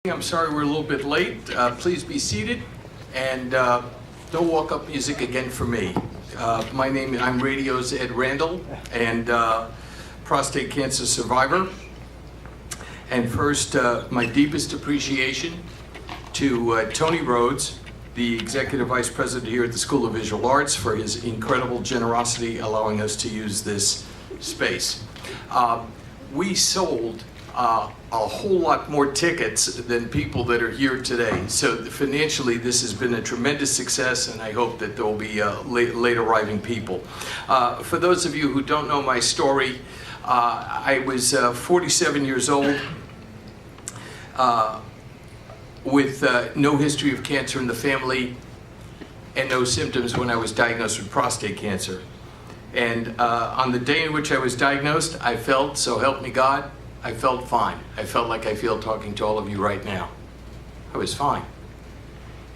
I'm sorry we're a little bit late. Please be seated, and don't walk up music again for me. I'm Radio's Ed Randall, and prostate cancer survivor. And first, my deepest appreciation to Tony Rhodes, the Executive Vice President here at the School of Visual Arts, for his incredible generosity allowing us to use this space. We sold a whole lot more tickets than people that are here today. So financially, this has been a tremendous success, and I hope that there will be late arriving people. For those of you who don't know my story, I was 47 years old with no history of cancer in the family and no symptoms when I was diagnosed with prostate cancer. And on the day in which I was diagnosed, I felt, so help me God, I felt fine. I felt like I feel talking to all of you right now. I was fine.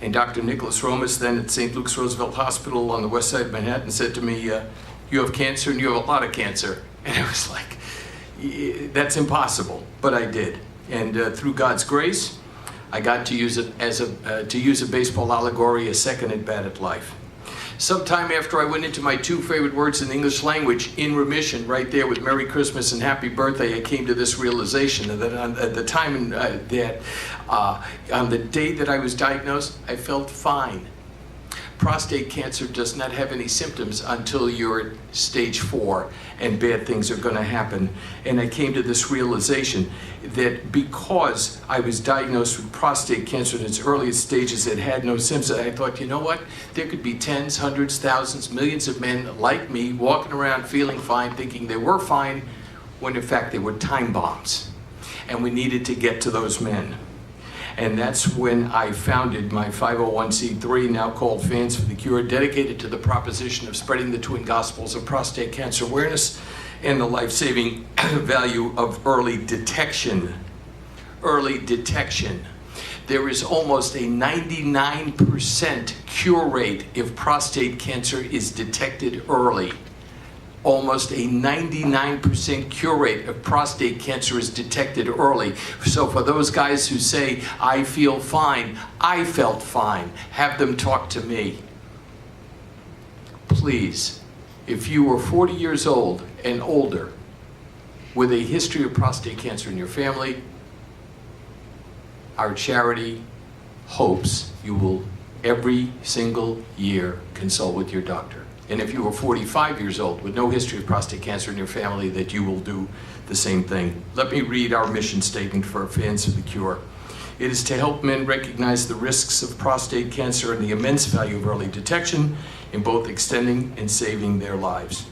And Dr. Nicholas Romas, then at St. Luke's Roosevelt Hospital on the west side of Manhattan, said to me, you have cancer and you have a lot of cancer. And I was like, that's impossible, but I did. And through God's grace, I got to use it as to use a baseball allegory, a second at bat at life. Sometime after I went into my two favorite words in the English language, in remission, right there with Merry Christmas and Happy Birthday, I came to this realization that at the time on the day that I was diagnosed, I felt fine. Prostate cancer does not have any symptoms until you're at stage 4 and bad things are going to happen. And I came to this realization that because I was diagnosed with prostate cancer in its earliest stages that had no symptoms, I thought, you know what? There could be tens, hundreds, thousands, millions of men like me walking around feeling fine, thinking they were fine, when in fact they were time bombs. And we needed to get to those men. And that's when I founded my 501c3, now called Fans for the Cure, dedicated to the proposition of spreading the twin gospels of prostate cancer awareness and the life-saving value of early detection. Early detection. There is almost a 99% cure rate if prostate cancer is detected early. Almost a 99% cure rate if prostate cancer is detected early. So for those guys who say, I feel fine, I felt fine, have them talk to me. Please, if you were 40 years old and older with a history of prostate cancer in your family, our charity hopes you will every single year consult with your doctor. And if you were 45 years old with no history of prostate cancer in your family, that you will do the same thing. Let me read our mission statement for Fans for the Cure. It is to help men recognize the risks of prostate cancer and the immense value of early detection in both extending and saving their lives.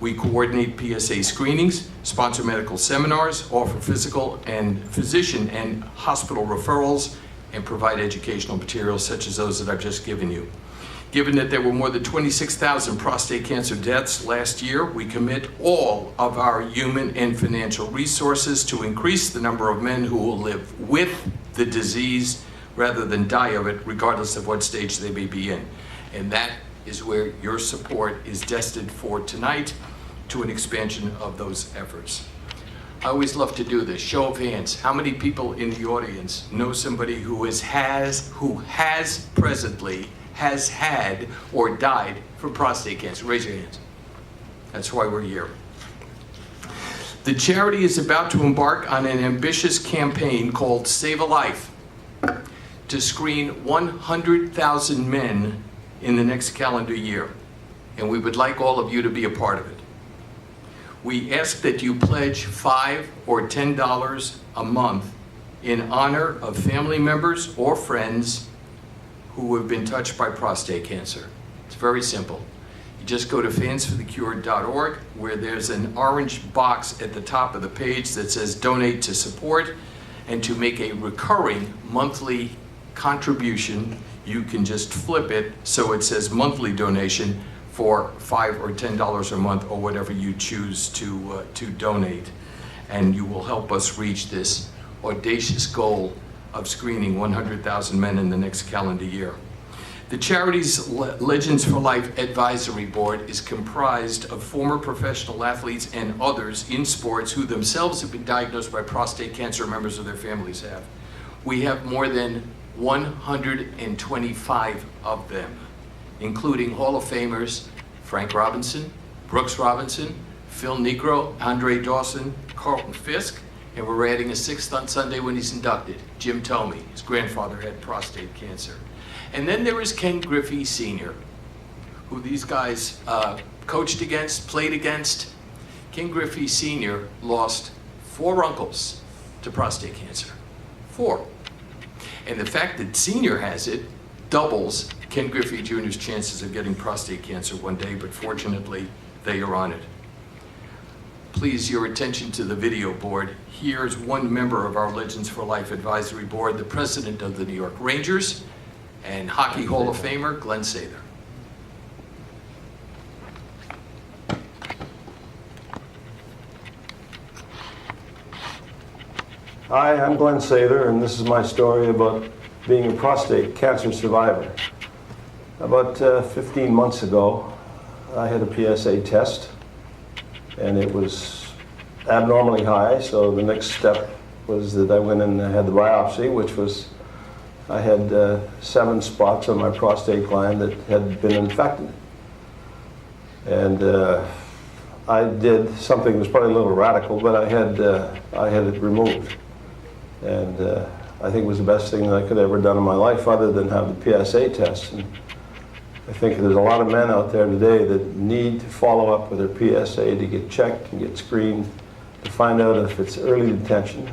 We coordinate PSA screenings, sponsor medical seminars, offer physical and physician and hospital referrals, and provide educational materials such as those that I've just given you. Given that there were more than 26,000 prostate cancer deaths last year, we commit all of our human and financial resources to increase the number of men who will live with the disease rather than die of it, regardless of what stage they may be in. And that is where your support is destined for tonight, to an expansion of those efforts. I always love to do this. Show of hands. How many people in the audience know somebody who has presently has had or died from prostate cancer? Raise your hands. That's why we're here. The charity is about to embark on an ambitious campaign called Save a Life to screen 100,000 men in the next calendar year. And we would like all of you to be a part of it. We ask that you pledge $5 or $10 a month in honor of family members or friends who have been touched by prostate cancer. It's very simple. You just go to fansforthecure.org, where there's an orange box at the top of the page that says donate to support, and to make a recurring monthly contribution, you can just flip it so it says monthly donation for $5 or $10 a month, or whatever you choose to donate. And you will help us reach this audacious goal of screening 100,000 men in the next calendar year. The charity's Legends for Life Advisory Board is comprised of former professional athletes and others in sports who themselves have been diagnosed by prostate cancer, members of their families have. We have more than 125 of them, including Hall of Famers Frank Robinson, Brooks Robinson, Phil Negro, Andre Dawson, Carlton Fisk, and we're adding a 6th on Sunday when he's inducted, Jim Thome. His grandfather had prostate cancer. And then there is Ken Griffey Sr., who these guys coached against, played against. Ken Griffey Sr. lost 4 uncles to prostate cancer. 4. And the fact that Sr. has it doubles Ken Griffey Jr.'s chances of getting prostate cancer one day, but fortunately, they are on it. Please, your attention to the video board. Here's one member of our Legends for Life Advisory Board, the president of the New York Rangers, and Hockey Hall of Famer, Glenn Sather. Hi, I'm Glenn Sather, and this is my story about being a prostate cancer survivor. About 15 months ago, I had a PSA test, and it was abnormally high, so the next step was that I went and had the biopsy, which was, I had 7 spots on my prostate gland that had been infected. And I did something that was probably a little radical, but I had it removed. And I think it was the best thing that I could have ever done in my life other than have the PSA test. And I think there's a lot of men out there today that need to follow up with their PSA to get checked and get screened to find out if it's early detection.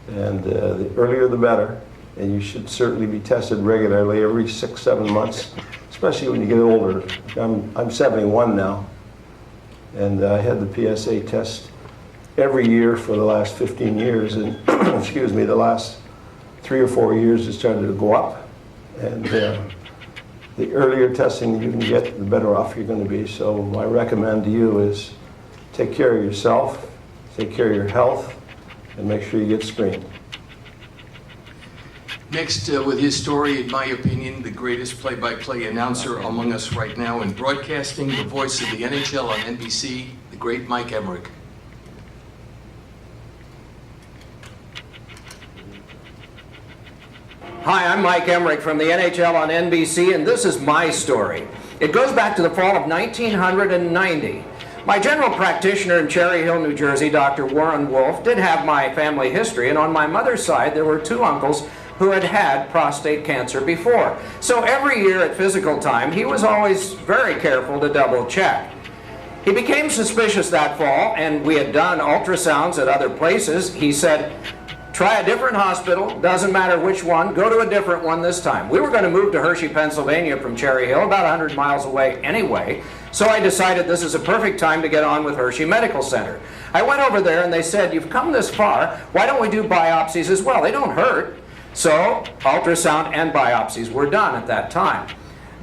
And the earlier the better. And you should certainly be tested regularly every 6-7 months, especially when you get older. I'm 71 now, and I had the PSA test every year for the last 15 years, and excuse me, the last 3 or 4 years it started to go up. And the earlier testing that you can get, the better off you're going to be. So what I recommend to you is take care of yourself, take care of your health, and make sure you get screened. Next, with his story, in my opinion, the greatest play-by-play announcer among us right now in broadcasting, the voice of the NHL on NBC, the great Mike Emmerich. Hi, I'm Mike Emmerich from the NHL on NBC, and this is my story. It goes back to the fall of 1990. My general practitioner in Cherry Hill, New Jersey, Dr. Warren Wolf, did have my family history, and on my mother's side, there were 2 uncles who had had prostate cancer before. So every year at physical time, he was always very careful to double check. He became suspicious that fall, and we had done ultrasounds at other places. He said, try a different hospital, doesn't matter which one, go to a different one this time. We were going to move to Hershey, Pennsylvania from Cherry Hill, about 100 miles away anyway, so I decided this is a perfect time to get on with Hershey Medical Center. I went over there and they said, you've come this far, why don't we do biopsies as well? They don't hurt. So ultrasound and biopsies were done at that time.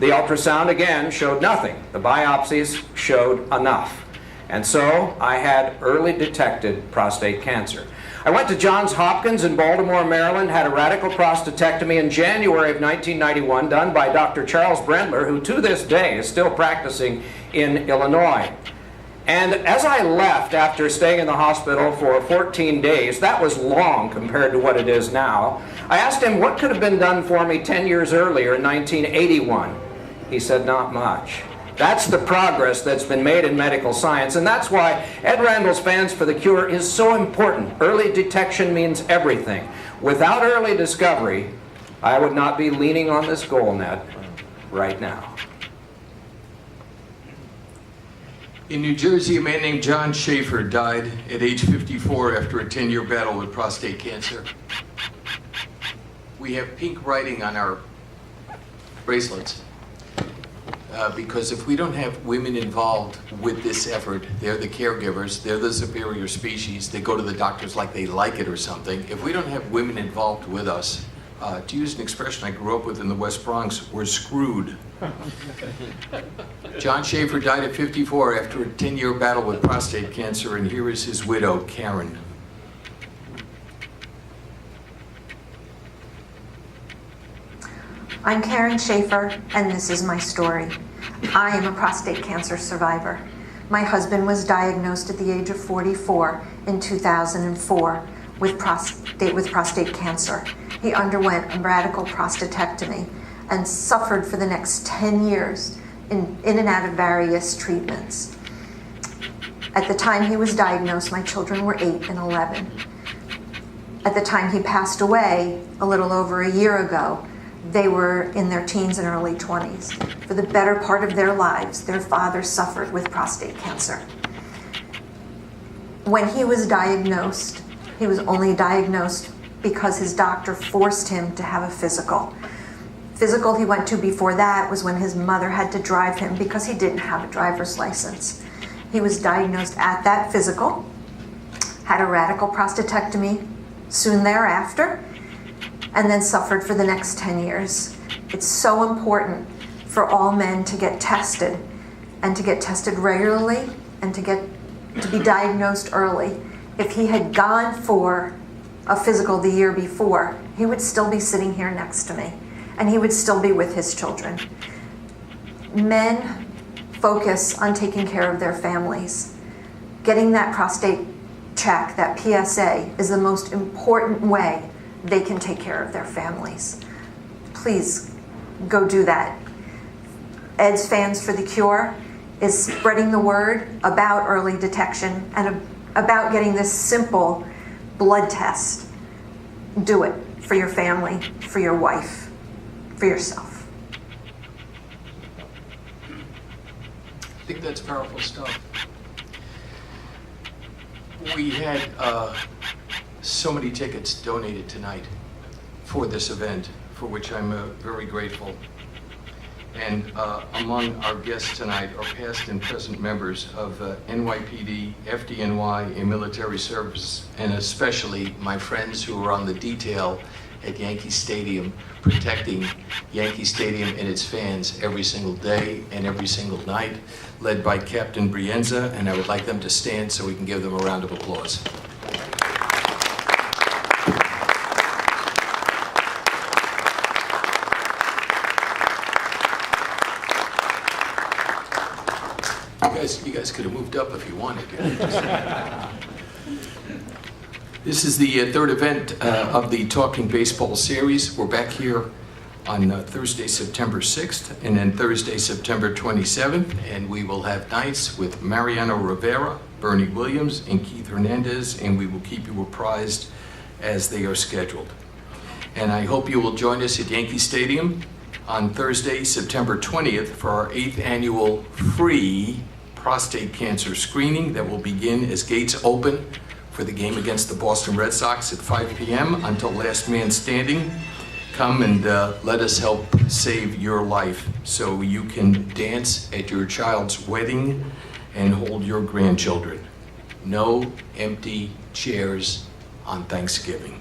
The ultrasound again showed nothing. The biopsies showed enough. And so I had early detected prostate cancer. I went to Johns Hopkins in Baltimore, Maryland, had a radical prostatectomy in January of 1991 done by Dr. Charles Brendler, who to this day is still practicing in Illinois. And as I left after staying in the hospital for 14 days, that was long compared to what it is now, I asked him what could have been done for me 10 years earlier in 1981. He said, not much. That's the progress that's been made in medical science, and that's why Ed Randall's Fans for the Cure is so important. Early detection means everything. Without early discovery, I would not be leaning on this goal net right now. In New Jersey, a man named John Schaefer died at age 54 after a 10-year battle with prostate cancer. We have pink writing on our bracelets because if we don't have women involved with this effort, they're the caregivers, they're the superior species, they go to the doctors like they like it or something. If we don't have women involved with us, to use an expression I grew up with in the West Bronx, we're screwed. John Schaefer died at 54 after a 10-year battle with prostate cancer, and here is his widow, Karen. I'm Karen Schaefer, and this is my story. I am a prostate cancer survivor. My husband was diagnosed at the age of 44 in 2004 with prostate cancer. he underwent a radical prostatectomy and suffered for the next 10 years in and out of various treatments. At the time he was diagnosed, my children were 8 and 11. At the time he passed away, a little over a year ago, they were in their teens and early 20s. For the better part of their lives, their father suffered with prostate cancer. When he was diagnosed, he was only diagnosed because his doctor forced him to have a physical. Physical he went to before that was when his mother had to drive him because he didn't have a driver's license. He was diagnosed at that physical, had a radical prostatectomy soon thereafter, and then suffered for the next 10 years. It's so important for all men to get tested, and to get tested regularly, and to be diagnosed early. If he had gone for a physical the year before, he would still be sitting here next to me, and he would still be with his children. Men focus on taking care of their families. Getting that prostate check, that PSA, is the most important way they can take care of their families. Please go do that. Ed's Fans for the Cure is spreading the word about early detection and about getting this simple blood test. Do it for your family, for your wife, for yourself. I think that's powerful stuff. We had so many tickets donated tonight for this event, for which I'm very grateful. And among our guests tonight are past and present members of NYPD, FDNY, and military service, and especially my friends who are on the detail at Yankee Stadium, protecting Yankee Stadium and its fans every single day and every single night, led by Captain Brienza, and I would like them to stand so we can give them a round of applause. You guys could have moved up if you wanted. This is the third event of the Talking Baseball series. We're back here on Thursday, September 6th, and then Thursday, September 27th, and we will have nights with Mariano Rivera, Bernie Williams, and Keith Hernandez, and we will keep you apprised as they are scheduled. And I hope you will join us at Yankee Stadium on Thursday, September 20th for our 8th annual free prostate cancer screening that will begin as gates open for the game against the Boston Red Sox at 5 p.m. until last man standing. Come and let us help save your life so you can dance at your child's wedding and hold your grandchildren. No empty chairs on Thanksgiving.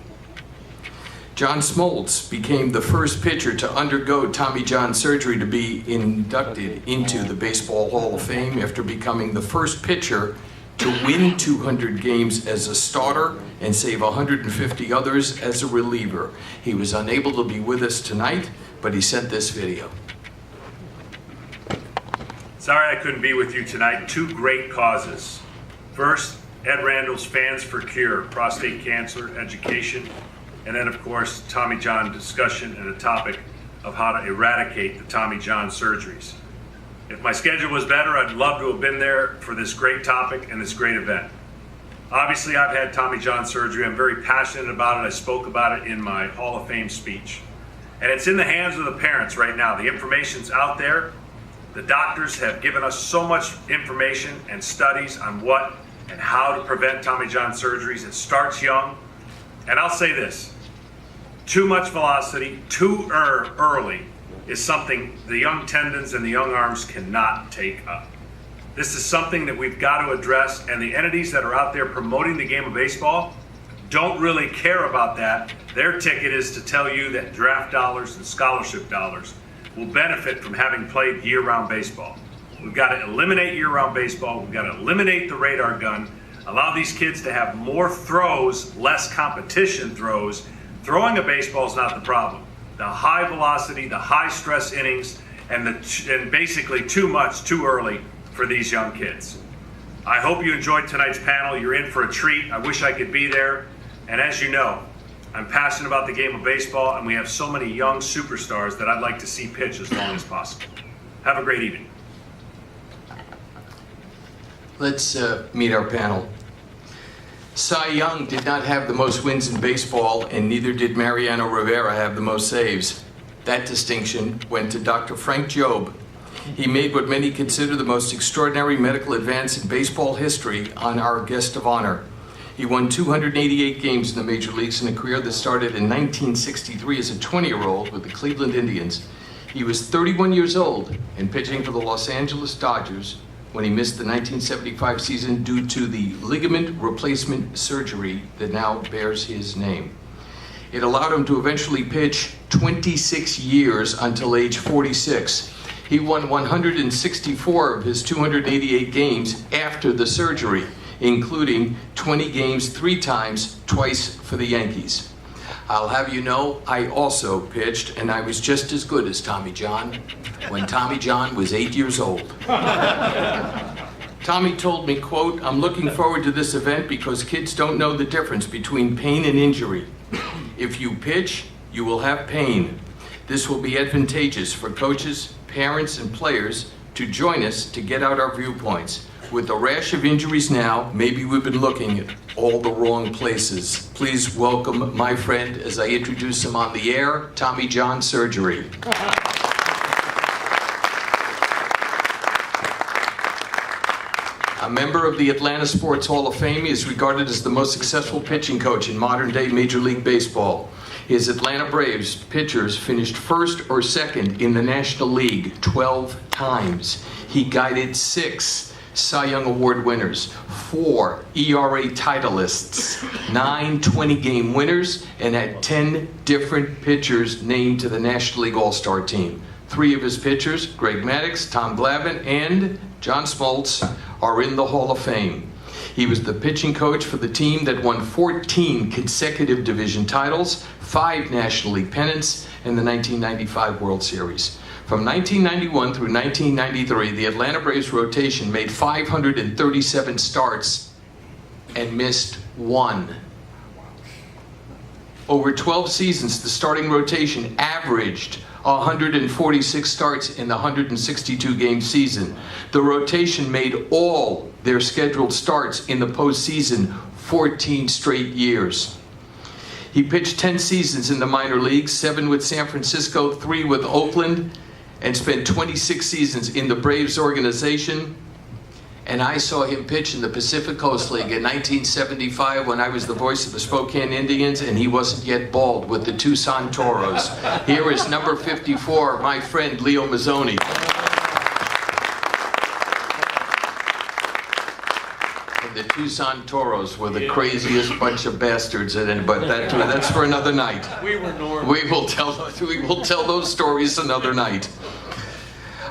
John Smoltz became the first pitcher to undergo Tommy John surgery to be inducted into the Baseball Hall of Fame after becoming the first pitcher to win 200 games as a starter and save 150 others as a reliever. He was unable to be with us tonight, but he sent this video. Sorry I couldn't be with you tonight. Two great causes. First, Ed Randall's Fans for Cure, prostate cancer education, and then of course Tommy John discussion and a topic of how to eradicate the Tommy John surgeries. If my schedule was better, I'd love to have been there for this great topic and this great event. Obviously, I've had Tommy John surgery. I'm very passionate about it. I spoke about it in my Hall of Fame speech. And it's in the hands of the parents right now. The information's out there. The doctors have given us so much information and studies on what and how to prevent Tommy John surgeries. It starts young. And I'll say this, too much velocity, too early, is something the young tendons and the young arms cannot take up. This is something that we've got to address, and the entities that are out there promoting the game of baseball don't really care about that. Their ticket is to tell you that draft dollars and scholarship dollars will benefit from having played year-round baseball. We've got to eliminate year-round baseball. We've got to eliminate the radar gun, allow these kids to have more throws, less competition throws. Throwing a baseball is not the problem. The high velocity, the high stress innings, and basically too much, too early for these young kids. I hope you enjoyed tonight's panel. You're in for a treat. I wish I could be there. And as you know, I'm passionate about the game of baseball, and we have so many young superstars that I'd like to see pitch as long as possible. Have a great evening. Let's meet our panel. Cy Young did not have the most wins in baseball, and neither did Mariano Rivera have the most saves. That distinction went to Dr. Frank Jobe. He made what many consider the most extraordinary medical advance in baseball history on our guest of honor. He won 288 games in the major leagues in a career that started in 1963 as a 20-year-old with the Cleveland Indians. He was 31 years old and pitching for the Los Angeles Dodgers when he missed the 1975 season due to the ligament replacement surgery that now bears his name. It allowed him to eventually pitch 26 years until age 46. He won 164 of his 288 games after the surgery, including 20 games 3 times, twice for the Yankees. I'll have you know, I also pitched, and I was just as good as Tommy John when Tommy John was 8 years old. Tommy told me, quote, "I'm looking forward to this event because kids don't know the difference between pain and injury. If you pitch, you will have pain. This will be advantageous for coaches, parents, and players to join us to get out our viewpoints. With the rash of injuries now, maybe we've been looking at all the wrong places. Please welcome my friend as I introduce him on the air, Tommy John Surgery." A member of the Atlanta Sports Hall of Fame, he is regarded as the most successful pitching coach in modern-day Major League Baseball. His Atlanta Braves pitchers finished first or second in the National League 12 times. He guided 6 Cy Young Award winners, 4 ERA titleists, 9 20-game winners, and had 10 different pitchers named to the National League All-Star team. 3 of his pitchers, Greg Maddux, Tom Glavine, and John Smoltz, are in the Hall of Fame. He was the pitching coach for the team that won 14 consecutive division titles, 5 National League pennants, and the 1995 World Series. From 1991 through 1993, the Atlanta Braves rotation made 537 starts and missed 1. Over 12 seasons, the starting rotation averaged 146 starts in the 162-game season. The rotation made all their scheduled starts in the postseason 14 straight years. He pitched 10 seasons in the minor leagues, 7 with San Francisco, 3 with Oakland, and spent 26 seasons in the Braves organization. And I saw him pitch in the Pacific Coast League in 1975 when I was the voice of the Spokane Indians, and he wasn't yet bald, with the Tucson Toros. Here is number 54, my friend Leo Mazzone. And the Tucson Toros were the craziest bunch of bastards, but that's for another night. We were normal. We will tell those stories another night.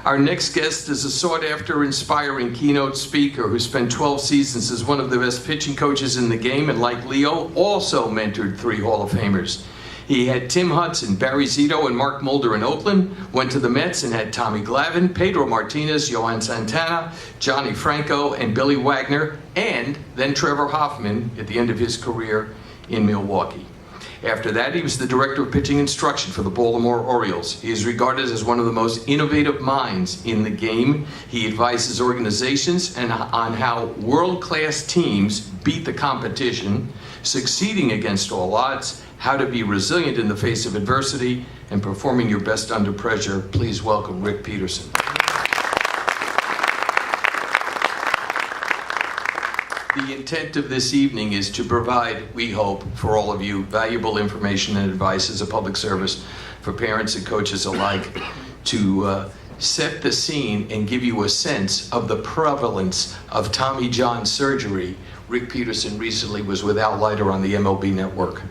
Our next guest is a sought-after, inspiring keynote speaker who spent 12 seasons as one of the best pitching coaches in the game, and like Leo, also mentored 3 Hall of Famers. He had Tim Hudson, Barry Zito, and Mark Mulder in Oakland, went to the Mets and had Tommy Glavine, Pedro Martinez, Johan Santana, Johnny Franco, and Billy Wagner, and then Trevor Hoffman at the end of his career in Milwaukee. After that, he was the director of pitching instruction for the Baltimore Orioles. He is regarded as one of the most innovative minds in the game. He advises organizations on how world-class teams beat the competition, succeeding against all odds, how to be resilient in the face of adversity, and performing your best under pressure. Please welcome Rick Petersen. The intent of this evening is to provide, we hope, for all of you, valuable information and advice as a public service for parents and coaches alike, to set the scene and give you a sense of the prevalence of Tommy John surgery. Rick Petersen recently was with Al Leiter on the MLB Network.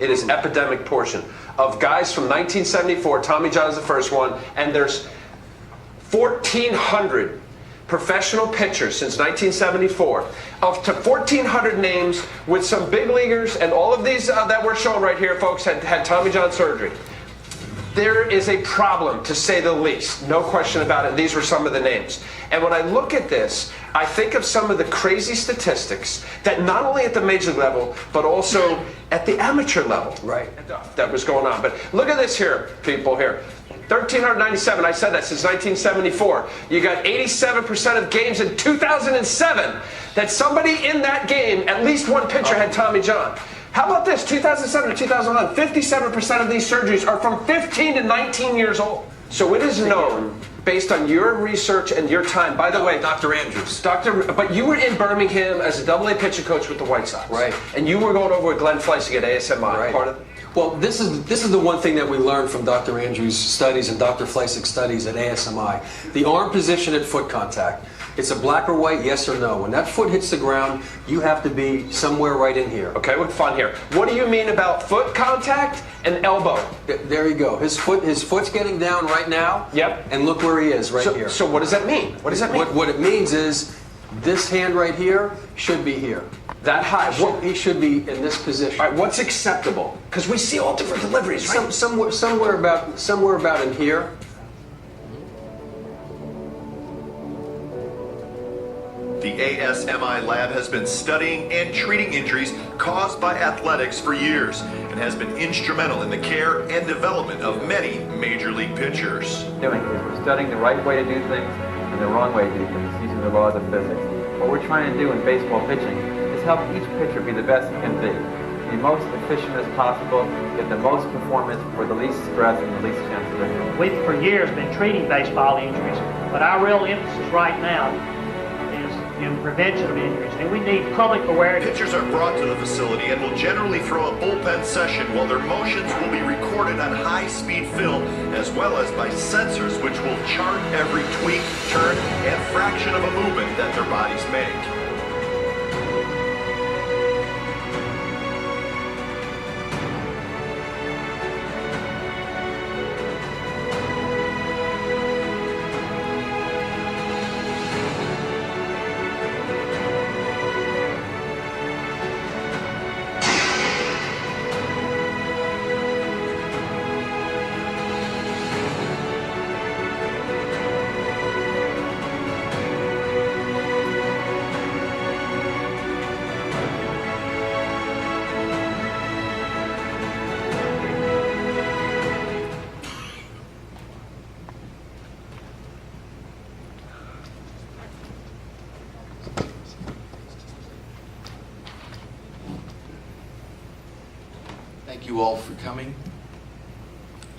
It is epidemic portion of guys from 1974. Tommy John is the first one, and there's 1,400 professional pitchers since 1974. Up to 1,400 names with some big leaguers, and all of these that we're showing right here, folks, had Tommy John surgery. there is a problem, to say the least. No question about it. These were some of the names. And when I look at this, I think of some of the crazy statistics that not only at the major level, but also at the amateur level, right, that was going on. But look at this here, people here. 1,397, I said that since 1974. You got 87% of games in 2007 that somebody in that game, at least one pitcher had Tommy John. How about this, 2007 to 2011, 57% of these surgeries are from 15 to 19 years old. So it is known, based on your research and your time, by the way, Dr. Andrews. but you were in Birmingham as a double-A pitching coach with the White Sox. Right. And you were going over with Glenn Fleissig at ASMI. Right. Part of Well, this is the one thing that we learned from Dr. Andrews' studies and Dr. Fleissig's studies at ASMI. The arm position at foot contact. It's a black or white, yes or no. When that foot hits the ground, you have to be somewhere right in here. Okay, what's fun here? What do you mean about foot contact and elbow? There you go. His foot's getting down right now. Yep. And look where he is right So, here. so what does that mean? What does that mean? What it means is this hand right here should be here. That high. He should be in this position. All right, what's acceptable? Because we see all different deliveries, right? Somewhere about in here. The ASMI lab has been studying and treating injuries caused by athletics for years and has been instrumental in the care and development of many major league pitchers. Doing is we're studying the right way to do things and the wrong way to do things using the laws of physics. What we're trying to do in baseball pitching is help each pitcher be the best he can be most efficient as possible, get the most performance for the least stress and the least chance of injury. We've for years been treating baseball injuries, but our real emphasis right now is in prevention of injuries, and we need public awareness. Pitchers are brought to the facility and will generally throw a bullpen session while their motions will be recorded on high-speed film as well as by sensors which will chart every tweak, turn, and fraction of a movement that their bodies make. Thank you all for coming.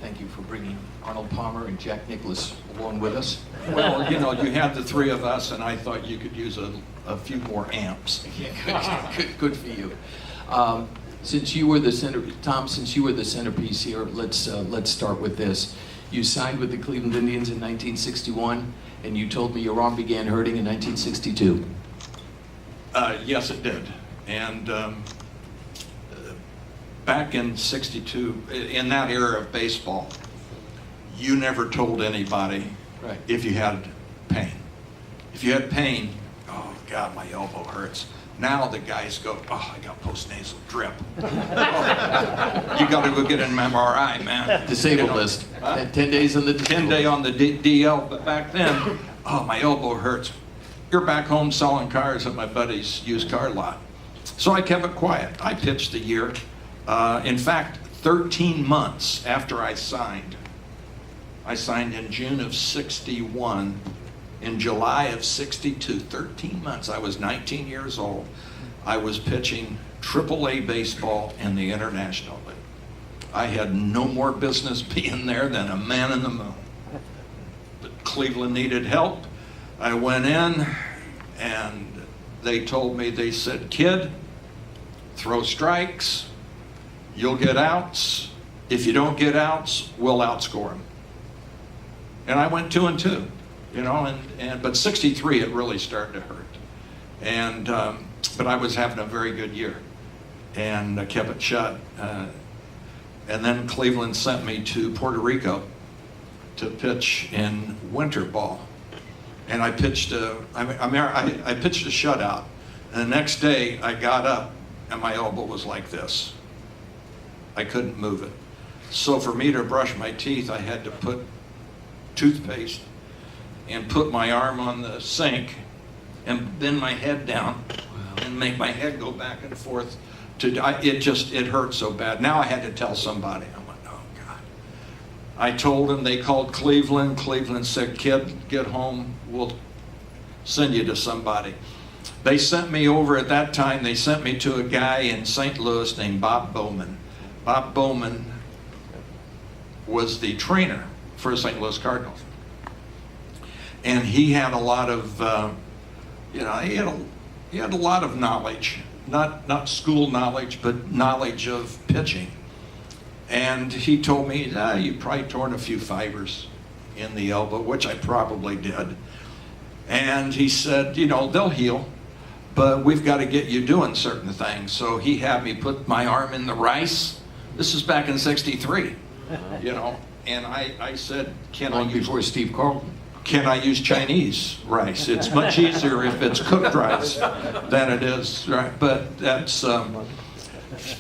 Thank you for bringing Arnold Palmer and Jack Nicklaus along with us. Well, you know, you had the three of us, and I thought you could use a few more amps. Good for you. Since you were the centerpiece here, let's start with this. You signed with the Cleveland Indians in 1961, and you told me your arm began hurting in 1962. Yes, it did. And back in '62, in that era of baseball, you never told anybody Right. if you had pain. If you had pain, oh God, my elbow hurts. Now the guys go, oh, I got postnasal drip. Oh, you got to go get an MRI, man. Disabled list. 10 days on the 10-day on the DL, but back then, oh, my elbow hurts. You're back home selling cars at my buddy's used car lot. So I kept it quiet. I pitched a year. In fact, 13 months after I signed in June of '61. In July of '62, 13 months, I was 19 years old. I was pitching AAA baseball in the International League. I had no more business being there than a man in the moon. But Cleveland needed help. I went in and they told me, they said, kid, throw strikes, you'll get outs. If you don't get outs, we'll outscore them. And I went 2-2. You know, but '63 it really started to hurt, and but I was having a very good year, and I kept it shut. And then Cleveland sent me to Puerto Rico to pitch in winter ball, and I pitched I pitched a shutout. And the next day I got up and my elbow was like this. I couldn't move it. So for me to brush my teeth, I had to put toothpaste and put my arm on the sink and bend my head down and make my head go back and forth. It hurt so bad. Now I had to tell somebody. I went, oh God. I told them, they called Cleveland. Cleveland said, kid, get home. We'll send you to somebody. They sent me over at that time, they sent me to a guy in St. Louis named Bob Bowman. Bob Bowman was the trainer for St. Louis Cardinals. And he had a lot of, he had a lot of knowledge, not school knowledge, but knowledge of pitching. And he told me, you probably torn a few fibers in the elbow, which I probably did. And he said, they'll heal, but we've got to get you doing certain things. So he had me put my arm in the rice. This is back in '63, and I said, before Steve Carlton. Can I use Chinese rice? It's much easier if it's cooked rice than it is, right? But that's,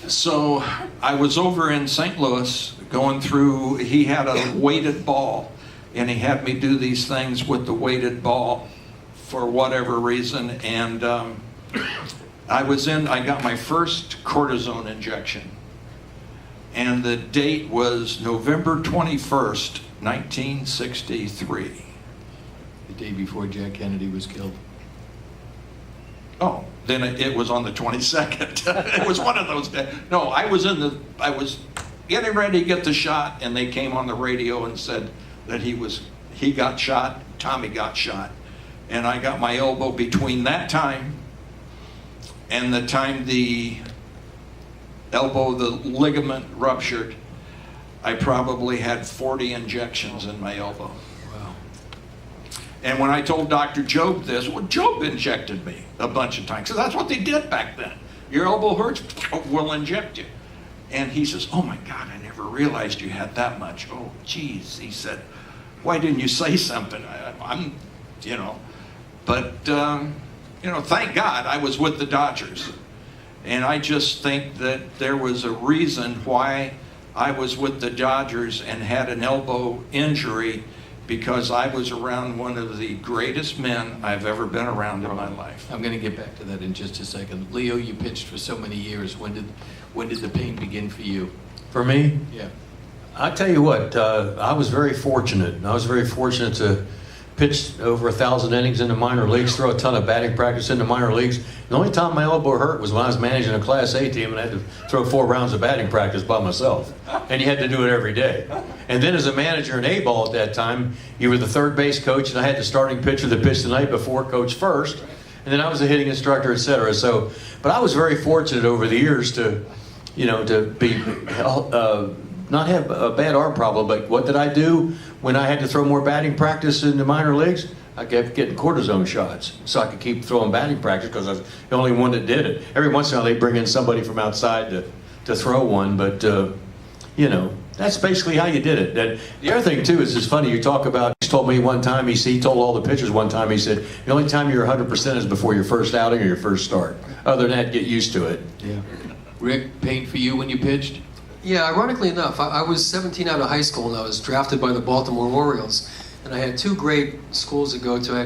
so I was over in St. Louis going through, he had a weighted ball, and he had me do these things with the weighted ball for whatever reason, and I got my first cortisone injection, and the date was November 21st, 1963. The day before Jack Kennedy was killed. Oh, then it was on the 22nd. It was one of those days. No, I was getting ready to get the shot, and they came on the radio and said that he got shot, Tommy got shot. And I got my elbow between that time and the time the ligament ruptured. I probably had 40 injections in my elbow. Wow. And when I told Dr. Job this, Job injected me a bunch of times, because that's what they did back then. Your elbow hurts, we'll inject you. And he says, oh my God, I never realized you had that much. Oh, geez, he said, why didn't you say something? But, thank God I was with the Dodgers. And I just think that there was a reason why I was with the Dodgers and had an elbow injury, because I was around one of the greatest men I've ever been around in my life. I'm going to get back to that in just a second. Leo, you pitched for so many years. When did the pain begin for you? For me? Yeah. I tell you what, I was very fortunate. I was very fortunate to pitch over 1,000 innings in the minor leagues, throw a ton of batting practice in the minor leagues. The only time my elbow hurt was when I was managing a Class A team and I had to throw 4 rounds of batting practice by myself. And you had to do it every day. And then as a manager in A-ball at that time, you were the third base coach, and I had the starting pitcher that pitched the night before coach first. And then I was a hitting instructor, etc. So, but I was very fortunate over the years to be not have a bad arm problem. But what did I do when I had to throw more batting practice in the minor leagues? I kept getting cortisone shots so I could keep throwing batting practice, because I was the only one that did it. Every once in a while they bring in somebody from outside to throw one, but that's basically how you did it. And the other thing too is, it's funny, you talk about, he told me one time, he told all the pitchers one time, he said, the only time you're 100% is before your first outing or your first start. Other than that, get used to it. Yeah. Rick, pain for you when you pitched? Yeah, ironically enough, I was 17 out of high school and I was drafted by the Baltimore Orioles. And I had 2 great schools to go to. I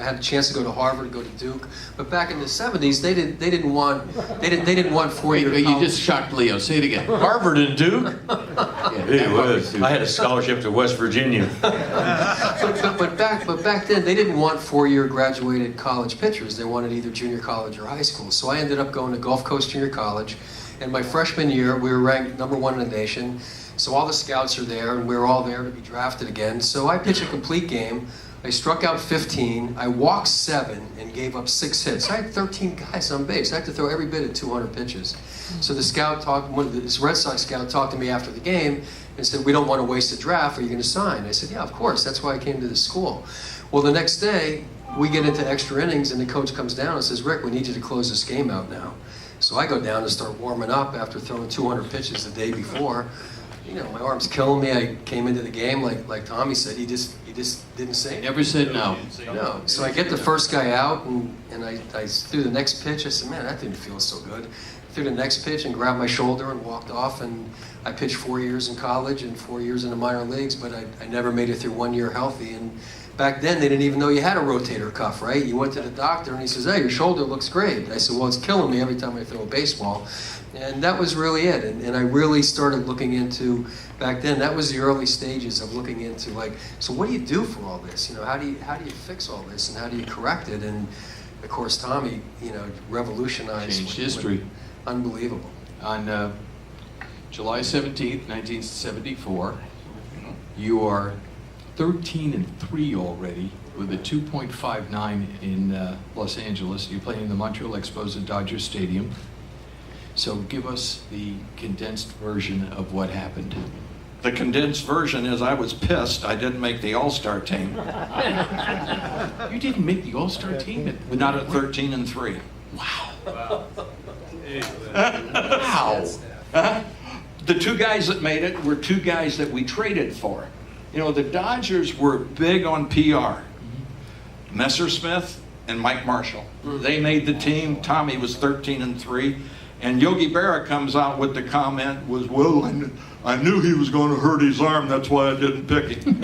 had a chance to go to Harvard, go to Duke. But back in the 70s, they didn't want 4-year college. You just shocked Leo. Say it again. Harvard and Duke? Yeah, I had a scholarship to West Virginia. but back then, they didn't want 4-year graduated college pitchers. They wanted either junior college or high school. So I ended up going to Gulf Coast Junior College. And my freshman year, we were ranked #1 in the nation. So all the scouts are there, and we're all there to be drafted again. So I pitched a complete game. I struck out 15. I walked 7 and gave up 6 hits. I had 13 guys on base. I had to throw every bit of 200 pitches. So the scout this Red Sox scout talked to me after the game and said, "We don't want to waste a draft. Are you going to sign?" I said, "Yeah, of course. That's why I came to this school." Well, the next day, we get into extra innings, and the coach comes down and says, "Rick, we need you to close this game out now." So I go down and start warming up after throwing 200 pitches the day before. My arm's killing me. I came into the game like Tommy said. He just didn't say anything. Never said no. No. So I get the first guy out, and I threw the next pitch. I said, "Man, that didn't feel so good." threw the next pitch and grabbed my shoulder and walked off. And I pitched 4 years in college and 4 years in the minor leagues, but I never made it through 1 year healthy. And back then, they didn't even know you had a rotator cuff, right? You went to the doctor and he says, hey, your shoulder looks great. I said, well, it's killing me every time I throw a baseball. And that was really it. And I really started looking into, back then, that was the early stages of looking into, like, so what do you do for all this? You know, how do you fix all this and how do you correct it? And of course, Tommy, you know, revolutionized. Changed history. Unbelievable. On July 17th, 1974, you are 13-3 already with a 2.59 in Los Angeles. You're playing in the Montreal Expos at Dodger Stadium. So give us the condensed version of what happened. The condensed version is I was pissed I didn't make the All-Star team. You didn't make the All-Star team? Not at 13-3. Wow. Wow. The two guys that made it were two guys that we traded for. You know, the Dodgers were big on PR. Messersmith and Mike Marshall. They made the team. Tommy was 13-3. And Yogi Berra comes out with the comment was, well, I knew he was going to hurt his arm, that's why I didn't pick him.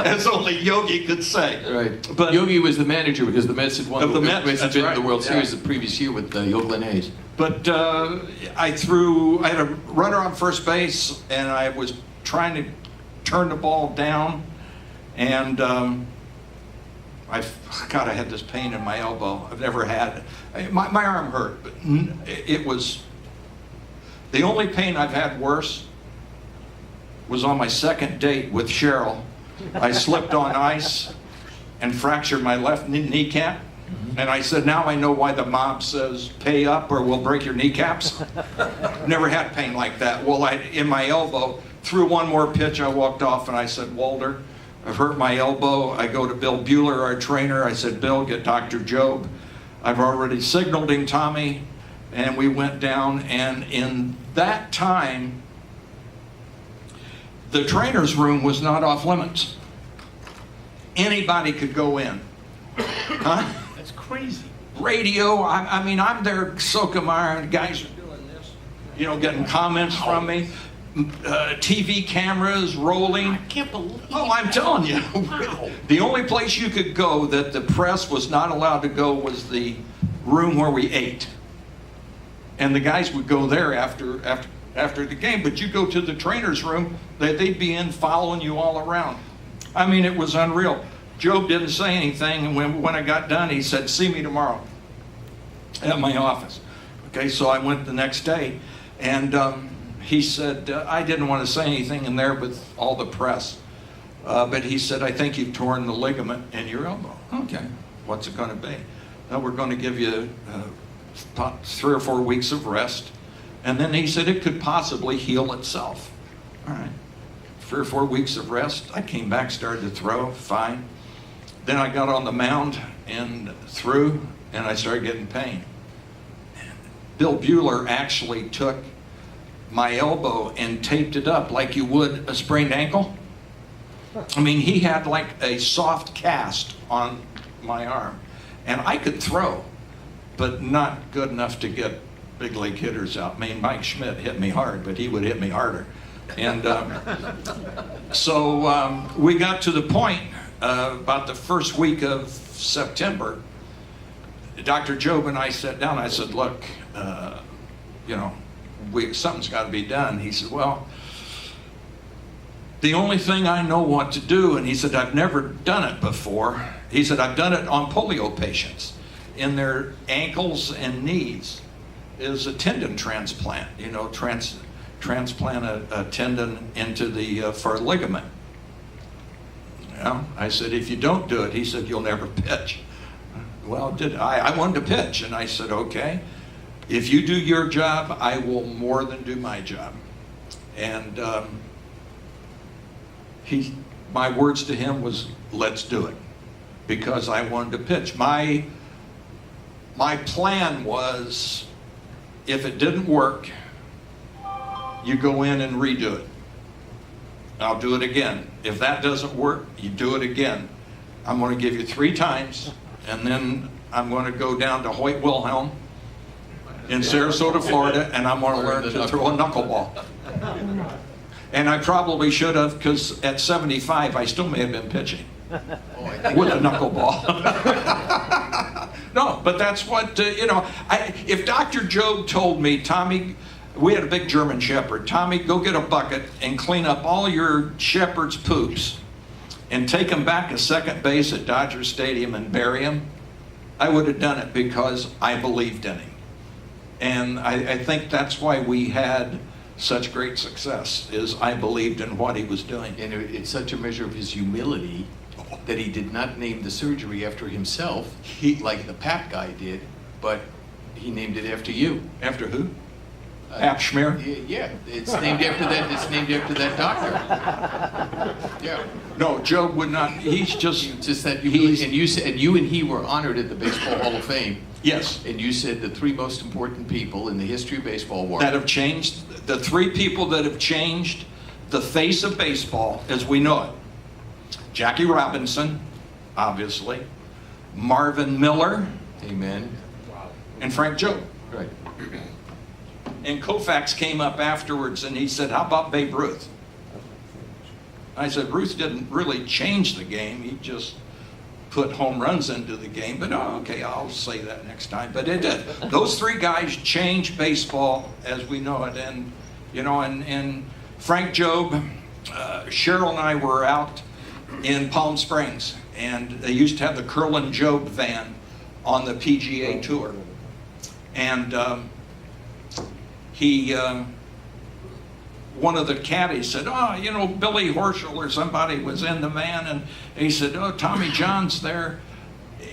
As only Yogi could say. Right. But Yogi was the manager because the Mets had won Of the Mets, had that's been right. to the World Yeah. Series the previous year with the Oakland A's. But I had a runner on first base, and I was trying to turn the ball down, and I had this pain in my elbow. I've never had it. My arm hurt, but it was the only pain I've had worse was on my second date with Cheryl. I slipped on ice and fractured my left kneecap. And I said, now I know why the mob says pay up or we'll break your kneecaps. Never had pain like that. Well, in my elbow, threw one more pitch, I walked off and I said, Walter, I've hurt my elbow. I go to Bill Bueller, our trainer. I said, Bill, get Dr. Job. I've already signaled him, Tommy. And we went down, and in that time, the trainer's room was not off limits. Anybody could go in. Huh? That's crazy. Radio, I mean, I'm there, Sokamar, and guys are doing this, you know, getting comments from me. TV cameras rolling. I can't believe Oh, I'm telling you. Wow. The only place you could go that the press was not allowed to go was the room where we ate. And the guys would go there after the game, but you go to the trainer's room, they'd be in following you all around. I mean, it was unreal. Job didn't say anything, and when I got done, he said, see me tomorrow at my office. Okay, so I went the next day, and he said, I didn't want to say anything in there with all the press, but he said, I think you've torn the ligament in your elbow. Okay, what's it going to be? Well, we're going to give you 3 or 4 weeks of rest. And then he said it could possibly heal itself. All right. 3 or 4 weeks of rest. I came back, started to throw, fine. Then I got on the mound and threw, and I started getting pain. Bill Bueller actually took my elbow and taped it up like you would a sprained ankle. I mean, he had like a soft cast on my arm. And I could throw, but not good enough to get big league hitters out. I mean, Mike Schmidt hit me hard, but he would hit me harder. And so we got to the point about the first week of September. Dr. Job and I sat down. I said, look, you know, something's got to be done. He said, well, the only thing I know what to do, and he said, I've never done it before. He said, I've done it on polio patients in their ankles and knees, is a tendon transplant, you know, transplant a tendon into the, for a ligament. You know, I said, if you don't do it, he said, you'll never pitch. Well, I wanted to pitch, and I said, okay, if you do your job, I will more than do my job. And my words to him was, let's do it, because I wanted to pitch. My plan was, if it didn't work, you go in and redo it. I'll do it again. If that doesn't work, you do it again. I'm going to give you 3 times, and then I'm going to go down to Hoyt Wilhelm in Sarasota, Florida, and I'm going to learn to throw a knuckleball. And I probably should have, because at 75, I still may have been pitching with a knuckleball. No, but that's what, if Dr. Job told me, Tommy, we had a big German Shepherd, Tommy, go get a bucket and clean up all your Shepherd's poops and take him back to second base at Dodger Stadium and bury him, I would have done it because I believed in him. And I think that's why we had such great success, is I believed in what he was doing. And it's such a measure of his humility that he did not name the surgery after himself, like the Pap guy did, but he named it after you. After who? Pap Schmear? Yeah, it's named after that. It's named after that doctor. Yeah. No, Job would not. He's just that humility. And you said, and you and he were honored at the Baseball Hall of Fame. Yes. And you said the three most important people in the history of baseball were that have changed. The three people that have changed the face of baseball as we know it. Jackie Robinson, obviously, Marvin Miller, amen, and Frank Jobe. Right. And Koufax came up afterwards and he said, how about Babe Ruth? I said, Ruth didn't really change the game. He just put home runs into the game. But okay, I'll say that next time. But it did. Those three guys changed baseball as we know it. And, and Frank Jobe, Cheryl and I were out in Palm Springs, and they used to have the Curlin Jobe van on the PGA Tour. And one of the caddies said, Billy Horschel or somebody was in the van, and he said, Tommy John's there.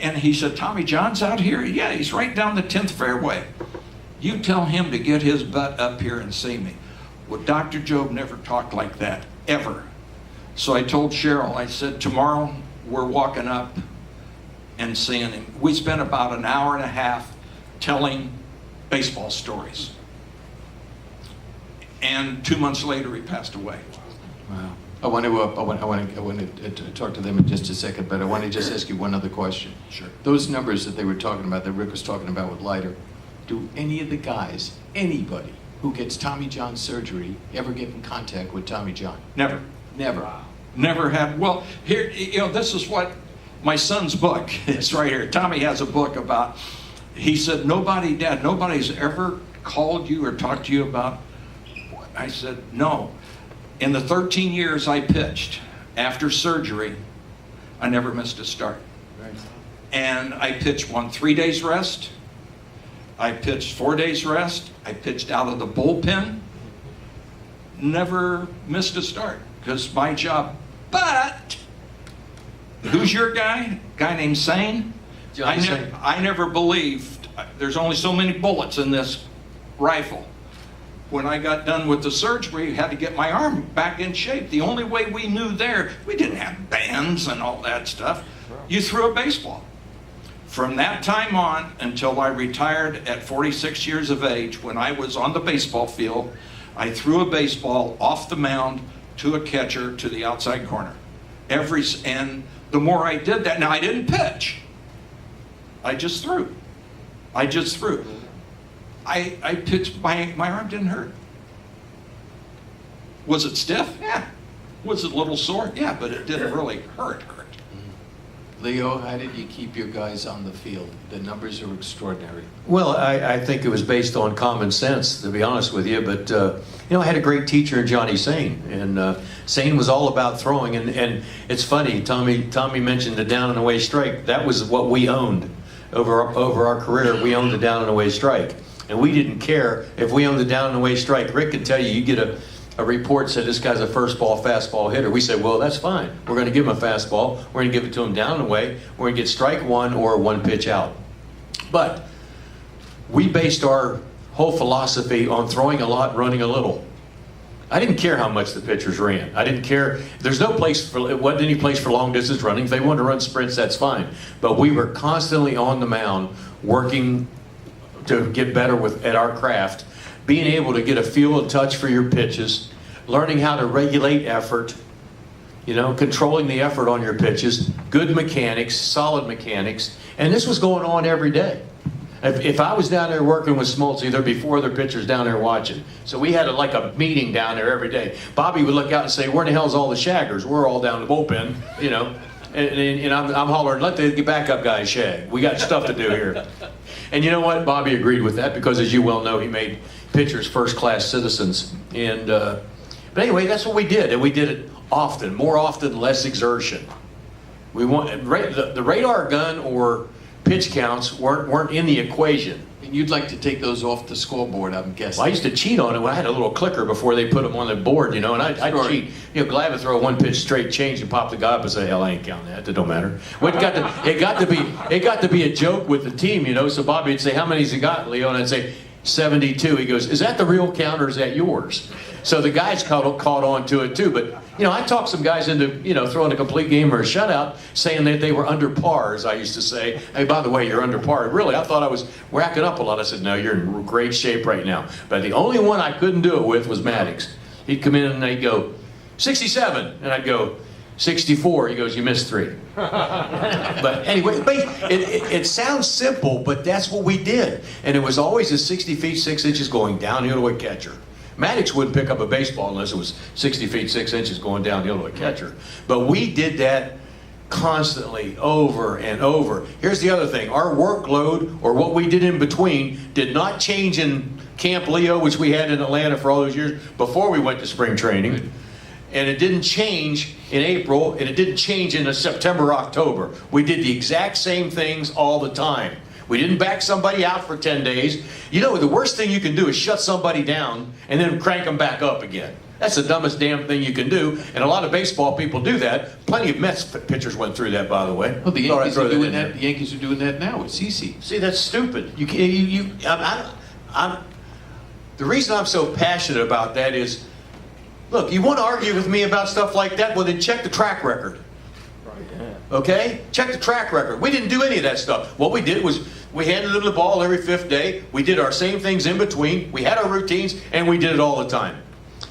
And he said, Tommy John's out here? Yeah, he's right down the 10th fairway. You tell him to get his butt up here and see me. Well, Dr. Jobe never talked like that, ever. So I told Cheryl, I said, tomorrow we're walking up and seeing him. We spent about an hour and a half telling baseball stories. And 2 months later, he passed away. Wow. I want to talk to them in just a second, but I want to just ask you one other question. Sure. Those numbers that they were talking about, that Rick was talking about with Leiter, do any of the guys, anybody who gets Tommy John surgery, ever get in contact with Tommy John? Never. Never. Wow. Never had. Well, here, this is what my son's book is right here. Tommy has a book about, he said, Dad, nobody's ever called you or talked to you about. I said, no. In the 13 years I pitched after surgery, I never missed a start. Right. And I pitched 3 days rest. I pitched 4 days rest. I pitched out of the bullpen. Never missed a start because my job. But who's your guy? Guy named Sane? I never believed. There's only so many bullets in this rifle. When I got done with the surgery, I had to get my arm back in shape. The only way we knew there, we didn't have bands and all that stuff. You threw a baseball. From that time on until I retired at 46 years of age, when I was on the baseball field, I threw a baseball off the mound to a catcher to the outside corner. And the more I did that, now I didn't pitch. I just threw. I pitched, my arm didn't hurt. Was it stiff? Yeah. Was it a little sore? Yeah, but it didn't really hurt. Leo, how did you keep your guys on the field? The numbers are extraordinary. Well, I think it was based on common sense, to be honest with you. But, I had a great teacher in Johnny Sane. And Sane was all about throwing. And it's funny, Tommy mentioned the down and away strike. That was what we owned over our career. We owned the down and away strike. And we didn't care if we owned the down and away strike. Rick could tell you, you get a report said this guy's a first ball fastball hitter. We said, well, that's fine. We're going to give him a fastball. We're going to give it to him down and away. We're going to get strike one or one pitch out. But we based our whole philosophy on throwing a lot, running a little. I didn't care how much the pitchers ran. I didn't care. It wasn't any place for long distance running. If they wanted to run sprints, that's fine. But we were constantly on the mound working to get better at our craft, being able to get a feel and touch for your pitches, learning how to regulate effort, controlling the effort on your pitches, good mechanics, solid mechanics, and this was going on every day. If I was down there working with Smoltz, there'd be 4 other pitchers down there watching. So we had like a meeting down there every day. Bobby would look out and say, where the hell's all the shaggers? We're all down the bullpen, you know. And I'm hollering, let the backup guys shag. We got stuff to do here. And you know what? Bobby agreed with that because, as you well know, he made pitchers first-class citizens. And but anyway, that's what we did, and we did it often, more often, less exertion. We want the radar gun or pitch counts weren't in the equation. And you'd like to take those off the scoreboard, I'm guessing. Well, I used to cheat on it when I had a little clicker before they put them on the board, you know, and I'd cheat. You know, Glad to throw a 1-pitch straight change and pop the guy up and say, hell, I ain't counting that. That don't matter. Well, it got to be a joke with the team, you know. So Bobby would say, how many's he got, Leo? And I'd say, 72. He goes, is that the real count or is that yours? So the guys caught on to it too. But, you know, I talked some guys into, you know, throwing a complete game or a shutout, saying that they were under par, as I used to say. Hey, by the way, you're under par. Really, I thought I was racking up a lot. I said, no, you're in great shape right now. But the only one I couldn't do it with was Maddox. He'd come in and he'd go, 67. And I'd go, 64. He goes, you missed 3. But anyway, it sounds simple, but that's what we did. And it was always a 60 feet 6 inches going downhill to a catcher. Maddox wouldn't pick up a baseball unless it was 60 feet 6 inches going downhill to a catcher. But we did that constantly, over and over. Here's the other thing. Our workload, or what we did in between, did not change in Camp Leo, which we had in Atlanta for all those years before we went to spring training. And it didn't change in April, and it didn't change in September, October. We did the exact same things all the time. We didn't back somebody out for 10 days. You know, the worst thing you can do is shut somebody down and then crank them back up again. That's the dumbest damn thing you can do, and a lot of baseball people do that. Plenty of Mets pitchers went through that, by the way. Well, the Yankees are doing that. The Yankees are doing that now with CC. See, that's stupid. The reason I'm so passionate about that is, look, you want to argue with me about stuff like that? Well, then check the track record. Okay? Check the track record. We didn't do any of that stuff. What we did was we handed them the ball every 5th day. We did our same things in between. We had our routines, and we did it all the time.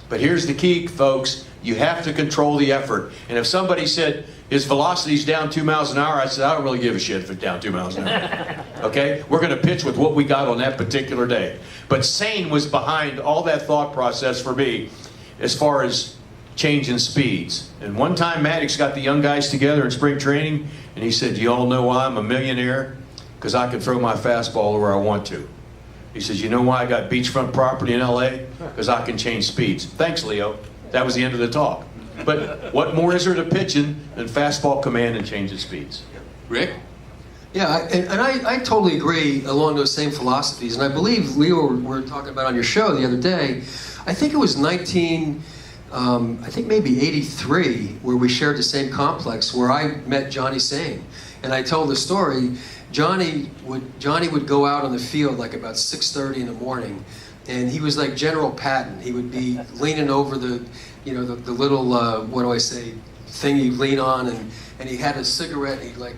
But here's the key, folks. You have to control the effort. And if somebody said his velocity's down 2 miles an hour, I said, I don't really give a shit if it's down 2 miles an hour. Okay? We're going to pitch with what we got on that particular day. But Sane was behind all that thought process for me as far as changing speeds. And one time Maddox got the young guys together in spring training, and he said, you all know why I'm a millionaire? Because I can throw my fastball where I want to. He says, you know why I got beachfront property in LA? Because I can change speeds. Thanks, Leo. That was the end of the talk. But what more is there to pitching than fastball command and changing speeds? Rick? Yeah, and I totally agree along those same philosophies. And I believe, Leo, we were talking about on your show the other day, I think it was maybe 83, where we shared the same complex, where I met Johnny Sane. And I told the story, Johnny would go out on the field like about 6:30 in the morning, and he was like General Patton. He would be leaning over the little, thing you lean on, and he had a cigarette, and he'd like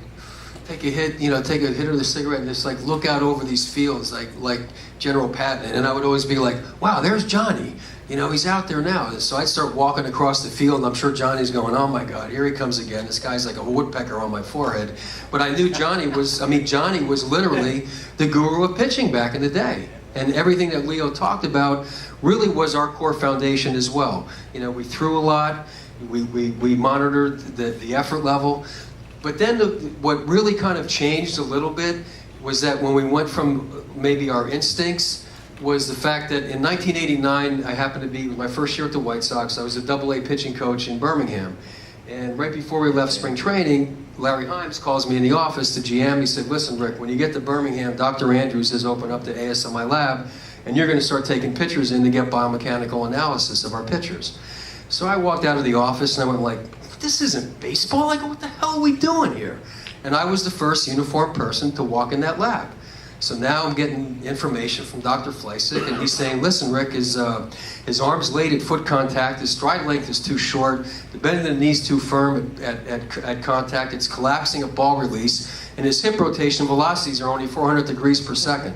take a hit of the cigarette and just like look out over these fields like General Patton. And I would always be like, wow, there's Johnny. You know, he's out there now. So I'd start walking across the field, and I'm sure Johnny's going, oh my God, here he comes again. This guy's like a woodpecker on my forehead. But I knew Johnny was literally the guru of pitching back in the day. And everything that Leo talked about really was our core foundation as well. You know, we threw a lot, we monitored the effort level. But then what really kind of changed a little bit was that when we went from maybe our instincts, was the fact that in 1989, I happened to be, my first year at the White Sox, I was a AA pitching coach in Birmingham. And right before we left spring training, Larry Himes calls me in the office, the GM. He said, listen, Rick, when you get to Birmingham, Dr. Andrews has opened up the ASMI lab, and you're going to start taking pitchers in to get biomechanical analysis of our pitchers. So I walked out of the office, and I went like, this isn't baseball. Like, what the hell are we doing here? And I was the first uniformed person to walk in that lab. So now I'm getting information from Dr. Fleisig, and he's saying, listen, Rick, his arm's late at foot contact, his stride length is too short, the bend in the knee's too firm at contact, it's collapsing at ball release, and his hip rotation velocities are only 400 degrees per second.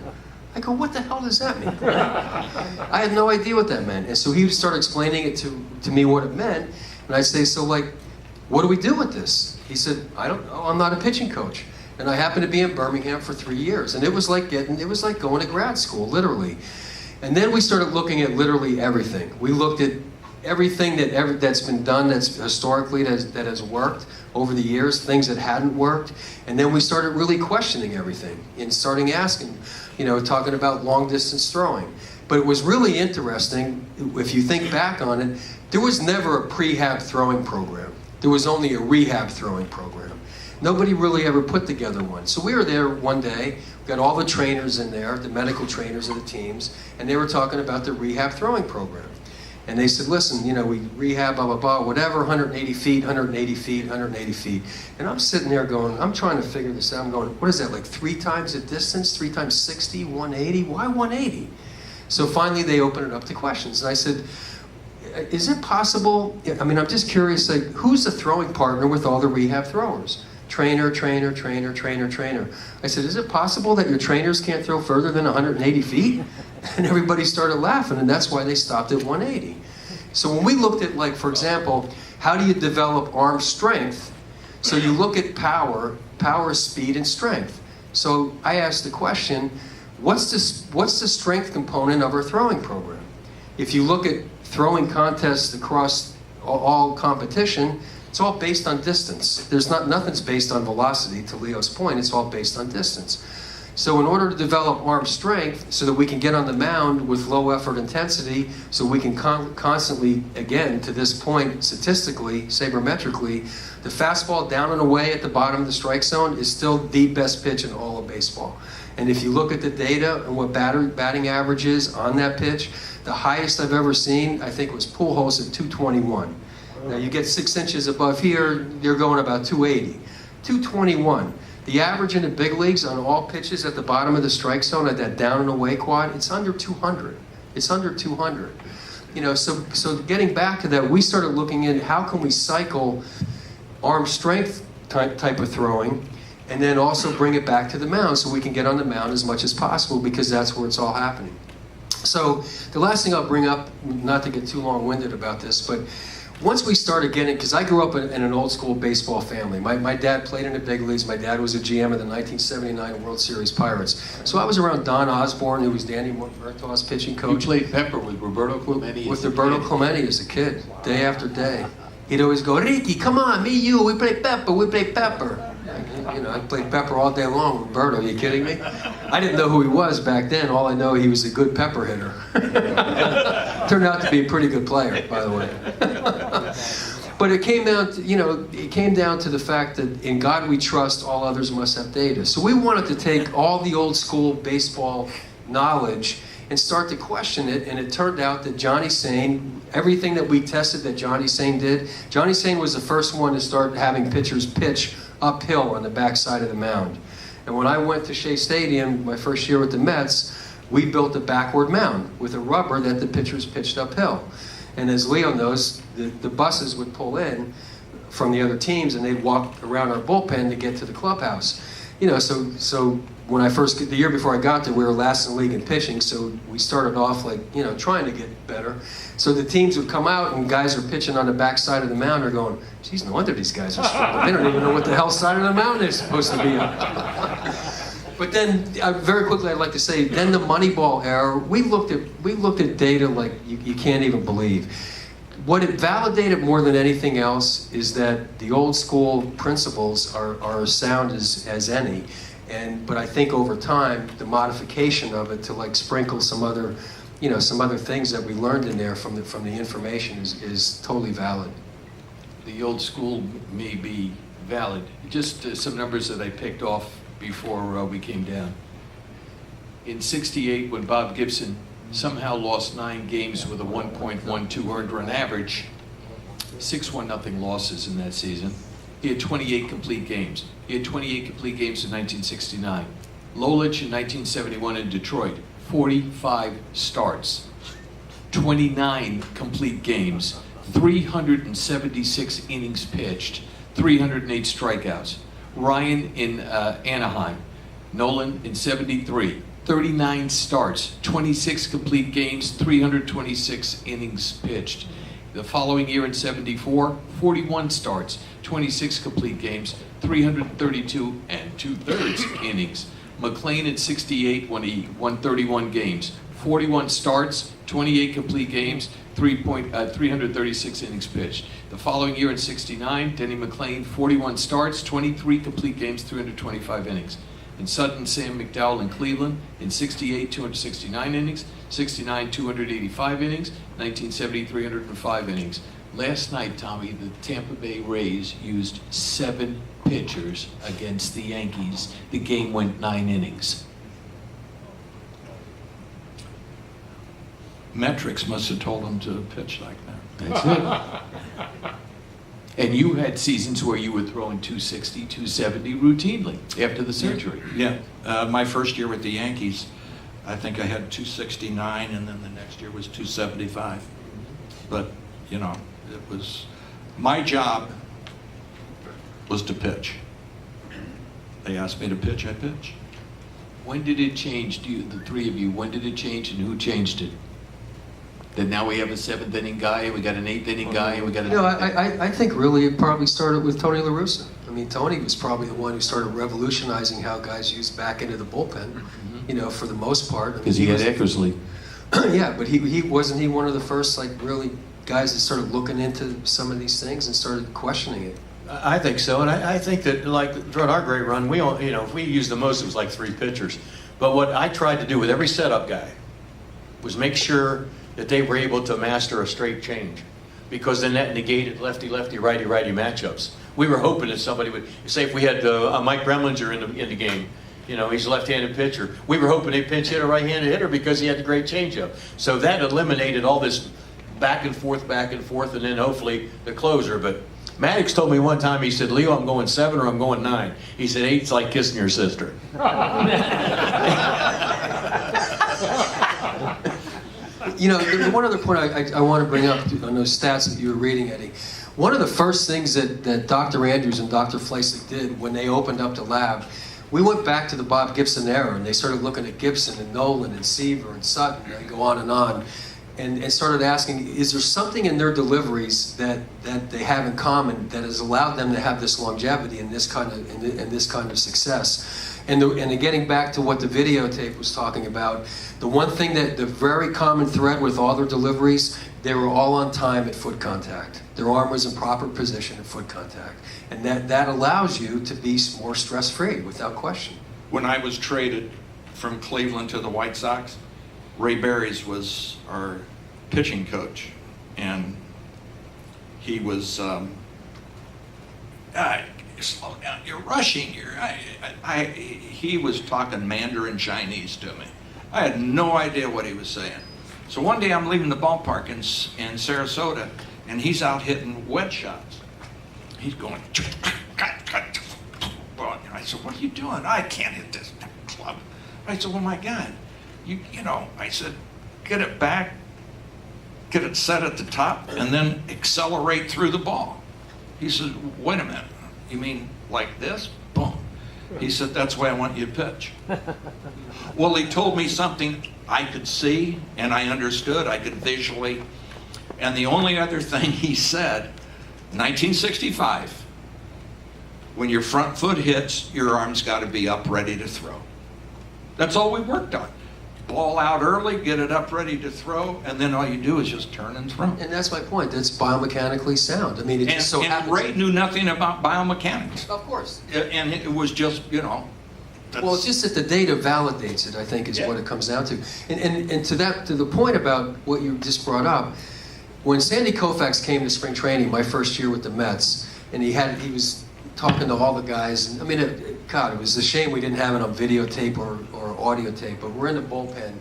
I go, what the hell does that mean? I had no idea what that meant. And so he would start explaining it to me what it meant, and I'd say, so like, what do we do with this? He said, I don't know, I'm not a pitching coach. And I happened to be in Birmingham for 3 years, and it was like going to grad school, literally. And then we started looking at literally everything. We looked at everything that's been done that's historically that has worked over the years, things that hadn't worked, and then we started really questioning everything and starting asking, talking about long distance throwing. But it was really interesting, if you think back on it, there was never a prehab throwing program. There was only a rehab throwing program. Nobody really ever put together one. So we were there one day, we got all the trainers in there, the medical trainers of the teams, and they were talking about the rehab throwing program. And they said, listen, we rehab, blah, blah, blah, whatever, 180 feet, 180 feet, 180 feet. And I'm sitting there going, I'm trying to figure this out. I'm going, what is that, like 3 times the distance, 3 times 60, 180? Why 180? So finally they opened it up to questions. And I said, is it possible, I'm just curious, like, who's the throwing partner with all the rehab throwers? Trainer, trainer, trainer, trainer, trainer. I said, is it possible that your trainers can't throw further than 180 feet? And everybody started laughing, and that's why they stopped at 180. So when we looked at, like, for example, how do you develop arm strength? So you look at power, speed, and strength. So I asked the question, what's the strength component of our throwing program? If you look at throwing contests across all competition, it's all based on distance. Nothing's based on velocity, to Leo's point, it's all based on distance. So in order to develop arm strength so that we can get on the mound with low effort intensity, so we can constantly, again, to this point, statistically, sabermetrically, the fastball down and away at the bottom of the strike zone is still the best pitch in all of baseball. And if you look at the data and what batting average is on that pitch, the highest I've ever seen, I think, was Pujols at 221. Now you get 6 inches above here, you're going about 280. 221. The average in the big leagues on all pitches at the bottom of the strike zone at that down and away quad, it's under 200. It's under 200. So getting back to that, we started looking at how can we cycle arm strength type of throwing, and then also bring it back to the mound so we can get on the mound as much as possible, because that's where it's all happening. So the last thing I'll bring up, not to get too long-winded about this, but once we started getting, because I grew up in an old school baseball family. My dad played in the big leagues. My dad was a GM of the 1979 World Series Pirates. So I was around Don Osborne, who was Danny Murtaugh's pitching coach. You played pepper with Roberto Clemente. With Roberto Clemente as a kid, day after day. He'd always go, Ricky, come on, me, you, we play pepper, we play pepper. I played pepper all day long. Roberto, are you kidding me? I didn't know who he was back then. All I know, he was a good pepper hitter. Turned out to be a pretty good player, by the way. But it came down to, the fact that in God we trust, all others must have data. So we wanted to take all the old school baseball knowledge and start to question it, and it turned out that Johnny Sain, everything that we tested that Johnny Sain did, Johnny Sain was the first one to start having pitchers pitch uphill on the backside of the mound. And when I went to Shea Stadium my first year with the Mets, we built a backward mound with a rubber that the pitchers pitched uphill. And as Leo knows, the buses would pull in from the other teams, and they'd walk around our bullpen to get to the clubhouse. So when the year before I got there, we were last in the league in pitching, so we started off trying to get better. So the teams would come out, and guys are pitching on the back side of the mound, are going, geez, no wonder these guys are struggling. They don't even know what the hell side of the mound they're supposed to be on. But then, very quickly, I'd like to say, then the Moneyball era, we looked at data like you can't even believe. What it validated more than anything else is that the old school principles are as sound as any. But I think over time, the modification of it to sprinkle some other things that we learned in there from the information is totally valid. The old school may be valid. Just some numbers that I picked off before we came down. In '68, when Bob Gibson somehow lost 9 games with a 1.12 earned run average, 6-1-0 losses in that season, he had 28 complete games. He had 28 complete games in 1969. Lolich in 1971 in Detroit, 45 starts, 29 complete games, 376 innings pitched, 308 strikeouts. Ryan in Anaheim, Nolan in '73, 39 starts, 26 complete games, 326 innings pitched. The following year in 74, 41 starts, 26 complete games, 332 and 2/3 innings. McLean in 68 when he won 31 games, 41 starts, 28 complete games, 336 innings pitched. The following year in 69, Denny McLean, 41 starts, 23 complete games, 325 innings. And Sutton Sam McDowell in Cleveland in 68, 269 innings, 69, 285 innings, 1970, 305 innings. Last night, Tommy, the Tampa Bay Rays used 7 pitchers against the Yankees. The game went 9 innings. Metrics must have told him to pitch like that. That's it. And you had seasons where you were throwing 260, 270 routinely after the surgery. Yeah, my first year with the Yankees, I think I had 269, and then the next year was 275. But, you know, it was, my job was to pitch. They asked me to pitch, I pitched. When did it change, the three of you, when did it change and who changed it? That now we have a 7th inning guy, we got an 8th inning guy, and we got a... You know, I think really it probably started with Tony La Russa. I mean, Tony was probably the one who started revolutionizing how guys used back into the bullpen, you know, for the most part. Because he had Eckersley. Yeah, but he wasn't he one of the first, like, really guys that started looking into some of these things and started questioning it. I think so, and I think that, like, throughout our great run, we all, you know, if we used the most, it was like 3 pitchers. But what I tried to do with every setup guy was make sure that they were able to master a straight change, because then that negated lefty-lefty, righty-righty matchups. We were hoping that somebody would, say if we had Mike Bremlinger in the game, you know, he's a left-handed pitcher. We were hoping they'd pinch hit a right-handed hitter because he had the great changeup. So that eliminated all this back and forth, and then hopefully the closer. But Maddox told me one time, he said, Leo, I'm going 7 or I'm going 9. He said, 8's like kissing your sister. You know, one other point I want to bring up on those stats that you were reading, Eddie. One of the first things that Dr. Andrews and Dr. Fleisig did when they opened up the lab, we went back to the Bob Gibson era, and they started looking at Gibson and Nolan and Seaver and Sutton, and go on, and started asking, is there something in their deliveries that they have in common that has allowed them to have this longevity and this kind of success? And getting back to what the videotape was talking about, the one thing that the very common thread with all their deliveries, they were all on time at foot contact. Their arm was in proper position at foot contact. And that allows you to be more stress-free, without question. When I was traded from Cleveland to the White Sox, Ray Berries was our pitching coach, and he was, slow down, you're rushing, he was talking Mandarin Chinese to me. I had no idea what he was saying. So one day I'm leaving the ballpark in Sarasota, and he's out hitting wedge shots. He's going, I said, what are you doing? I can't hit this club. I said, well, my God, you know, I said, get it back, get it set at the top, and then accelerate through the ball. He said, wait a minute, you mean like this? Boom. He said, that's the way I want you to pitch. Well, he told me something I could see and I understood, I could visually. And the only other thing he said, 1965, when your front foot hits, your arm's got to be up ready to throw. That's all we worked on. Ball out early, get it up ready to throw, and then all you do is just turn and throw. And that's my point. That's biomechanically sound. I mean, it just so happens. And Ray knew nothing about biomechanics. Of course. And it was just, you know. Well, it's just that the data validates it, I think, is what it comes down to. And to the point about what you just brought up, when Sandy Koufax came to spring training my first year with the Mets, and he was talking to all the guys, and I mean, God, it was a shame we didn't have it on videotape or audio tape, but we're in the bullpen.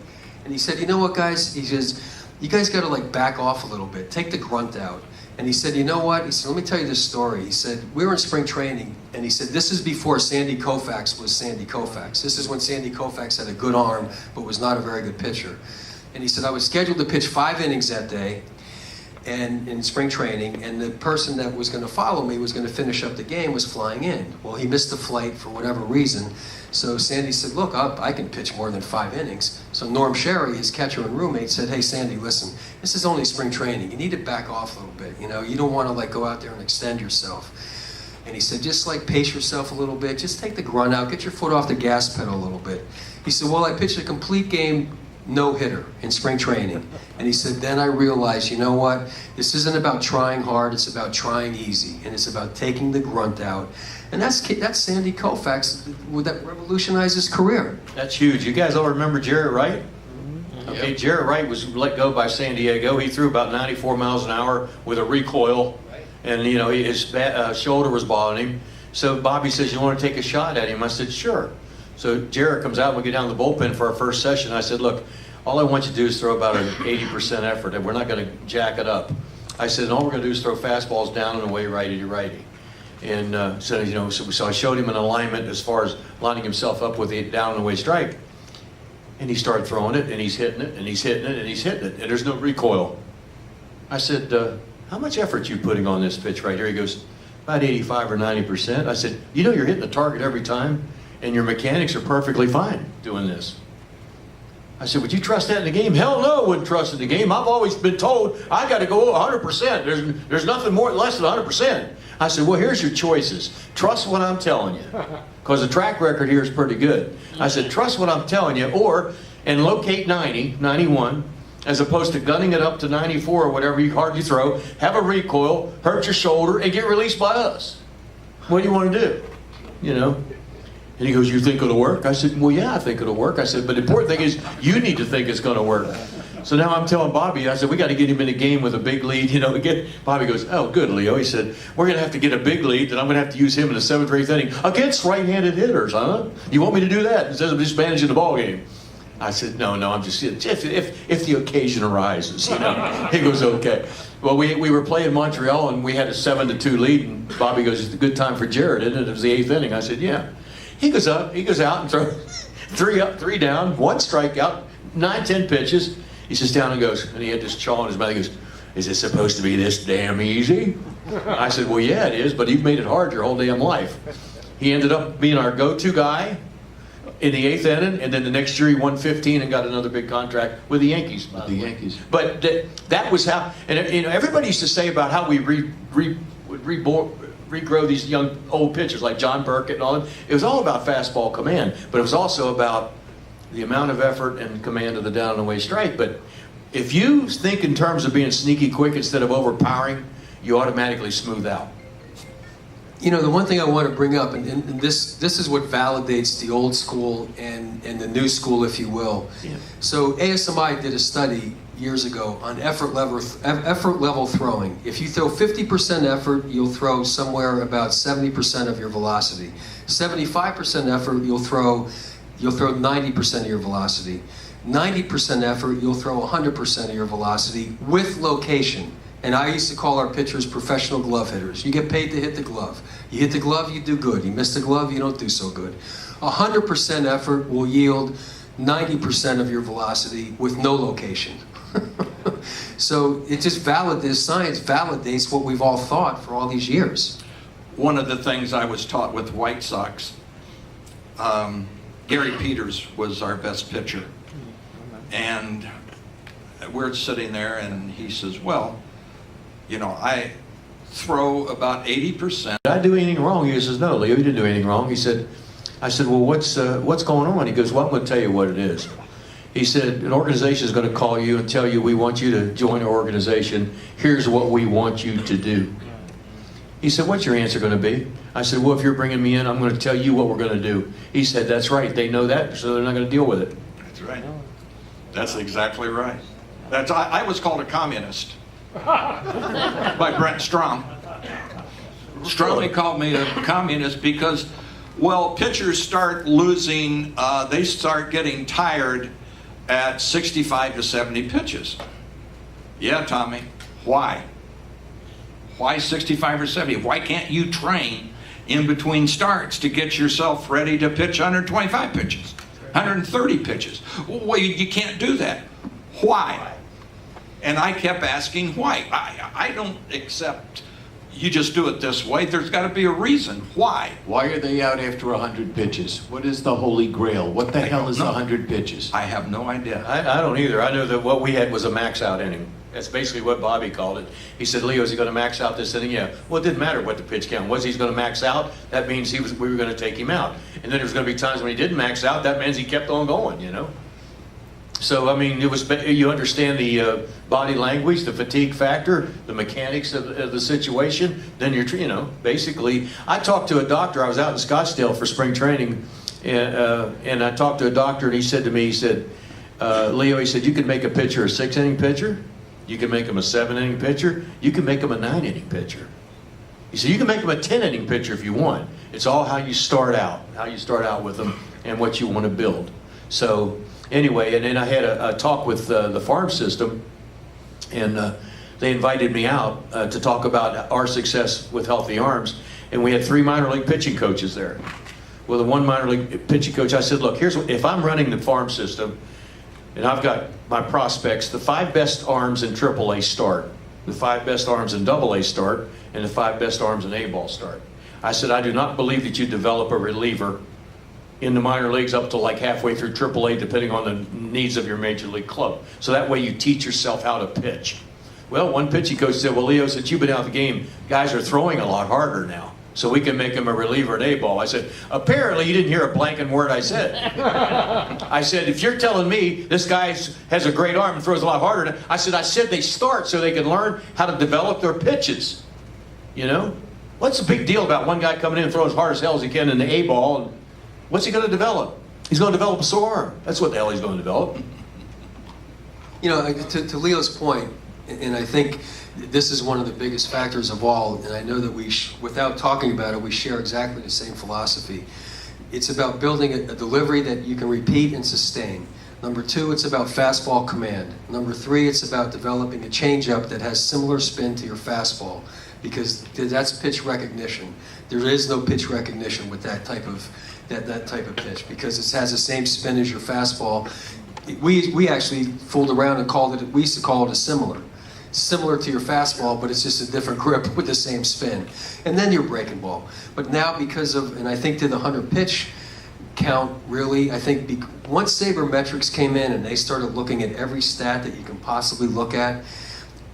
And he said, you know what, guys? He says, you guys got to like back off a little bit. Take the grunt out. And he said, you know what? He said, let me tell you this story. He said, we were in spring training, and he said, this is before Sandy Koufax was Sandy Koufax. This is when Sandy Koufax had a good arm, but was not a very good pitcher. And he said, I was scheduled to pitch 5 innings that day, and in spring training, and the person that was going to follow me was going to finish up the game was flying in. Well, he missed the flight for whatever reason, so Sandy said, look, I can pitch more than 5 innings. So Norm Sherry, his catcher and roommate, said, hey, Sandy, listen, this is only spring training. You need to back off a little bit. You know, you don't want to like go out there and extend yourself. And he said, just like pace yourself a little bit, just take the grunt out, get your foot off the gas pedal a little bit. He said, well, I pitched a complete game no-hitter in spring training. And he said, then I realized, you know what? This isn't about trying hard, it's about trying easy. And it's about taking the grunt out. And that's Sandy Koufax, that revolutionized his career. That's huge. You guys all remember Jarrett Wright? Okay, Jarrett Wright was let go by San Diego. He threw about 94 miles an hour with a recoil. And, you know, his shoulder was bothering him. So Bobby says, you want to take a shot at him? I said, sure. So Jarrett comes out and we get down to the bullpen for our first session. I said, look, all I want you to do is throw about an 80% effort, and we're not going to jack it up. I said, and all we're going to do is throw fastballs down and away righty to righty. And so, you know, so I showed him an alignment as far as lining himself up with the down and away strike. And he started throwing it, and he's hitting it, and he's hitting it, and he's hitting it, and there's no recoil. I said, how much effort you putting on this pitch right here? He goes, about 85 or 90%. I said, you know you're hitting the target every time, and your mechanics are perfectly fine doing this. I said, would you trust that in the game? Hell no, I wouldn't trust it in the game. I've always been told I got to go 100%. There's nothing more less than 100%. I said, well, here's your choices. Trust what I'm telling you, because the track record here is pretty good. I said, trust what I'm telling you, and locate 90, 91, as opposed to gunning it up to 94 or whatever you hardly throw, have a recoil, hurt your shoulder, and get released by us. What do you want to do? You know? And he goes, you think it'll work? I said, well, yeah, I think it'll work. I said, but the important thing is you need to think it's going to work. So now I'm telling Bobby, I said, we got to get him in a game with a big lead. You know, Bobby goes, oh, good, Leo. He said, we're going to have to get a big lead, and I'm going to have to use him in the 7th or 8th inning against right-handed hitters, huh? You want me to do that instead of just managing the ball game? I said, no, I'm just, if the occasion arises, you know. He goes, okay. Well, we were playing Montreal, and we had a 7-2 lead, and Bobby goes, it's a good time for Jared, isn't it? It was the 8th inning. I said, yeah. He goes out and throws 3 up, 3 down, 1 strikeout, 9, 10 pitches. He sits down and goes, and he had this chaw in his mouth. He goes, is it supposed to be this damn easy? I said, well, yeah, it is, but you've made it hard your whole damn life. He ended up being our go-to guy in the 8th inning, and then the next year he won 15 and got another big contract with the Yankees. But that was how, and you know, everybody used to say about how we regrow these young old pitchers like John Burkett and all them. It was all about fastball command, but it was also about the amount of effort and command of the down and away strike. But if you think in terms of being sneaky quick instead of overpowering, you automatically smooth out. You know, the one thing I want to bring up, and this is what validates the old school and the new school, if you will. Yeah. So ASMI did a study years ago on effort level throwing. If you throw 50% effort, you'll throw somewhere about 70% of your velocity. 75% effort, you'll throw 90% of your velocity. 90% effort, you'll throw 100% of your velocity with location. And I used to call our pitchers professional glove hitters. You get paid to hit the glove. You hit the glove, you do good. You miss the glove, you don't do so good. 100% effort will yield 90% of your velocity with no location. So it just validates, science validates what we've all thought for all these years. One of the things I was taught with White Sox, Gary Peters was our best pitcher. And we're sitting there and he says, well, you know, I throw about 80%. Did I do anything wrong? He says, no, Leo, you didn't do anything wrong. He said, I said, well, what's going on? He goes, well, I'm going to tell you what it is. He said, an organization is going to call you and tell you, we want you to join our organization. Here's what we want you to do. He said, what's your answer going to be? I said, well, if you're bringing me in, I'm going to tell you what we're going to do. He said, that's right. They know that, so they're not going to deal with it. That's right. That's exactly right. I was called a communist by Brent Strom. Strom called me a communist because, well, pitchers start losing, they start getting tired at 65 to 70 pitches. Yeah, Tommy, why? Why 65 or 70? Why can't you train in between starts to get yourself ready to pitch 125 pitches, 130 pitches? Well, you can't do that. Why? And I kept asking why. I don't accept you just do it this way. There's got to be a reason. Why? Why are they out after 100 pitches? What is the holy grail? What the hell is 100 pitches? I have no idea. I don't either. I know that what we had was a max out inning. That's basically what Bobby called it. He said, Leo, is he going to max out this inning? Yeah. Well, it didn't matter what the pitch count was. He's going to max out. That means we were going to take him out. And then there was going to be times when he didn't max out. That means he kept on going, you know. So, I mean, you understand the body language, the fatigue factor, the mechanics of the situation, then basically, I talked to a doctor. I was out in Scottsdale for spring training, and I talked to a doctor, and he said to me, Leo, he said, you can make a pitcher a 6-inning pitcher, you can make him a 7-inning pitcher, you can make him a 9-inning pitcher. He said, you can make him a 10-inning pitcher if you want. It's all how you start out with them, and what you want to build. So, anyway, and then I had a talk with the farm system, and they invited me out to talk about our success with Healthy Arms, and we had 3 minor league pitching coaches there. Well, the one minor league pitching coach, I said, look, if I'm running the farm system, and I've got my prospects, the 5 best arms in AAA start, the 5 best arms in AA start, and the 5 best arms in A-ball start. I said, I do not believe that you develop a reliever in the minor leagues up to like halfway through AAA, depending on the needs of your major league club. So that way you teach yourself how to pitch. Well, one pitching coach said, well, Leo, since you've been out of the game, guys are throwing a lot harder now, so we can make him a reliever at A-ball. I said, apparently you didn't hear a blanking word I said. I said, if you're telling me this guy has a great arm and throws a lot harder, I said they start so they can learn how to develop their pitches. You know? What's the big deal about one guy coming in and throwing as hard as hell as he can in the A-ball? And what's he going to develop? He's going to develop a sore arm. That's what the hell he's going to develop. You know, to Leo's point, and I think this is one of the biggest factors of all, and I know that without talking about it, we share exactly the same philosophy. It's about building a delivery that you can repeat and sustain. Number 2, it's about fastball command. Number 3, it's about developing a changeup that has similar spin to your fastball, because that's pitch recognition. There is no pitch recognition with that type of pitch, because it has the same spin as your fastball. We actually fooled around and we used to call it a similar to your fastball, but it's just a different grip with the same spin. And then your breaking ball. But now and I think to the 100 pitch count, really, I think once sabermetrics came in and they started looking at every stat that you can possibly look at,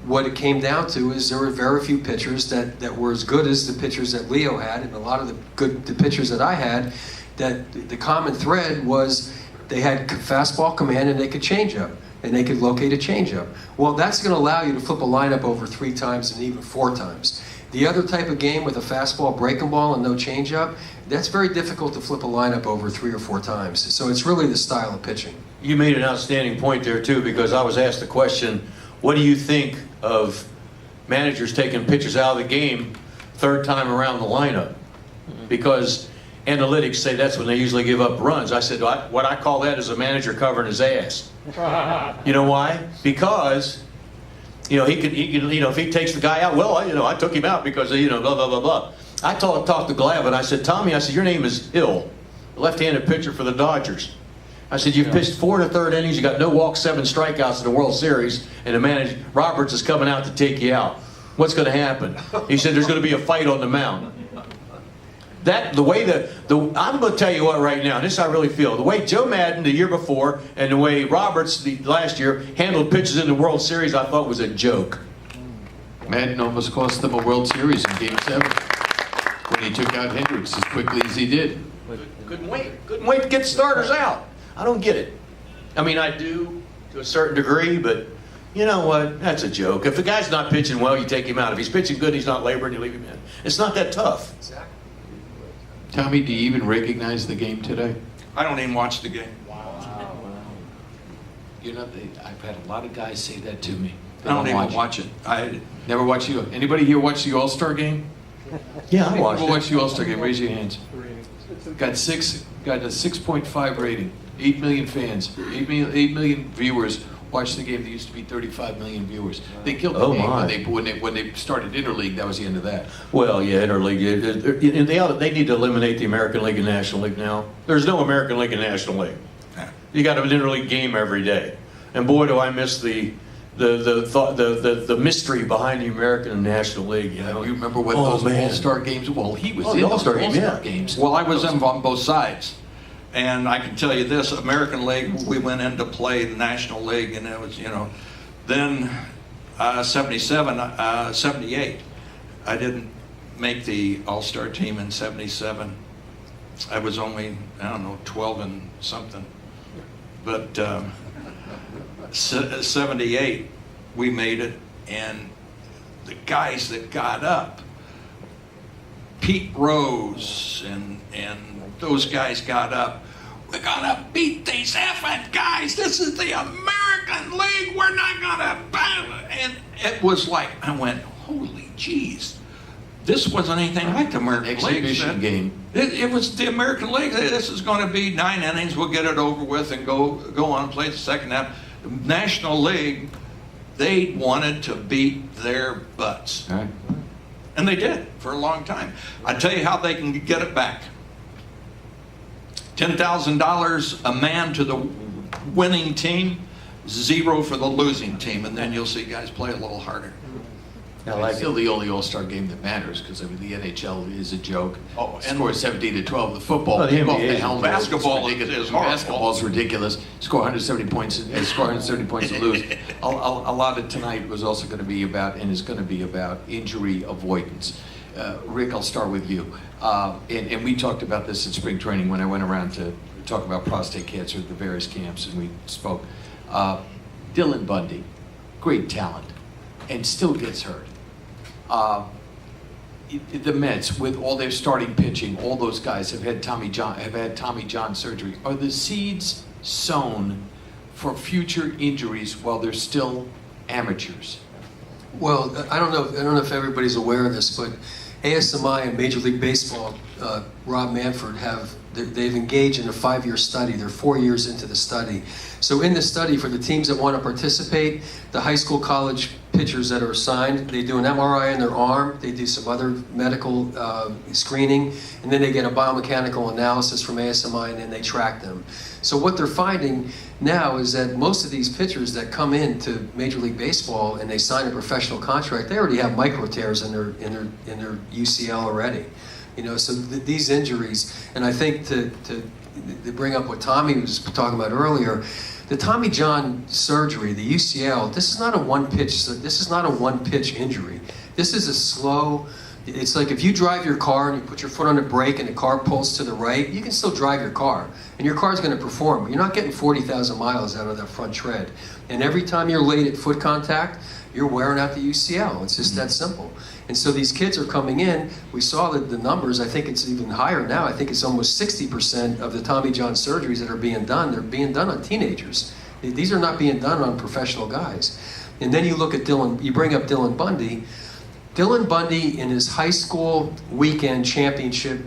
what it came down to is there were very few pitchers that were as good as the pitchers that Leo had, and a lot of the pitchers that I had, that the common thread was they had fastball command and they could change up, and they could locate a changeup. Well, that's going to allow you to flip a lineup over 3 times and even 4 times. The other type of game with a fastball, breaking ball, and no changeup, that's very difficult to flip a lineup over 3 or 4 times. So it's really the style of pitching. You made an outstanding point there too, because I was asked the question, what do you think of managers taking pitchers out of the game 3rd time around the lineup? Because analytics say that's when they usually give up runs. I said, what I call that is a manager covering his ass. You know why? Because, he could, if he takes the guy out, well, I took him out because, blah, blah, blah, blah. I talked to Glavin. I said, Tommy, your name is Hill, left-handed pitcher for the Dodgers. I said, you've pitched 4 1/3 innings, you got no walks, 7 strikeouts in the World Series, and the manager, Roberts, is coming out to take you out. What's going to happen? He said, there's going to be a fight on the mound. I'm going to tell you what right now, this is how I really feel. The way Joe Madden the year before and the way Roberts last year handled pitches in the World Series, I thought was a joke. Madden almost cost them a World Series in Game 7 when he took out Hendricks as quickly as he did. Couldn't wait to get starters out. I don't get it. I mean, I do to a certain degree, but you know what? That's a joke. If the guy's not pitching well, you take him out. If he's pitching good, he's not laboring, you leave him in. It's not that tough. Exactly. Tommy, do you even recognize the game today? I don't even watch the game. Wow. I've had a lot of guys say that to me. I don't even watch it. I never watch you. Anybody here watch the All-Star game? Yeah, I watched it. Watch the All-Star game. Raise your hands. Got a 6.5 rating. 8 million fans. 8 million viewers watch the game. There used to be 35 million viewers. They killed the game when they started Interleague. That was the end of that. Well, yeah, Interleague. They need to eliminate the American League and National League now. There's no American League and National League. You got an Interleague game every day. And boy, do I miss the the mystery behind the American and National League. You know, You remember what Oh, those man. All-Star games? Well, he was Oh, in the those All-Star game, All-Star yeah. games. Well, I was in on both sides. And I can tell you this, American League, we went in to play the National League, and it was, you know, then 77, 78. I didn't make the All-Star team in 77. I was only, I don't know, 12 and something. But 78, we made it, and the guys that got up, Pete Rose and those guys got up. We're gonna beat these effing guys. This is the American League. We're not gonna. And it was like, I went, holy jeez. This wasn't anything like the American League. Exhibition game. It was the American League. This is going to be 9 innings. We'll get it over with and go on and play the second half. The National League, they wanted to beat their butts. All right. And they did for a long time. I tell you how they can get it back. $10,000 a man to the winning team, 0 for the losing team, and then you'll see guys play a little harder. It's still the only All-Star game that matters, because I mean the NHL is a joke. Oh, and score 17-12. The football, Oh, the kick off NBA the is- helmet, basketball it's ridiculous. is horrible. Basketball's ridiculous. Score 170 points and score 130 points and lose. A lot of tonight was also going to be about, and is going to be about, injury avoidance. Rick, I'll start with you. And we talked about this in spring training when I went around to talk about prostate cancer at the various camps, and we spoke. Dylan Bundy, great talent, and still gets hurt. The Mets, with all their starting pitching, all those guys have had Tommy John surgery. Are the seeds sown for future injuries while they're still amateurs? Well, I don't know if everybody's aware of this, but ASMI and Major League Baseball, Rob Manfred, they've engaged in a 5-year study. They're 4 years into the study. So in the study, for the teams that want to participate, the high school, college pitchers that are assigned, they do an MRI on their arm, they do some other medical screening, and then they get a biomechanical analysis from ASMI, and then they track them. So what they're finding now is that most of these pitchers that come into Major League Baseball and they sign a professional contract, they already have micro tears in their UCL already. You know, so these injuries, and I think to bring up what Tommy was talking about earlier, the Tommy John surgery, the UCL, this is not a one-pitch injury. This is a slow. It's like if you drive your car and you put your foot on the brake and the car pulls to the right, you can still drive your car, and your car's going to perform. But you're not getting 40,000 miles out of that front tread. And every time you're late at foot contact, you're wearing out the UCL. It's just that simple. And so these kids are coming in. We saw the numbers. I think it's even higher now. I think it's almost 60% of the Tommy John surgeries that are being done. They're being done on teenagers. These are not being done on professional guys. And then you look at Dylan. You bring up Dylan Bundy. Dylan Bundy in his high school weekend championship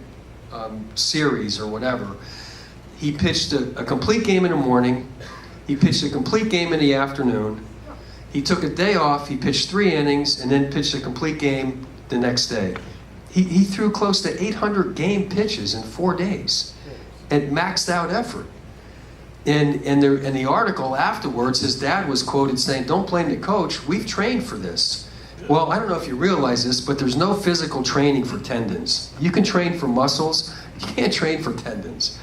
series or whatever, he pitched a complete game in the morning. He pitched a complete game in the afternoon. He took a day off, he pitched 3 innings, and then pitched a complete game the next day. He threw close to 800 game pitches in 4 days at maxed out effort. And in the article afterwards, his dad was quoted saying, "Don't blame the coach, we've trained for this." Well, I don't know if you realize this, but there's no physical training for tendons. You can train for muscles, you can't train for tendons.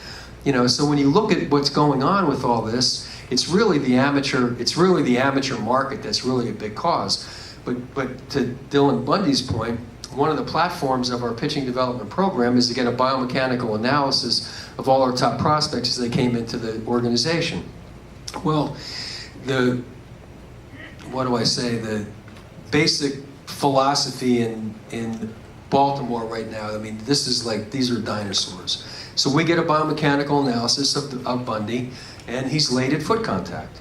You know, so when you look at what's going on with all this, it's really the amateur market that's really a big cause. But to Dylan Bundy's point, one of the platforms of our pitching development program is to get a biomechanical analysis of all our top prospects as they came into the organization. Well, the basic philosophy in Baltimore right now, I mean, this is like, these are dinosaurs. So we get a biomechanical analysis of Bundy, and he's late at foot contact.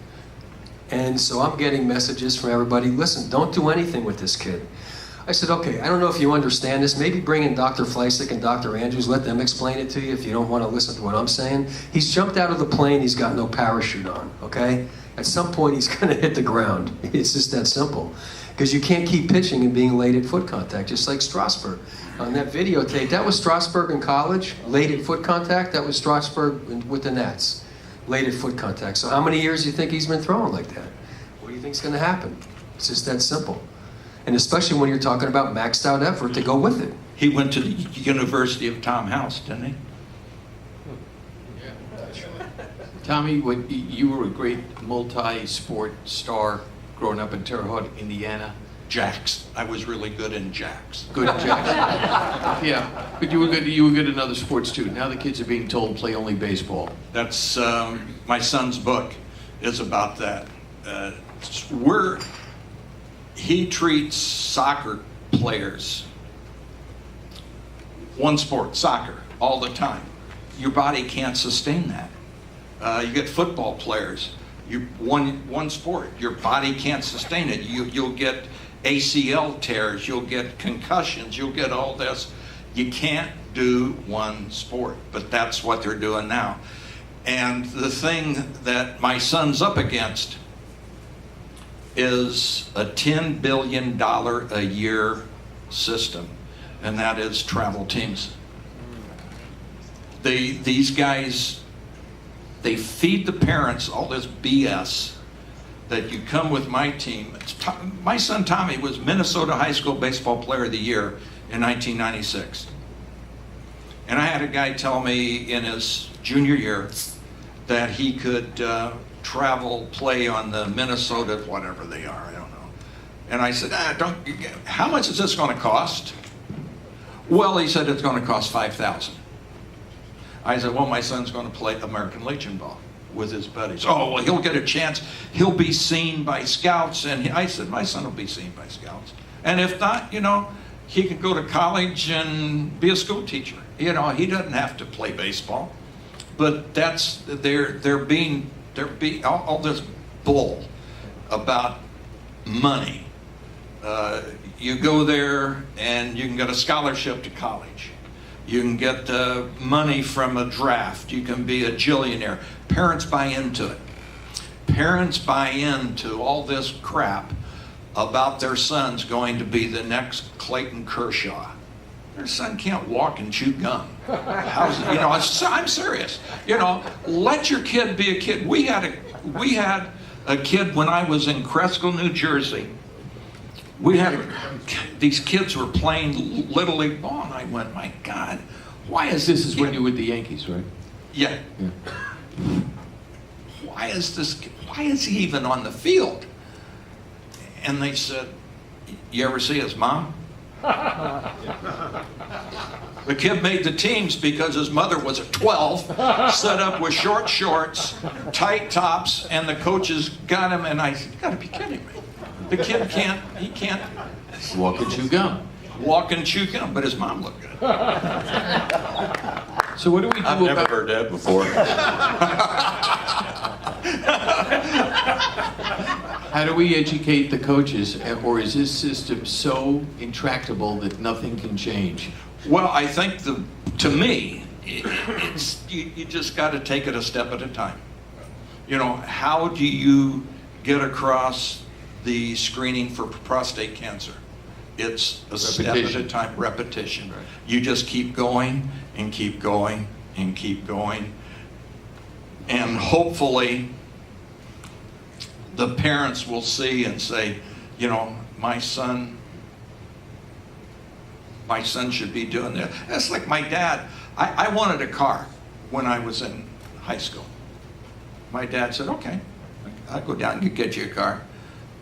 And so I'm getting messages from everybody, listen, don't do anything with this kid. I said, okay, I don't know if you understand this. Maybe bring in Dr. Fleisig and Dr. Andrews, let them explain it to you if you don't want to listen to what I'm saying. He's jumped out of the plane, he's got no parachute on, okay? At some point, he's going to hit the ground. It's just that simple. Because you can't keep pitching and being late at foot contact, just like Strasburg. On that videotape, that was Strasburg in college, late at foot contact. That was Strasburg with the Nats, late at foot contact. So how many years do you think he's been throwing like that? What what do you think's going to happen? It's just that simple. And especially when you're talking about maxed out effort to go with it. He went to the University of Tom House, didn't he? Tommy, you were a great multi-sport star growing up in Terre Haute, Indiana. Jacks. I was really good in jacks. Good at jacks. Yeah, but you were good in other sports too. Now the kids are being told play only baseball. That's my son's book is about that. He treats soccer players, one sport, soccer, all the time. Your body can't sustain that. You get football players, one sport, your body can't sustain it. You'll get ACL tears, you'll get concussions, you'll get all this. You can't do one sport, but that's what they're doing now. And the thing that my son's up against is a $10 billion a year system, and that is travel teams. These guys, they feed the parents all this BS that you come with my team. My son Tommy was Minnesota High School Baseball Player of the Year in 1996. And I had a guy tell me in his junior year that he could travel, play on the Minnesota, whatever they are, I don't know. And I said, how much is this going to cost? Well, he said it's going to cost $5,000. I said, well, my son's going to play American Legion ball with his buddies. Oh, well, he'll get a chance. He'll be seen by scouts. And I said, my son will be seen by scouts. And if not, he can go to college and be a school teacher. He doesn't have to play baseball. But they're being all this bull about money. You go there and you can get a scholarship to college. You can get money from a draft. You can be a gillionaire. Parents buy into it. Parents buy into all this crap about their sons going to be the next Clayton Kershaw. Their son can't walk and chew gum. I'm serious. Let your kid be a kid. We had a kid when I was in Cresco, New Jersey. These kids were playing Little League ball, and I went, my God, why is this? This is when you were with the Yankees, right? Yeah. Why is he even on the field? And they said, you ever see his mom? The kid made the teams because his mother was a 12, set up with short shorts, tight tops, and the coaches got him, and I said, you gotta be kidding me. The kid can't walk and chew gum. Walk and chew gum, but his mom looked good. So what do we do I've never heard that before. How do we educate the coaches, or is this system so intractable that nothing can change? Well, I think to me, you just got to take it a step at a time. How do you get across the screening for prostate cancer? It's a step at a time, repetition. Right. You just keep going and keep going and keep going. And hopefully the parents will see and say, my son should be doing this. That's like my dad. I wanted a car when I was in high school. My dad said, okay, I'll go down and get you a car,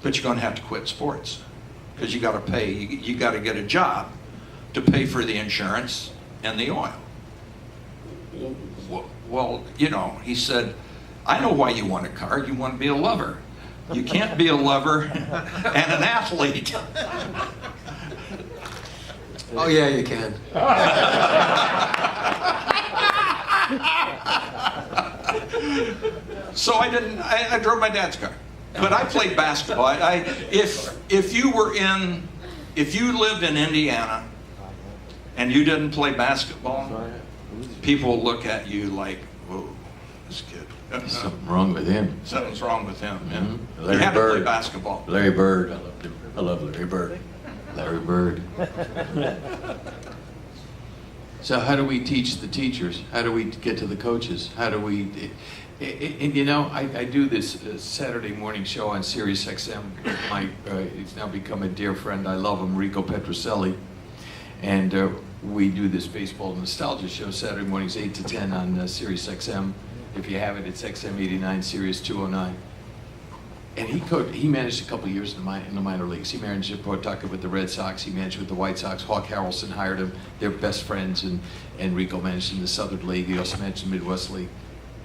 but you're going to have to quit sports because you got to pay. You got to get a job to pay for the insurance and the oil. Well, he said, I know why you want a car. You want to be a lover. You can't be a lover and an athlete. Oh yeah, you can. So I drove my dad's car, but I played basketball. If you lived in Indiana and you didn't play basketball, people will look at you like, whoa, this kid. There's something wrong with him. Something's wrong with him, yeah. Mm-hmm. Larry He had Bird. to play basketball. Larry Bird, I loved him. I love Larry Bird. Larry Bird. So how do we teach the teachers? How do we get to the coaches? How do we, and you know, I do this Saturday morning show on Sirius XM. He's now become a dear friend. I love him, Rico Petroselli. And we do this baseball nostalgia show Saturday mornings 8 to 10 on Sirius XM. If you have it, it's XM 89, Sirius 209. And he managed a couple years in the minor leagues. He managed at Pawtucket with the Red Sox. He managed with the White Sox. Hawk Harrelson hired him. They're best friends. And Rico managed in the Southern League. He also managed in the Midwest League.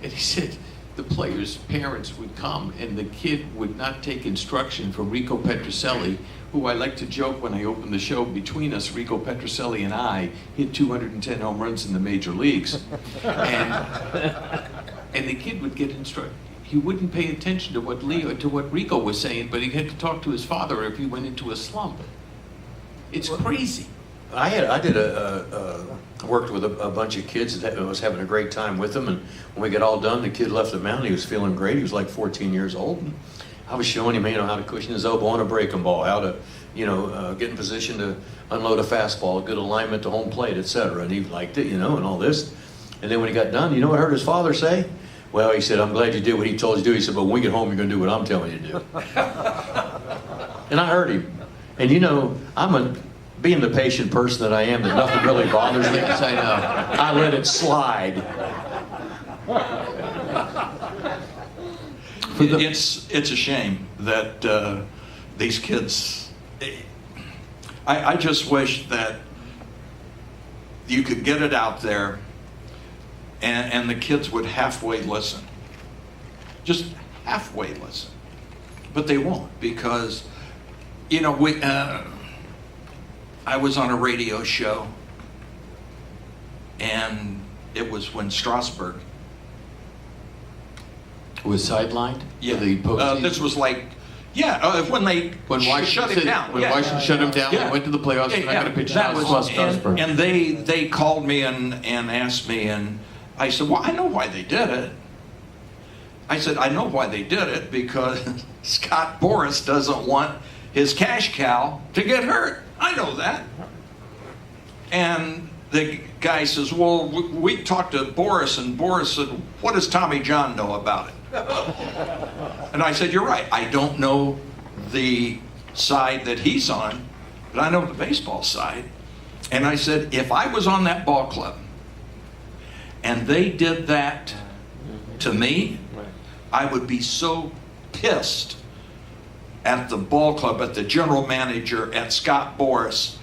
And he said the players' parents would come and the kid would not take instruction from Rico Petroselli, who I like to joke when I open the show, between us, Rico Petroselli and I hit 210 home runs in the major leagues. And the kid would get instructed. He wouldn't pay attention to what Rico was saying, but he had to talk to his father if he went into a slump. It's crazy. I worked with a bunch of kids that was having a great time with them, and when we got all done, the kid left the mound. He was feeling great. He was like 14 years old. And I was showing him, how to cushion his elbow on a breaking ball, how to, get in position to unload a fastball, good alignment to home plate, etc. And he liked it, and all this. And then when he got done, you know what I heard his father say? Well, he said, I'm glad you did what he told you to do. He said, but when we get home, you're going to do what I'm telling you to do. And I heard him. And being the patient person that I am, that nothing really bothers me, I let it slide. It's a shame that these kids, I just wish that you could get it out there and the kids would halfway listen. Just halfway listen. But they won't, because, I was on a radio show, and it was when Strasburg was sidelined? Yeah. The postseason? This was like, when Washington shut him down. When Washington shut him down, we went to the playoffs, and I got to pitch that was Strasburg. And they called me and asked me, and I said, well, I know why they did it. I said, I know why they did it, because Scott Boras doesn't want his cash cow to get hurt. I know that. And the guy says, well, we talked to Boras, and Boras said, what does Tommy John know about it? And I said, you're right. I don't know the side that he's on, but I know the baseball side. And I said, if I was on that ball club and they did that to me, I would be so pissed at the ball club, at the general manager, at Scott Boras.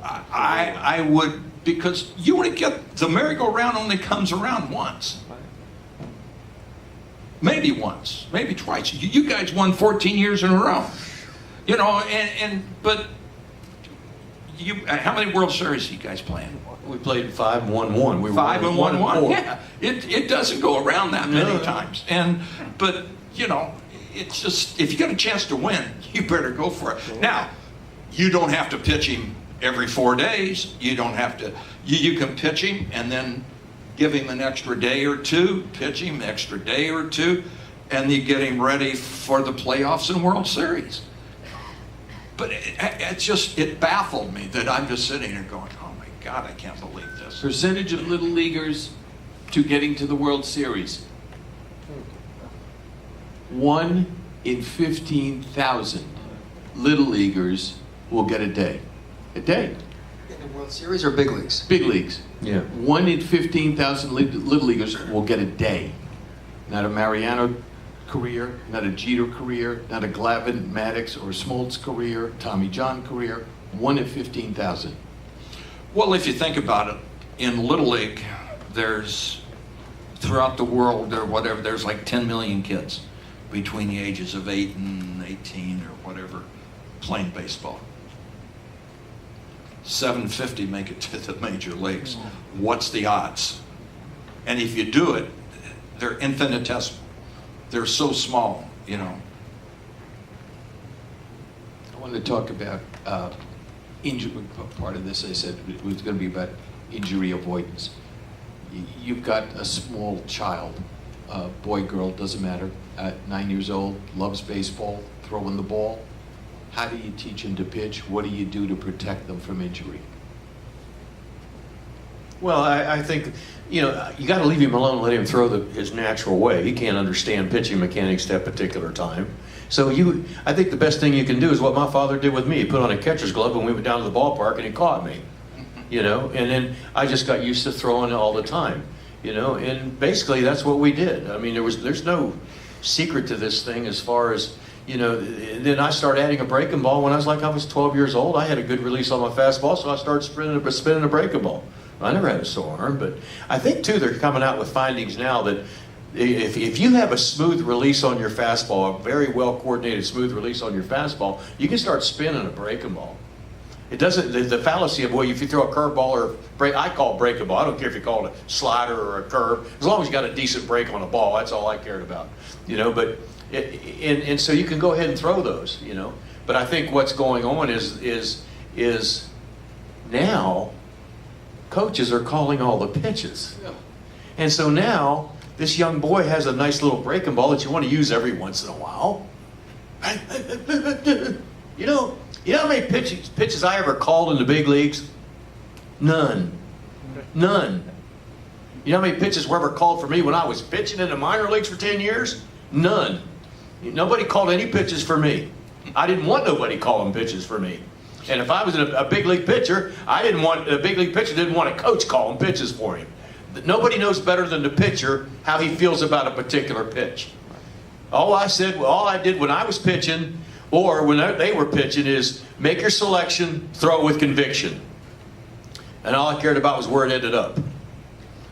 I would, because you want to get, the merry-go-round only comes around once. Maybe once, maybe twice. You guys won 14 years in a row. But how many World Series are you guys playing? We played 5 and 1-1. We were 5 and 1-1. 1-4. Yeah, it doesn't go around that many times. But it's just, if you get a chance to win, you better go for it. Now, you don't have to pitch him every 4 days. You don't have to. You can pitch him and then give him an extra day or two. Pitch him extra day or two, and you get him ready for the playoffs and World Series. But it baffled me that I'm just sitting here going, oh my God, I can't believe this. Percentage of little leaguers to getting to the World Series. 1 in 15,000 little leaguers will get a day. A day. In the World Series or big leagues? Big leagues. Yeah. 1 in 15,000 little leaguers will get a day. Not a Mariano career, not a Jeter career, not a Glavine, Maddox, or Smoltz career, Tommy John career. 1 in 15,000. Well, if you think about it, in Little League, there's, throughout the world, there's like 10 million kids between the ages of 8 and 18 or whatever playing baseball. 750 make it to the major leagues. What's the odds? And if you do it, they're infinitesimal. They're so small, I want to talk about injury. Part of this, I said, it was going to be about injury avoidance. You've got a small child, boy, girl, doesn't matter, at 9 years old, loves baseball, throwing the ball. How do you teach them to pitch? What do you do to protect them from injury? Well, I think, you got to leave him alone and let him throw his natural way. He can't understand pitching mechanics at that particular time. So I think the best thing you can do is what my father did with me. He put on a catcher's glove when we went down to the ballpark and he caught me, and then I just got used to throwing it all the time, and basically that's what we did. I mean, there's no secret to this thing as far as, then I started adding a breaking ball when I was 12 years old. I had a good release on my fastball, so I started spinning a breaking ball. I never had a sore arm, but I think too they're coming out with findings now that if you have a smooth release on your fastball, a very well coordinated smooth release on your fastball, you can start spinning a breaking ball. It doesn't, the fallacy of, well, if you throw a curveball or break, I call it breaking ball. I don't care if you call it a slider or a curve, as long as you got a decent break on a ball, that's all I cared about, but and so you can go ahead and throw those, but I think what's going on is now coaches are calling all the pitches. And so now this young boy has a nice little breaking ball that you want to use every once in a while. You know how many pitches I ever called in the big leagues? None. You know how many pitches were ever called for me when I was pitching in the minor leagues for 10 years? None. Nobody called any pitches for me. I didn't want nobody calling pitches for me. And if I was a big league pitcher, a big league pitcher didn't want a coach calling pitches for him. Nobody knows better than the pitcher how he feels about a particular pitch. All I did when I was pitching or when they were pitching is make your selection, throw it with conviction. And all I cared about was where it ended up.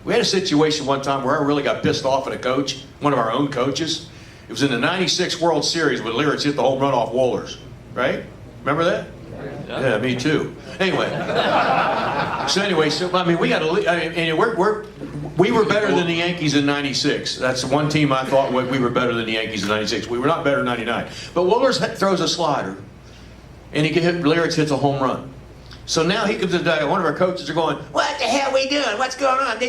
We had a situation one time where I really got pissed off at a coach, one of our own coaches. It was in the '96 World Series when Lyrics hit the home run off Wohlers, right? Remember that? Yeah, me too. Anyway, we were better than the Yankees in '96. That's one team I thought we were better than the Yankees in '96. We were not better in '99. But Wohlers throws a slider, and Lyrics hits a home run. So now he comes to one of our coaches are going, "What the hell are we doing? What's going on?"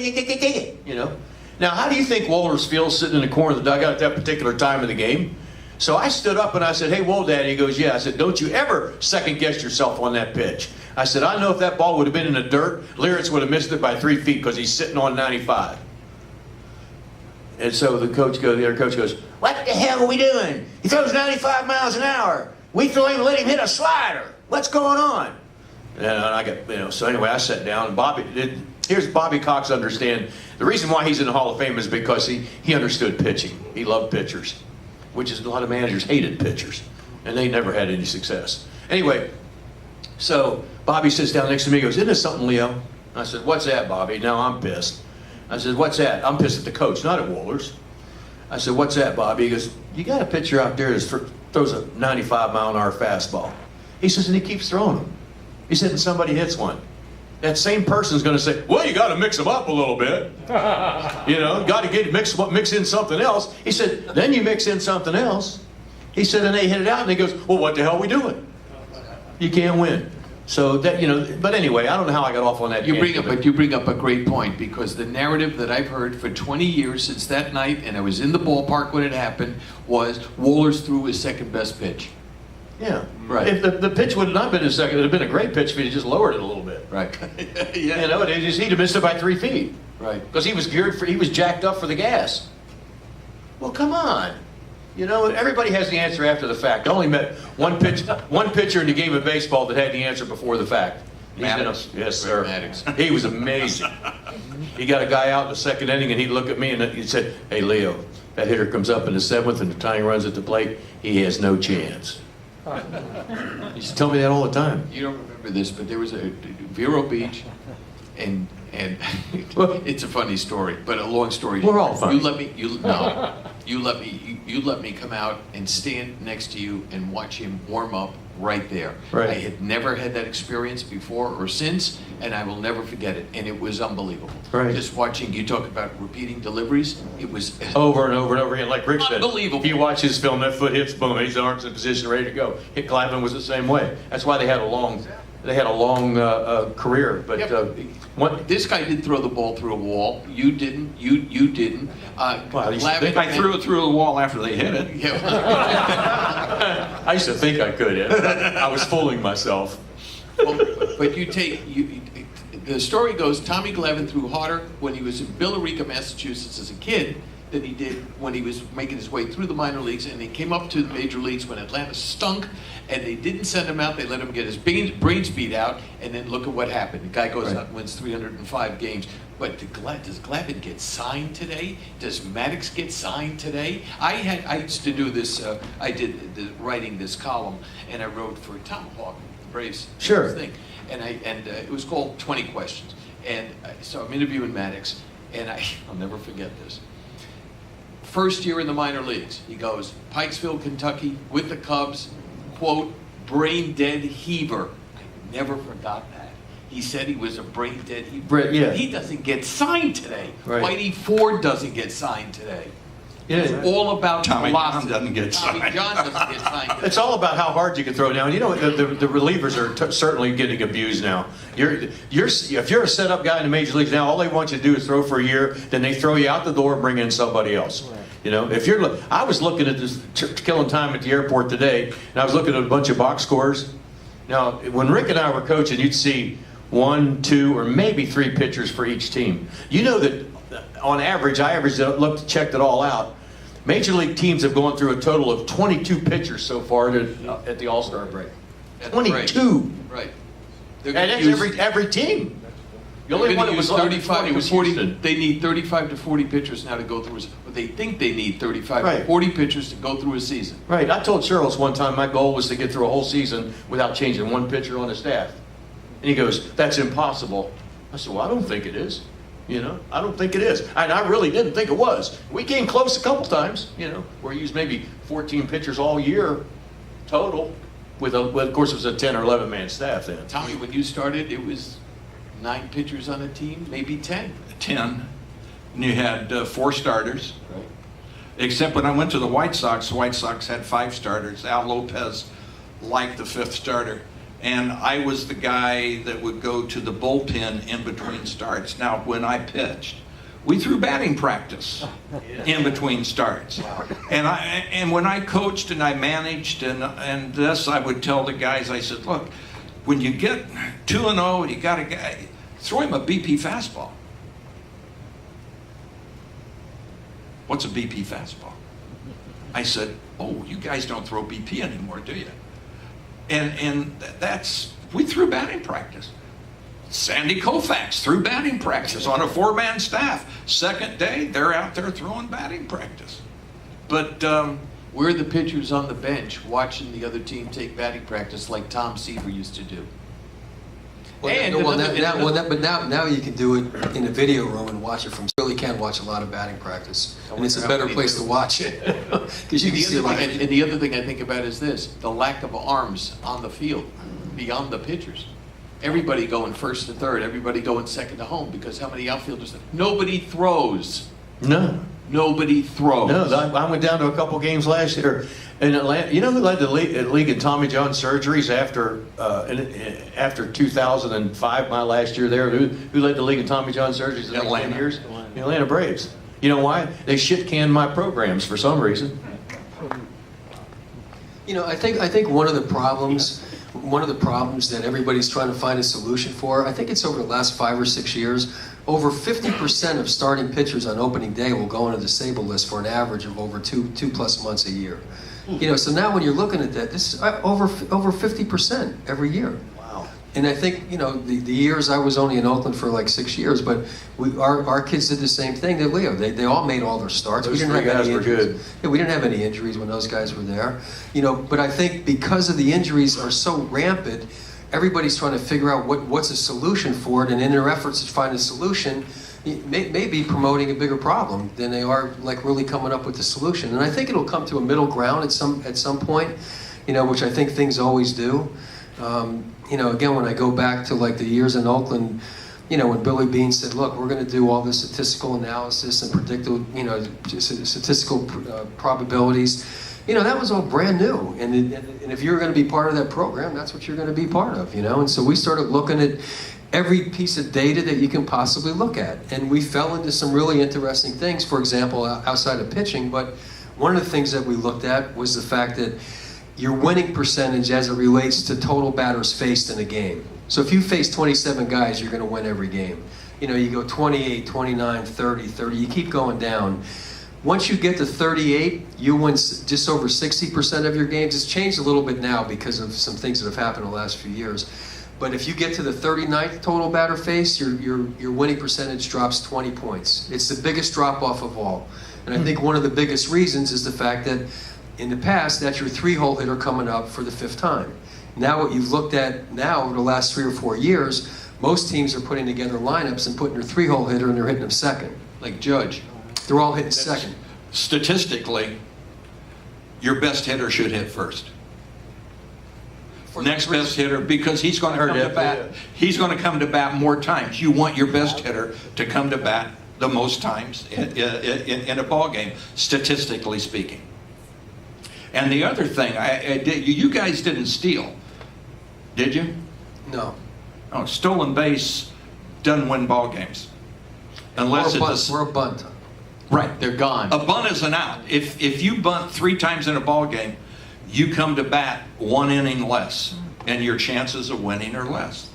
Now, how do you think Wohlers feels sitting in the corner of the dugout at that particular time of the game? So I stood up and I said, "Hey, Wohl, Daddy." He goes, "Yeah." I said, "Don't you ever second guess yourself on that pitch." I said, "I know if that ball would have been in the dirt, Lyrics would have missed it by 3 feet because he's sitting on 95. And so the other coach goes, "What the hell are we doing? He throws 95 miles an hour. We let him hit a slider. What's going on?" And I got, so anyway, I sat down and here's Bobby Cox understand. The reason why he's in the Hall of Fame is because he understood pitching. He loved pitchers, which is a lot of managers hated pitchers, and they never had any success. Anyway, so Bobby sits down next to me and goes, "Isn't this something, Leo?" I said, "What's that, Bobby?" Now I'm pissed. I said, "What's that?" I'm pissed at the coach, not at Wohlers. I said, "What's that, Bobby?" He goes, "You got a pitcher out there that throws a 95-mile-an-hour fastball." He says, "And he keeps throwing them." He said, "And somebody hits one." That same person's going to say, "Well, you got to mix them up a little bit. Got to mix in something else." He said, "Then you mix in something else." He said, "And they hit it out." And he goes, "Well, what the hell are we doing? You can't win." So that, but anyway, I don't know how I got off on that. You bring up a great point, because the narrative that I've heard for 20 years since that night, and I was in the ballpark when it happened, was Wohlers threw his second best pitch. Yeah, right. If the pitch would have not been his second, it would have been a great pitch if he just lowered it a little bit. Right. Yeah. He'd have missed it by 3 feet. Right. Because he was jacked up for the gas. Well, come on. Everybody has the answer after the fact. I only met one pitcher in the game of baseball that had the answer before the fact. Maddox. Yes, sir. Maddox. He was amazing. He got a guy out in the second inning, and he'd look at me and he'd say, "Hey, Leo, that hitter comes up in the 7th, and the tying runs at the plate. He has no chance." He used to tell me that all the time. You don't remember this, but there was a Vero Beach, and it's a funny story, but a long story. We're all funny. You let me come out and stand next to you and watch him warm up right there. Right. I had never had that experience before or since, and I will never forget it. And it was unbelievable. Right. Just watching you talk about repeating deliveries, it was over and over and over again, like Rick said. Unbelievable. If you watch his film, that foot hits, boom, his arms in position, ready to go. Hit Glavine was the same way. That's why they had a long career. But this guy did throw the ball through a wall. You didn't. You didn't. I threw it through the wall after they hit it. Yeah. I used to think I could. I was fooling myself. Well, but the story goes, Tommy Glavine threw harder when he was in Billerica, Massachusetts as a kid than he did when he was making his way through the minor leagues, and he came up to the major leagues when Atlanta stunk, and they didn't send him out. They let him get his brains beat out, and then look at what happened. The guy goes out and wins 305 games. But does Glavine get signed today? Does Maddux get signed today? I used to do this. I did writing this column, and I wrote for Tomahawk, the Braves thing, and it was called 20 Questions. And so I'm interviewing Maddux, and I'll never forget this. First year in the minor leagues, he goes, Pikesville, Kentucky, with the Cubs, quote, brain dead heaver. I never forgot that. He said he was a brain dead heaver. Yeah. He doesn't get signed today. Right. Whitey Ford doesn't get signed today. Yeah. It's all about Tommy velocity. John doesn't get Tommy signed. John doesn't get signed today. It's all about how hard you can throw now. And you know, the relievers are certainly getting abused now. If you're a setup guy in the major leagues now, all they want you to do is throw for a year, then they throw you out the door and bring in somebody else. You know, I was looking at this, killing time at the airport today, and I was looking at a bunch of box scores. Now, when Rick and I were coaching, you'd see 1, 2, or maybe 3 pitchers for each team. You know that on average, checked it all out. Major league teams have gone through a total of 22 pitchers so far at the All-Star break. 22. Right. And that's every team. The only one that was 35 to 40. Houston. They need 35 to 40 pitchers now to go through. But they think they need 35 to 40 pitchers to go through a season. Right. I told Charles one time my goal was to get through a whole season without changing one pitcher on the staff. And he goes, "That's impossible." I said, "Well, I don't think it is. You know, I don't think it is." And I really didn't think it was. We came close a couple times, you know, where we used maybe 14 pitchers all year total. Of course, it was a 10 or 11 man staff then. Tommy, when you started, it was 9 pitchers on a team, maybe 10. 10. And you had 4 starters. Right. Except when I went to the White Sox had 5 starters. Al Lopez liked the 5th starter. And I was the guy that would go to the bullpen in between starts. Now, when I pitched, we threw batting practice in between starts. And when I coached and I managed and this, I would tell the guys, I said, look, when you get 2-0, you got a guy, throw him a BP fastball. What's a BP fastball? I said, oh, you guys don't throw BP anymore, do you? And we threw batting practice. Sandy Koufax threw batting practice on a 4-man staff. Second day, they're out there throwing batting practice. But where are the pitchers on the bench watching the other team take batting practice like Tom Seaver used to do? But now you can do it in a video room and watch it from. You really can watch a lot of batting practice, and it's a better place to watch it because you can see a lot. And the other thing I think about is this: the lack of arms on the field beyond the pitchers. Everybody going first to third, everybody going second to home, because how many outfielders? Nobody throws. No. Nobody throws. No, I went down to a couple games last year in Atlanta. You know who led the league in Tommy John surgeries after 2005, my last year there? Who led the league in Tommy John surgeries in the last 10 years? The Atlanta Braves. You know why? They shit-canned my programs for some reason. You know, I think one of the problems that everybody's trying to find a solution for, I think it's over the last 5 or 6 years, over 50% of starting pitchers on opening day will go on a disabled list for an average of over two plus months a year. You know, so now when you're looking at that, this is over 50% every year. Wow. And I think, you know, the years I was only in Oakland for like 6 years, but our kids did the same thing. They all made all their starts. Those 3 guys were good. Yeah, we didn't have any injuries when those guys were there. You know, but I think because of the injuries are so rampant, everybody's trying to figure out what's a solution for it, and in their efforts to find a solution, may be promoting a bigger problem than they are like really coming up with the solution. And I think it'll come to a middle ground at some point, you know, which I think things always do. You know, again, when I go back to like the years in Oakland, you know, when Billy Beane said, look, we're going to do all this statistical analysis and statistical probabilities, you know, that was all brand new. And if you're going to be part of that program, that's what you're going to be part of, you know. And so we started looking at every piece of data that you can possibly look at. And we fell into some really interesting things, for example, outside of pitching. But one of the things that we looked at was the fact that your winning percentage as it relates to total batters faced in a game. So if you face 27 guys, you're going to win every game. You know, you go 28, 29, 30, 30, you keep going down. Once you get to 38, you win just over 60% of your games. It's changed a little bit now because of some things that have happened in the last few years. But if you get to the 39th total batter face, your winning percentage drops 20 points. It's the biggest drop off of all. And I think one of the biggest reasons is the fact that in the past, that's your 3-hole hitter coming up for the 5th time. Now what you've looked at now over the last 3 or 4 years, most teams are putting together lineups and putting their 3-hole hitter and they're hitting them second. Like Judge. They're all hitting second. Statistically, your best hitter should hit first. Next best hitter, because he's going to come to bat. He's going to come to bat more times. You want your best hitter to come to bat the most times in a ball game, statistically speaking. And the other thing, you guys didn't steal, did you? No. Oh, stolen base doesn't win ball games, unless it's a bunt. Right, they're gone. A bunt is an out. If you bunt 3 times in a ball game, you come to bat 1 inning less, and your chances of winning are less.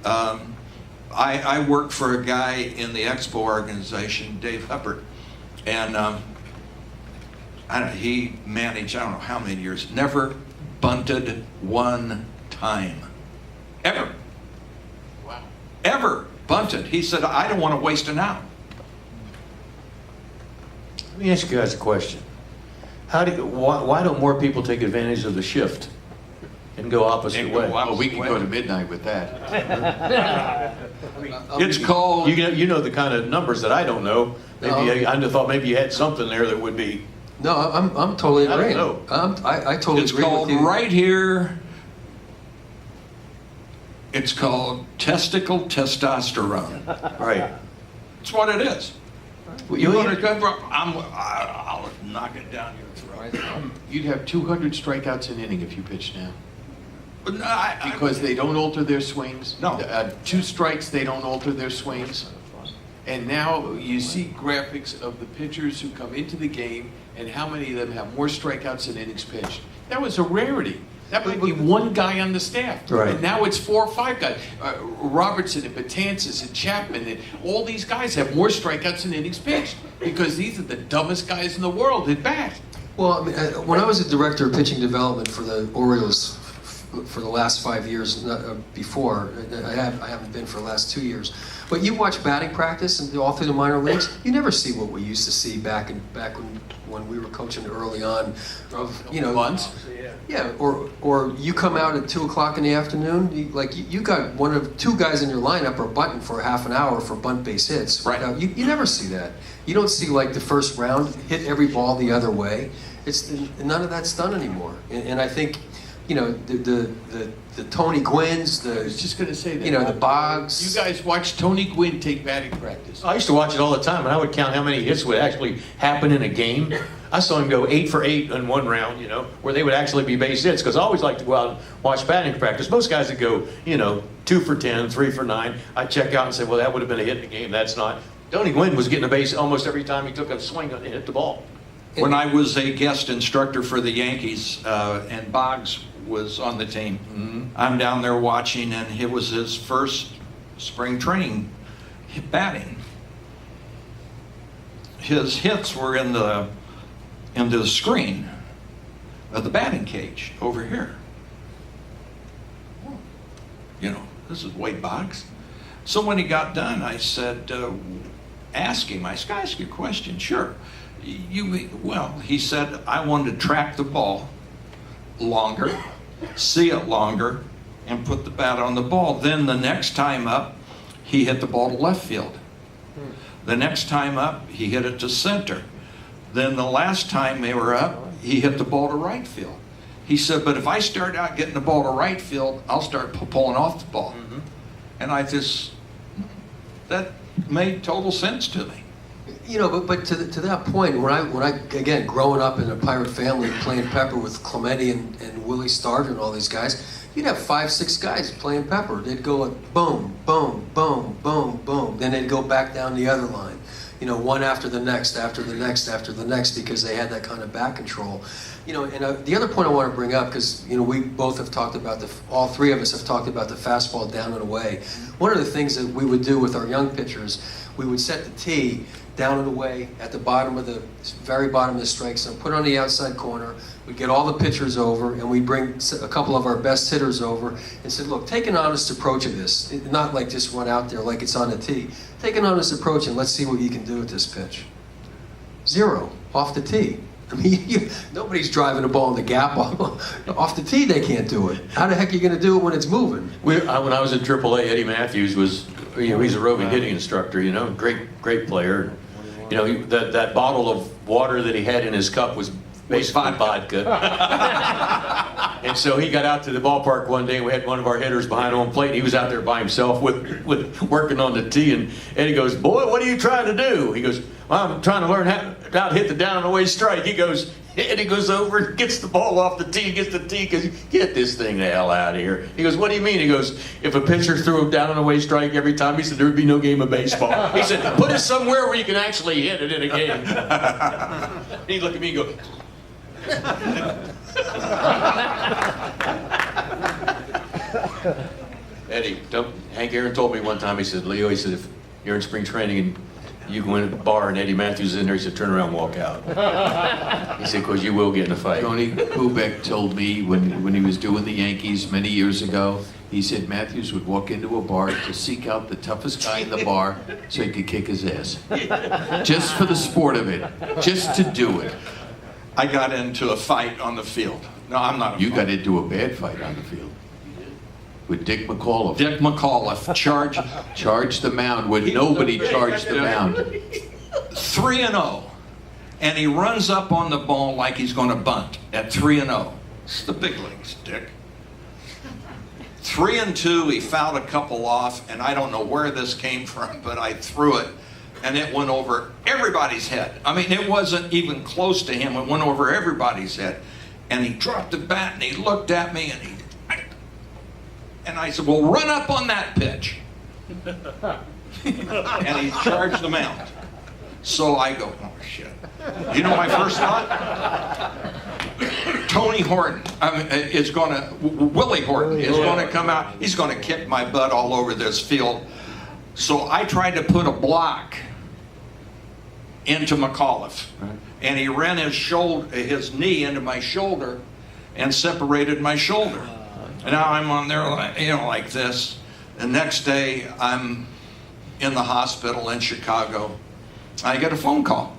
I worked for a guy in the Expo organization, Dave Huppert, and he managed I don't know how many years, never bunted 1 time, ever. Wow. Ever bunted. He said, I don't want to waste an out. Let me ask you guys a question. Why don't more people take advantage of the shift and go opposite way? Well, we can go to midnight with that. It's called... You know the kind of numbers that I don't know. Maybe I thought maybe you had something there that would be... No, I'm totally agreeing. I don't know. I totally it's agree with called you. right here, it's called testicle testosterone. Right. That's what it is. Well, You want to go, I'll knock it down your throat. You'd have 200 strikeouts an inning if you pitched now. But no, Because they don't alter their swings. No. 2 strikes, they don't alter their swings. And now you see graphics of the pitchers who come into the game and how many of them have more strikeouts than innings pitched. That was a rarity. That might be 1 guy on the staff. Right. And now it's 4 or 5 guys. Robertson and Betances and Chapman and all these guys have more strikeouts than innings pitched because these are the dumbest guys in the world at bat. Well, I mean, when I was a director of pitching development for the Orioles for the last 5 years before, I haven't been for the last 2 years. But you watch batting practice and all through the minor leagues, you never see what we used to see back when we were coaching early on. Of Bunts? Yeah, or you come out at 2 o'clock in the afternoon, you got 1 of 2 guys in your lineup are bunting for half an hour for bunt base hits. Right. Now, you never see that. You don't see like the first round hit every ball the other way. None of that's done anymore. And I think, the Tony Gwynns, I was just going to say that. the Boggs. You guys watch Tony Gwynn take batting practice. I used to watch it all the time, and I would count how many hits would actually happen in a game. I saw him go 8 for 8 in 1 round, where they would actually be base hits, because I always like to go out and watch batting practice. Most guys that go, 2 for 10, 3 for 9, I check out and say, well, that would have been a hit in the game. That's not. Tony Gwynn was getting a base almost every time he took a swing and hit the ball. When I was a guest instructor for the Yankees, and Boggs was on the team, I'm down there watching, and it was his first spring training batting. His hits were in the screen of the batting cage over here. This is Wade Boggs. So when he got done, I said, ask him. I said, ask you a question. Sure. He said, I wanted to track the ball longer, see it longer, and put the bat on the ball. Then the next time up, he hit the ball to left field. The next time up, he hit it to center. Then the last time they were up, he hit the ball to right field. He said, but if I start out getting the ball to right field, I'll start pulling off the ball. And that made total sense to me. But to that point, when I again growing up in a Pirate family, playing pepper with Clemente and Willie Starter and all these guys, you'd have 5, 6 guys playing pepper. They'd go like boom, boom, boom, boom, boom. Then they'd go back down the other line. one after the next, after the next, after the next, because they had that kind of back control. And the other point I want to bring up, because we both have talked about all three of us have talked about the fastball down and away. One of the things that we would do with our young pitchers, we would set the tee down and away at the very bottom of the strike zone, put it on the outside corner. We'd get all the pitchers over, and we'd bring a couple of our best hitters over and said, look, take an honest approach of this. Not like just run out there like it's on the tee. Take an honest approach and let's see what you can do with this pitch. 0 off the tee. I mean, nobody's driving a ball in the gap off the tee. They can't do it. How the heck are you going to do it when it's moving? When I was at AAA, Eddie Matthews was, he's a roving hitting instructor. Great player. That bottle of water that he had in his cup was basically vodka. And so he got out to the ballpark one day, and we had one of our hitters behind home plate. And he was out there by himself with working on the tee, and Eddie goes, "Boy, what are you trying to do?" He goes, "Well, I'm trying to learn how to hit the down and away strike." Eddie goes over and gets the ball off the tee, gets the tee, goes, "Get this thing the hell out of here." He goes, "What do you mean?" He goes, "If a pitcher threw a down and away strike every time," he said, "there would be no game of baseball." He said, "Put it somewhere where you can actually hit it in a game." And he looked at me and goes, Eddie, Hank Aaron told me one time, he said, "Leo," he said, "if you're in spring training and you go in a bar and Eddie Matthews is in there," he said, "turn around and walk out." He said, "Because you will get in a fight." Tony Kubek told me when he was doing the Yankees many years ago, he said Matthews would walk into a bar to seek out the toughest guy in the bar so he could kick his ass. Just for the sport of it. Just to do it. I got into a fight on the field. No, I'm not. You got into a bad fight on the field. With Dick McAuliffe. Dick McAuliffe charged the mound when nobody charged the mound. 3-0, and he runs up on the ball like he's going to bunt at 3-0. It's the big leagues, Dick. 3-2, he fouled a couple off, and I don't know where this came from, but I threw it, and it went over everybody's head. I mean, it wasn't even close to him. It went over everybody's head. And he dropped the bat, and he looked at me, and I said, "Well, run up on that pitch." And he charged the mound. So I go, "Oh, shit." You know my first thought? Tony Horton Willie Horton is going to come out. He's going to kick my butt all over this field. So I tried to put a block into McAuliffe. And he ran his knee into my shoulder and separated my shoulder. And now I'm on there, like this. The next day, I'm in the hospital in Chicago. I get a phone call.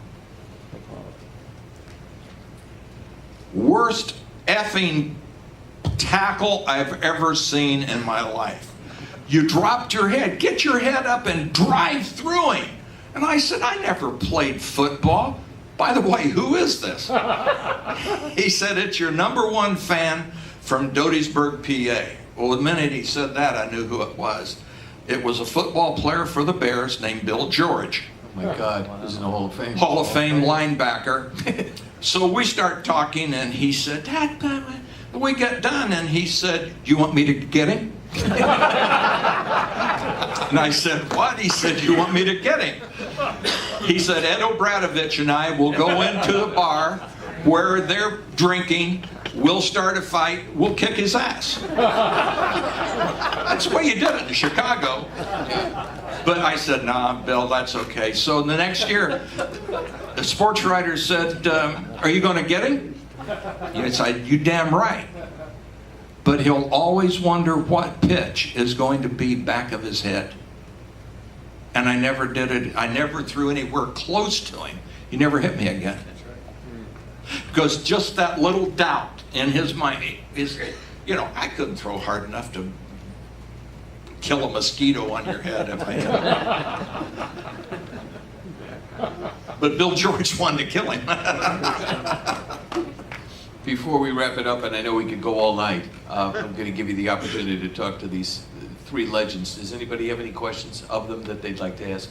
Worst effing tackle I've ever seen in my life. You dropped your head. Get your head up and drive through him. And I said, "I never played football. By the way, who is this?" He said, "It's your #1 fan from Dodysburg, PA. Well, the minute he said that, I knew who it was. It was a football player for the Bears named Bill George. Oh my God, he's in the Hall of Fame. Hall of Fame linebacker. So we start talking, and he said, "Dad, we get done," and he said, "You want me to get him?" And I said, "What?" He said, "You want me to get him?" He said, "Ed Obradovich and I will go into the bar where they're drinking. We'll start a fight. We'll kick his ass." That's the way you did it in Chicago. But I said, "Nah, Bill, that's okay." So the next year, the sports writer said, "Are you going to get him?" I said, "You damn right. But he'll always wonder what pitch is going to be back of his head." And I never did it. I never threw anywhere close to him. He never hit me again. Because just that little doubt in his mind is, I couldn't throw hard enough to kill a mosquito on your head if I had. But Bill George wanted to kill him. Before we wrap it up, and I know we could go all night, I'm going to give you the opportunity to talk to these three legends. Does anybody have any questions of them that they'd like to ask?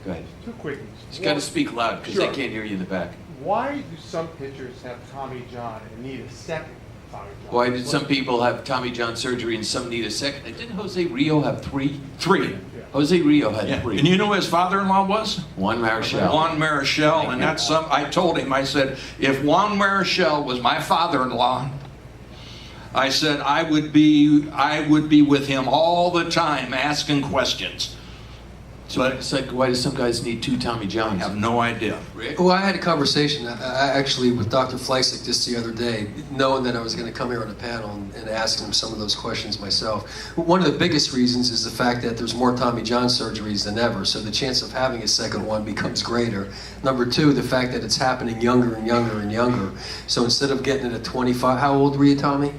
Go ahead. Two quickies. Just got to speak loud because they can't hear you in the back. Why do some pitchers have Tommy John and need a second Tommy John? Why did some people have Tommy John surgery and some need a second? Didn't Jose Rio have three? Three. Jose Rio had Yeah. 3. And you know who his father-in-law was? Juan Marichal. Juan Marichal, and that's some. I told him, I said, if Juan Marichal was my father-in-law, I said I would be with him all the time asking questions. So it's like, why do some guys need 2 Tommy Johns? I have no idea. Rick? Well, I had a conversation actually with Dr. Fleisig just the other day, knowing that I was going to come here on a panel and ask him some of those questions myself. One of the biggest reasons is the fact that there's more Tommy John surgeries than ever, so the chance of having a second one becomes greater. Number 2, the fact that it's happening younger and younger and younger. So instead of getting it at 25, how old were you, Tommy?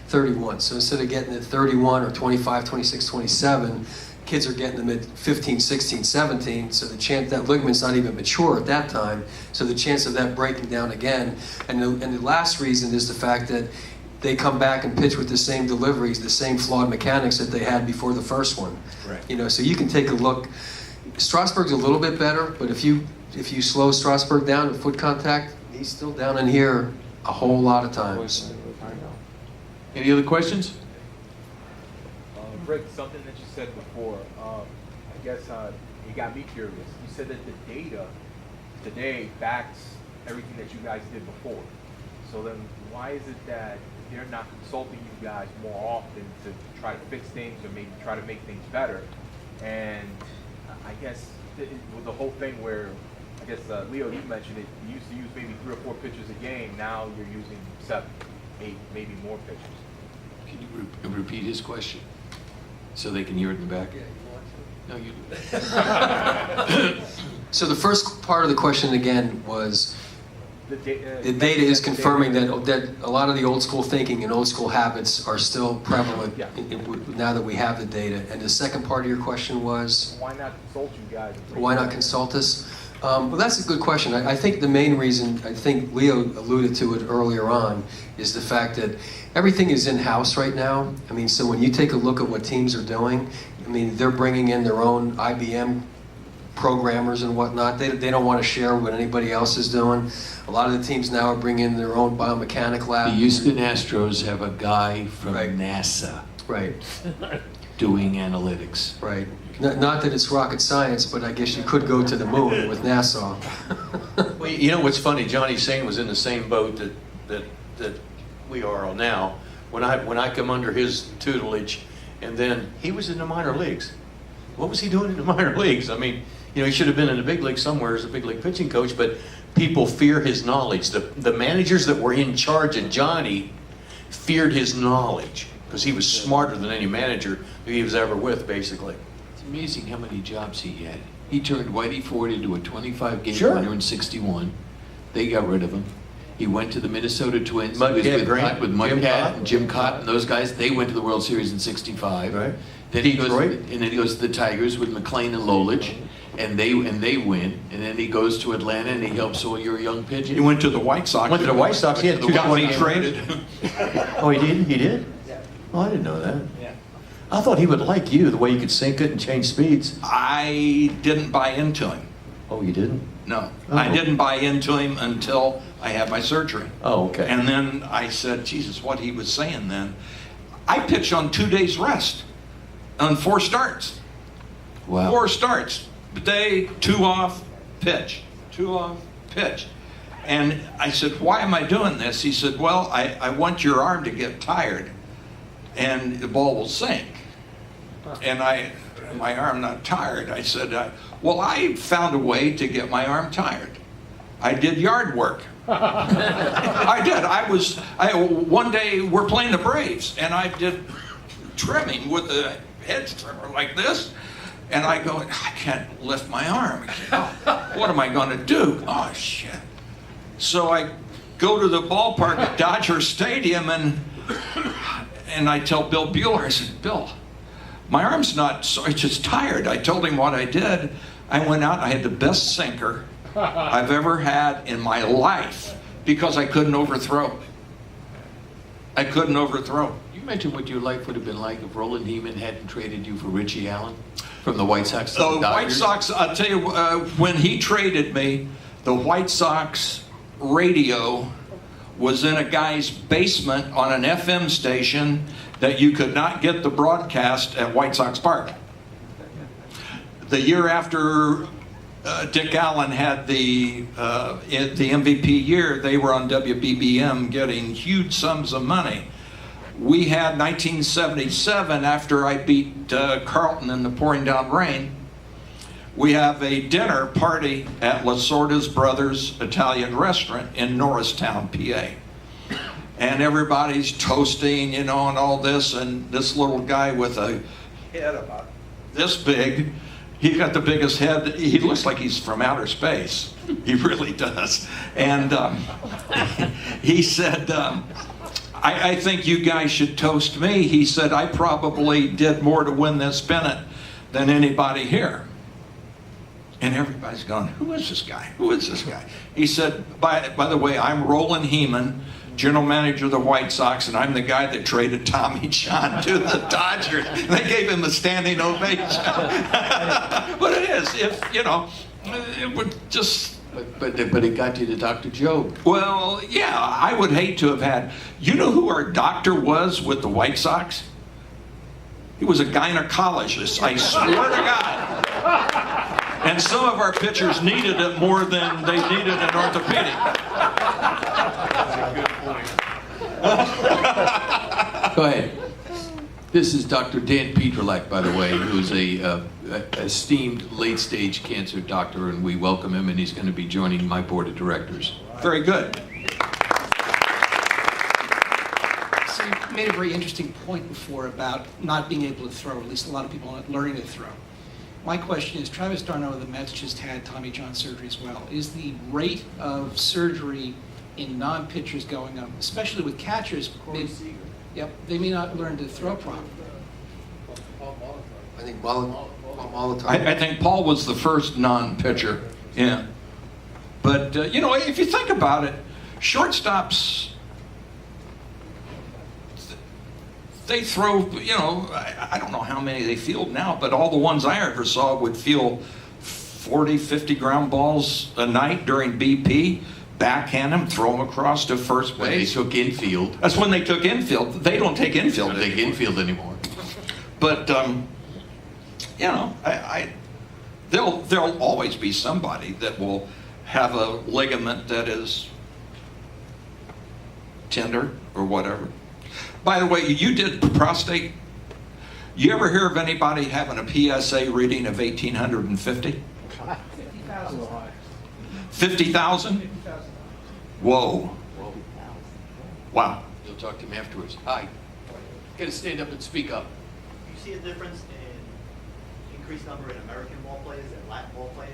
31. So instead of getting it at 31 or 25, 26, 27, kids are getting them at 15, 16, 17, so the chance that ligament's not even mature at that time, so the chance of that breaking down again. And the last reason is the fact that they come back and pitch with the same deliveries, the same flawed mechanics that they had before the first one. Right. You know, so you can take a look. Strasburg's a little bit better, but if you slow Strasburg down with foot contact, he's still down in here a whole lot of times. Any other questions? Rick, something that you said before, I guess it got me curious. You said that the data today backs everything that you guys did before. So then why is it that they're not consulting you guys more often to try to fix things or maybe try to make things better? And I guess with the whole thing where, I guess Leo, you mentioned it, you used to use maybe 3 or 4 pitches a game, now you're using 7, 8, maybe more pitches. Can you repeat his question so they can hear it in the back? No, you do. So the first part of the question again was, The the data is confirming that a lot of the old school thinking and old school habits are still prevalent now that we have the data. And the second part of your question was? Why not consult you guys? Why not consult us? Well, that's a good question. I think the main reason, I think Leo alluded to it earlier on, is the fact that everything is in-house right now. I mean, so when you take a look at what teams are doing, I mean, they're bringing in their own IBM programmers and whatnot. They don't want to share what anybody else is doing. A lot of the teams now are bringing in their own biomechanic lab. The Houston Astros have a guy from NASA doing analytics. Right. Not that it's rocket science, but I guess you could go to the moon with NASA. Well, you know what's funny? Johnny Singh was in the same boat that we are now. When I come under his tutelage, and then he was in the minor leagues. What was he doing in the minor leagues? I mean, you know, he should have been in the big league somewhere as a big league pitching coach, but people fear his knowledge. The managers that were in charge of Johnny feared his knowledge because he was smarter than any manager that he was ever with, basically. It's amazing how many jobs he had. He turned Whitey Ford into a 25-game winner in '61. They got rid of him. He went to the Minnesota Twins. Mudcat He was Grant, with Mudcat and Jim Cotton, those guys. They went to the World Series in '65. Right. Then he goes, and then he goes to the Tigers with McClain and Lolich, and they win. And then he goes to Atlanta and he helps all your young pitchers. He went to the White Sox. Went to the White Sox. He had Got what he 220 traded. Oh, he did? He did? Yeah. Oh, I didn't know that. Yeah. I thought he would like you, the way you could sink it and change speeds. I didn't buy into him. Oh, you didn't? No, Oh. I didn't buy into him until I had my surgery. Oh, okay. And then I said, Jesus, what he was saying then. I pitched on 2 days rest, on 4 starts. Wow. 4 starts. Day, 2 off, pitch. 2 off, pitch. And I said, why am I doing this? He said, well, I want your arm to get tired and the ball will sink. And my arm not tired. I said, well, I found a way to get my arm tired. I did yard work. I did. One day we're playing the Braves, and I did trimming with the hedge trimmer like this, and I go, I can't lift my arm. I said, oh, what am I going to do? Oh, shit. So I go to the ballpark at Dodger Stadium, and I tell Bill Bueller, I said, Bill, my arm's not so, it's just tired. I told him what I did. I went out, I had the best sinker I've ever had in my life because I couldn't overthrow. I couldn't overthrow. You mentioned what your life would have been like if Roland Heeman hadn't traded you for Richie Allen from the White Sox to the The Dodgers. White Sox, I'll tell you, when he traded me, the White Sox radio was in a guy's basement on an FM station that you could not get the broadcast at White Sox Park. The year after Dick Allen had the MVP year, they were on WBBM getting huge sums of money. We had 1977, after I beat Carlton in the pouring down rain, we have a dinner party at Lasorda's Brothers Italian Restaurant in Norristown, PA. And everybody's toasting, you know, and all this, and this little guy with a head about this big, he got the biggest head. He looks like he's from outer space. He really does. And he said, I think you guys should toast me. He said, I probably did more to win this pennant than anybody here. And everybody's going, who is this guy? Who is this guy? He said, by the way, I'm Roland Heeman, general manager of the White Sox, and I'm the guy that traded Tommy John to the Dodgers. And they gave him a standing ovation. But it is, if, you know, it would just... But it got you to Dr. Job. Well, yeah, I would hate to have had... You know who our doctor was with the White Sox? He was a gynecologist, I swear to God. And some of our pitchers needed it more than they needed an orthopedic. Go ahead. This is Dr. Dan Petrolak, by the way, who's a esteemed late-stage cancer doctor, and we welcome him, and he's going to be joining my board of directors. Very good. So you made a very interesting point before about not being able to throw, or at least a lot of people not learning to throw. My question is, Travis d'Arnaud of the Mets just had Tommy John surgery as well. Is the rate of surgery in non-pitchers going up, especially with catchers? Yep, they may not learn to throw properly. I think Molotov. I think Paul was the first non-pitcher. Yeah. But, you know, if you think about it, shortstops, they throw, you know, I don't know how many they field now, but all the ones I ever saw would field 40, 50 ground balls a night during BP, backhand them, throw them across to first base. When they took infield. That's when they took infield. They don't take infield They don't take infield anymore. But, you know, there'll always be somebody that will have a ligament that is tender or whatever. By the way, you did prostate. You ever hear of anybody having a PSA reading of 1,850? 50,000? Whoa. Wow. You'll talk to him afterwards. Hi. Got to stand up and speak up. You see a difference in increased number in American ball players and Latin ball players?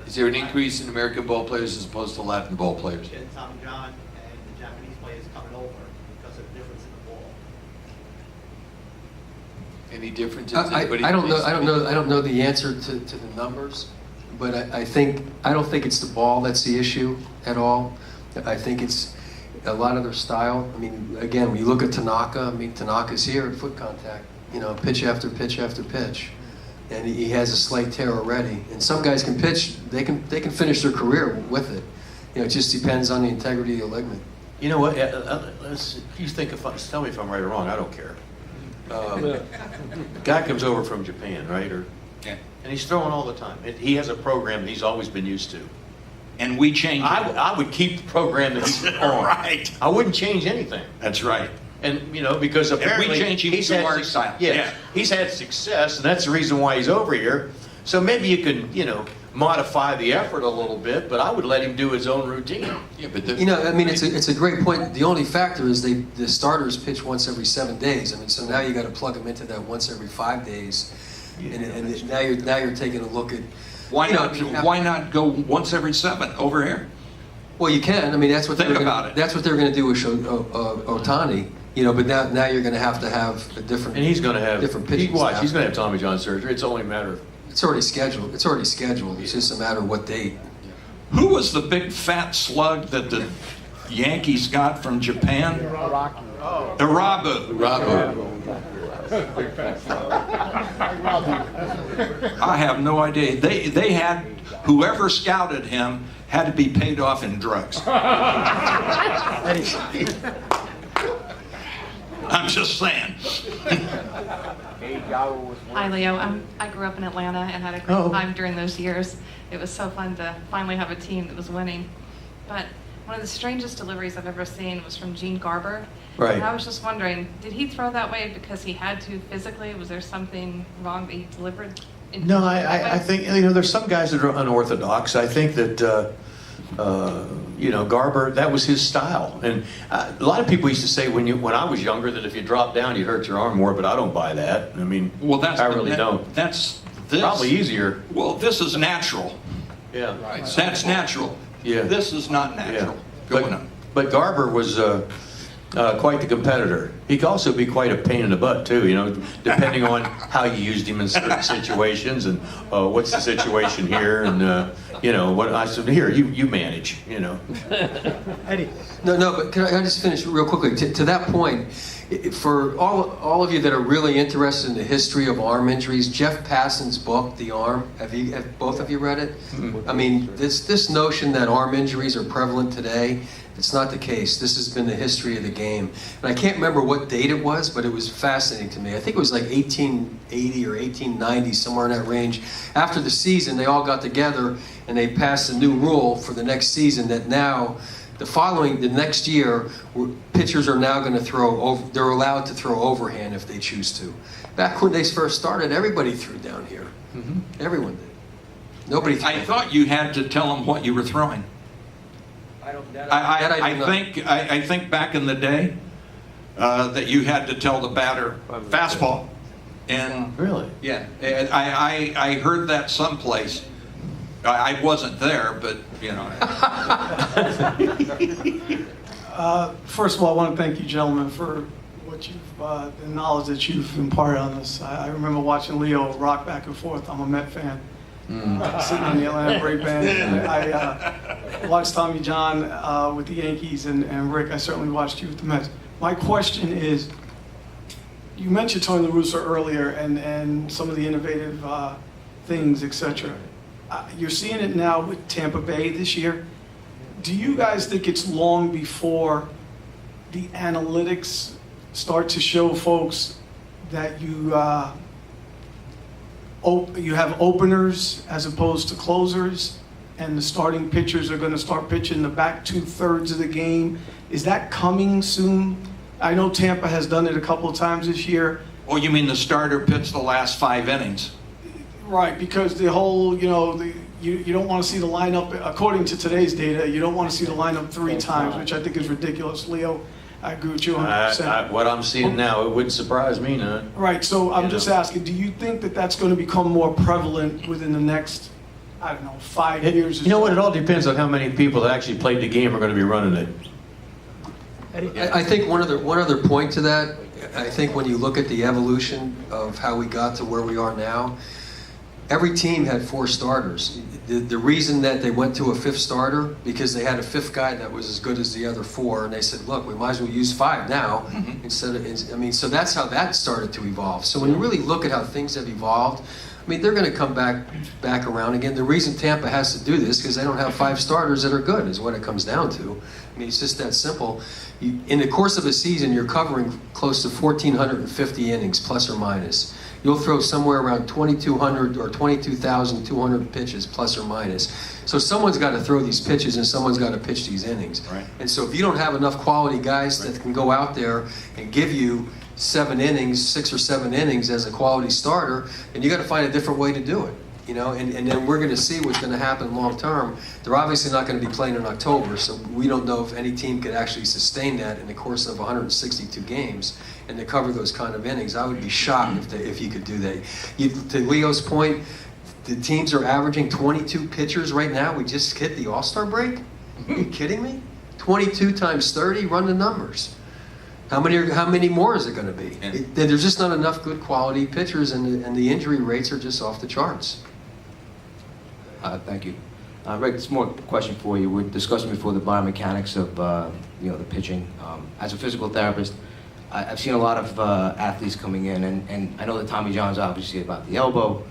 Is there an increase in American ball players as opposed to Latin ball players? Tommy John and the Japanese players coming over because of the difference in the ball. Any difference? I don't know the answer to the numbers, but I don't think it's the ball that's the issue at all. I think it's a lot of their style. I mean, again, when you look at Tanaka, I mean, Tanaka's here at foot contact, you know, pitch after pitch after pitch, and he has a slight tear already. And some guys can pitch; they can finish their career with it. You know, it just depends on the integrity of the ligament. You know what? You think tell me if I'm right or wrong. I don't care. Guy comes over from Japan, right? And he's throwing all the time. He has a program that he's always been used to. And we change it. I would keep the program that he's on. Right. I wouldn't change anything. That's right. And, you know, because apparently we change him he's to had our style. Yeah, he's had success, and that's the reason why he's over here. So maybe you can, you know, modify the effort a little bit, but I would let him do his own routine. Yeah, but You know, I mean, it's a great point. The only factor is the starters pitch once every 7 days. I mean, so now you got to plug them into that once every 5 days, and now you're taking a look at why not go once every 7 over here? Well, you can. I mean, that's what Think about it. That's what they're going to do with Ohtani. You know, but now you're going to have a different. And he's going to have different pitching He's staff. going to have Tommy John surgery. It's only a matter of. It's already scheduled. It's just a matter of what date. Who was the big fat slug that the Yankees got from Japan? Irabu. I have no idea. They had whoever scouted him had to be paid off in drugs. I'm just saying. Hi, Leo. I grew up in Atlanta and had a great time during those years. It was so fun to finally have a team that was winning. But one of the strangest deliveries I've ever seen was from Gene Garber. Right. And I was just wondering, did he throw that way because he had to physically? Was there something wrong that he delivered? No, I think, there's some guys that are unorthodox. I think that, Garber, that was his style. And a lot of people used to say when I was younger that if you dropped down, you'd hurt your arm more, but I don't buy that. I mean, I really don't. That's probably easier. Well, this is natural. Yeah. Right. That's natural. Yeah. This is not natural. Yeah. But Garber was quite the competitor. He could also be quite a pain in the butt too, depending on how you used him in certain situations and what's the situation here and what I said here you manage. Eddie. No, but can I just finish real quickly? To that point, for all of you that are really interested in the history of arm injuries, Jeff Passan's book, The Arm, have both of you read it? Mm-hmm. I mean, this notion that arm injuries are prevalent today, it's not the case. This has been the history of the game. And I can't remember what date it was, but it was fascinating to me. I think it was like 1880 or 1890, somewhere in that range. After the season, they all got together and they passed a new rule for the next season that now, the next year, pitchers are now going to they're allowed to throw overhand if they choose to. Back when they first started, everybody threw down here. Mm-hmm. Everyone did. Nobody threw. I thought you had to tell them what you were throwing. I think back in the day that you had to tell the batter fastball. And really? Yeah. I heard that someplace. I wasn't there, but First of all, I want to thank you, gentlemen, for what the knowledge that you've imparted on us. I remember watching Leo rock back and forth. I'm a Met fan. Sitting on the Atlanta Braves band. I watched Tommy John with the Yankees, and Rick, I certainly watched you with the Mets. My question is, you mentioned Tony La Russa earlier and some of the innovative things, etc. You're seeing it now with Tampa Bay this year. Do you guys think it's long before the analytics start to show folks that you have openers as opposed to closers, and the starting pitchers are going to start pitching the back 2/3 of the game? Is that coming soon? I know Tampa has done it a couple of times this year. Oh, you mean the starter pitched the last 5 innings? Right, because the whole, you don't want to see the lineup, according to today's data, you don't want to see the lineup 3 times, which I think is ridiculous. Leo, I agree with you 100%. What I'm seeing now, it wouldn't surprise me none. Right, so I'm just asking, do you think that that's going to become more prevalent within the next, 5 years? You know what, it all depends on how many people that actually played the game are going to be running it. I think one other point to that, I think when you look at the evolution of how we got to where we are now, every team had 4 starters. The reason that they went to a 5th starter, because they had a 5th guy that was as good as the other 4, and they said, look, we might as well use 5 now, instead of, so that's how that started to evolve. So when you really look at how things have evolved, they're going to come back around again. The reason Tampa has to do this is because they don't have 5 starters that are good, is what it comes down to. It's just that simple. In the course of a season, you're covering close to 1,450 innings, plus or minus. You'll throw somewhere around 2,200 or 22,200 pitches, plus or minus. So someone's got to throw these pitches and someone's got to pitch these innings. Right. And so if you don't have enough quality guys that can go out there and give you 7 innings, 6 or 7 innings as a quality starter, then you got to find a different way to do it. And then we're going to see what's going to happen long term. They're obviously not going to be playing in October, so we don't know if any team could actually sustain that in the course of 162 games and to cover those kind of innings. I would be shocked if you could do that. To Leo's point, the teams are averaging 22 pitchers right now. We just hit the All-Star break. Are you kidding me? 22 times 30, run the numbers. How many more is it going to be? There's just not enough good quality pitchers, and the injury rates are just off the charts. Thank you. Rick, it's more a question for you. We're discussing before the biomechanics of the pitching. As a physical therapist, I've seen a lot of athletes coming in, and I know that Tommy John's obviously about the elbow.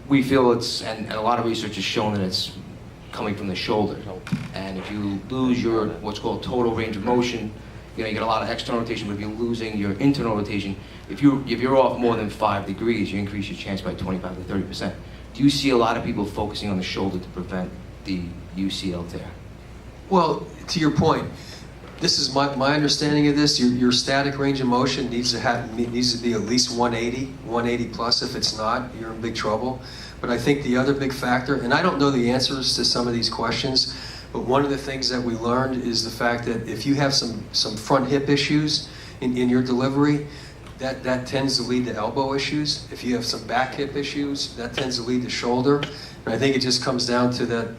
We feel and a lot of research has shown that it's coming from the shoulder. And if you lose your what's called total range of motion, you know, you get a lot of external rotation, but if you're losing your internal rotation, if you're off more than 5 degrees, you increase your chance by 25 to 30%. Do you see a lot of people focusing on the shoulder to prevent the UCL tear? Well, to your point, this is my understanding of this. Your static range of motion needs to be at least 180 plus. If it's not, you're in big trouble. But I think the other big factor, and I don't know the answers to some of these questions, but one of the things that we learned is the fact that if you have some front hip issues in your delivery, that tends to lead to elbow issues. If you have some back hip issues, that tends to lead to shoulder. And I think it just comes down to that,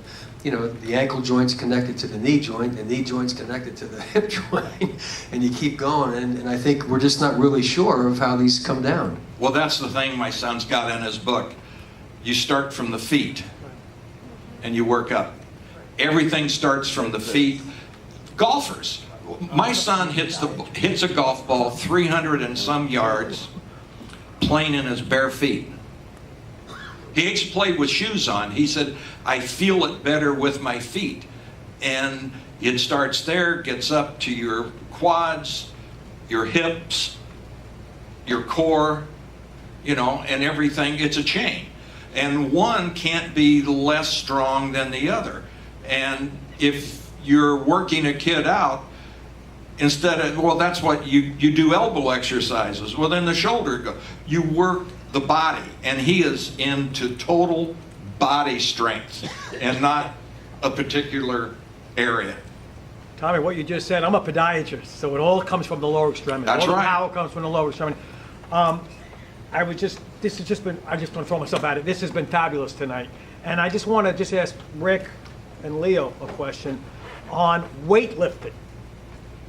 you know, the ankle joint's connected to the knee joint, the knee joint's connected to the hip joint, and you keep going. And I think we're just not really sure of how these come down. Well, that's the thing my son's got in his book. You start from the feet, and you work up. Everything starts from the feet. Golfers. My son hits a golf ball 300 and some yards, playing in his bare feet. He actually played with shoes on. He said, I feel it better with my feet. And it starts there, gets up to your quads, your hips, your core, you know, and everything. It's a chain. And one can't be less strong than the other. And if you're working a kid out, instead of, well, that's what you do elbow exercises. Well, then the shoulder, you work the body, and he is into total body strength and not a particular area. Tommy, what you just said, I'm a podiatrist, so it all comes from the lower extremity. That's all right. The power comes from the lower extremity. I just want to throw myself at it. This has been fabulous tonight. And I just want to ask Rick and Leo a question on weightlifting.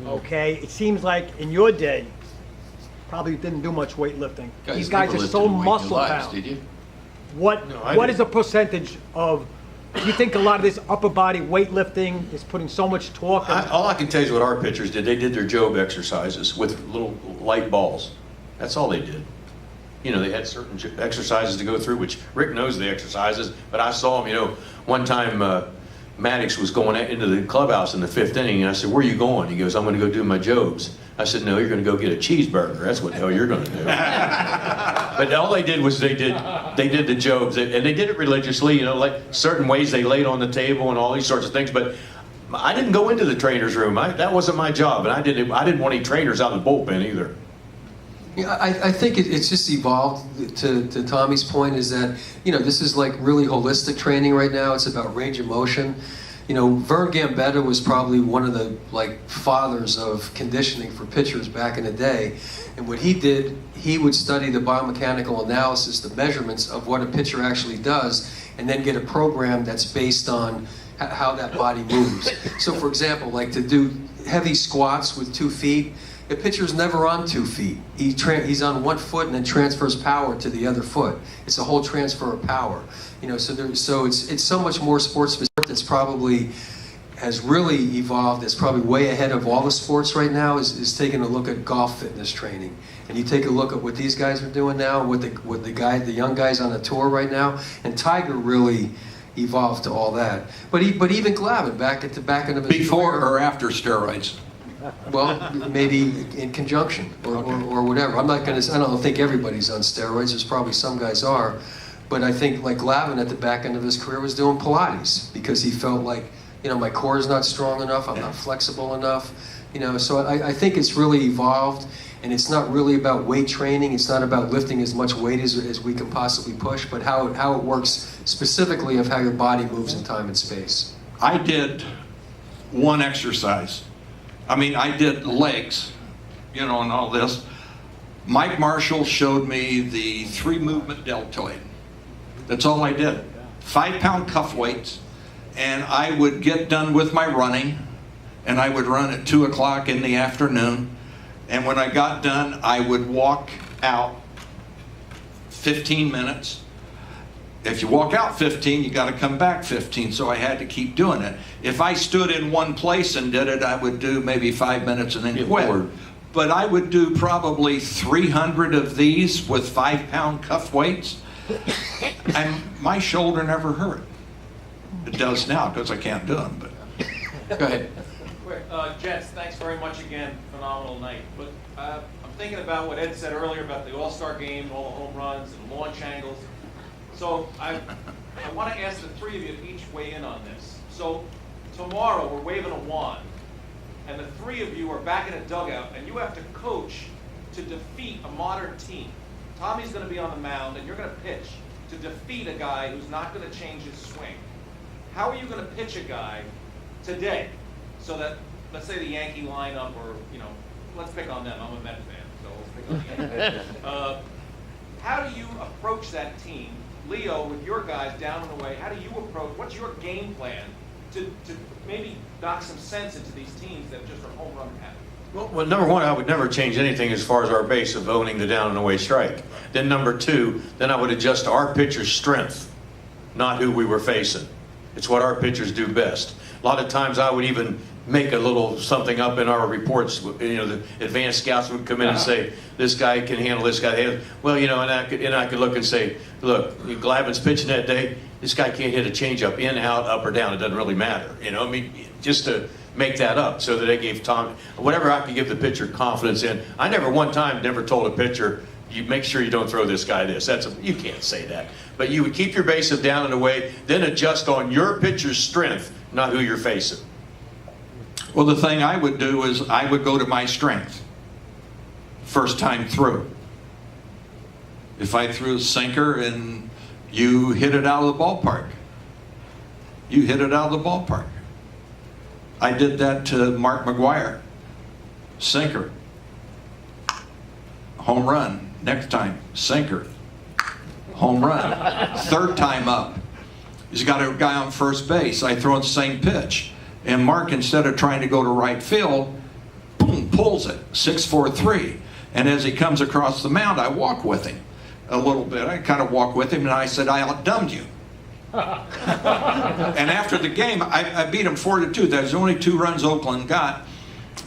Okay, it seems like in your day, probably didn't do much weightlifting. These guys are so muscle-bound. Did you? What is the percentage of, do you think a lot of this upper body weightlifting is putting so much torque? All I can tell you is what our pitchers did. They did their Job exercises with little light balls. That's all they did. You know, they had certain exercises to go through, which Rick knows the exercises, but I saw him, you know, one time Maddox was going into the clubhouse in the 5th inning, and I said, where are you going? He goes, I'm going to go do my Jobs. I said, no, you're going to go get a cheeseburger. That's what the hell you're going to do. But all they did was they did the Jobs, and they did it religiously, you know, like certain ways they laid on the table and all these sorts of things. But I didn't go into the trainer's room. That wasn't my job, and I didn't want any trainers out in the bullpen either. Yeah, I think it's just evolved to Tommy's point, is that, you know, this is like really holistic training right now. It's about range of motion. You know, Vern Gambetta was probably one of the fathers of conditioning for pitchers back in the day. And what he did, he would study the biomechanical analysis, the measurements of what a pitcher actually does, and then get a program that's based on how that body moves. So for example, like to do heavy squats with 2 feet, the pitcher's never on 2 feet. He's on 1 foot and then transfers power to the other foot. It's a whole transfer of power. You know, so it's so much more sports specific. That's probably has really evolved. It's probably way ahead of all the sports right now. Is taking a look at golf fitness training, and you take a look at what these guys are doing now, what the young guys on the tour right now, and Tiger really evolved to all that. But even Glavine back at the back end of his Before career, or after steroids? well, maybe in conjunction or whatever. I'm not going to. I don't think everybody's on steroids. There's probably some guys are, but I think like Glavine at the back end of his career was doing Pilates because he felt like, you know, my core is not strong enough. I'm not flexible enough. You know, so I think it's really evolved, and it's not really about weight training. It's not about lifting as much weight as we can possibly push, but how it works specifically of how your body moves in time and space. I did one exercise. I mean, I did legs, you know, and all this. Mike Marshall showed me the 3-movement deltoid. That's all I did. 5-pound cuff weights, and I would get done with my running, and I would run at 2 o'clock in the afternoon, and when I got done, I would walk out 15 minutes. If you walk out 15, you got to come back 15, so I had to keep doing it. If I stood in one place and did it, I would do maybe 5 minutes and then quit. But I would do probably 300 of these with 5-pound cuff weights, and my shoulder never hurt. It does now because I can't do them. But go ahead. Quick, Jets, thanks very much again. Phenomenal night. But I'm thinking about what Ed said earlier about the All-Star game, all the home runs and launch angles. So I want to ask the three of you to each weigh in on this. So tomorrow we're waving a wand, and the three of you are back in a dugout, and you have to coach to defeat a modern team. Tommy's going to be on the mound, and you're going to pitch to defeat a guy who's not going to change his swing. How are you going to pitch a guy today so that, let's say the Yankee lineup, or, let's pick on them. I'm a Met fan, so let's pick on the Yankees. How do you approach that team? Leo, with your guys down and away, how do you approach, what's your game plan to maybe knock some sense into these teams that just are home run happy? Well, number one, I would never change anything as far as our base of owning the down and away strike. Then number two, then I would adjust to our pitcher's strength, not who we were facing. It's what our pitchers do best. A lot of times I would even make a little something up in our reports. The advanced scouts would come in and say, this guy can handle this guy. Well, and I could look and say, look, Glavin's pitching that day. This guy can't hit a changeup in, out, up, or down. It doesn't really matter. Just to make that up so that they gave Tom whatever I could give the pitcher confidence in. I never told a pitcher, you make sure you don't throw this guy this. You can't say that. But you would keep your base of down and away, then adjust on your pitcher's strength, not who you're facing. Well, the thing I would do is I would go to my strength first time through. If I threw a sinker and you hit it out of the ballpark, you hit it out of the ballpark. I did that to Mark McGuire. Sinker. Home run. Next time, sinker. Home run. Third time up, he's got a guy on first base. I throw the same pitch. And Mark, instead of trying to go to right field, boom, pulls it, 6-4-3. And as he comes across the mound, I walk with him a little bit. I kind of walk with him, and I said, I outdumbed you. And after the game, I beat him 4-2. There's only 2 runs Oakland got.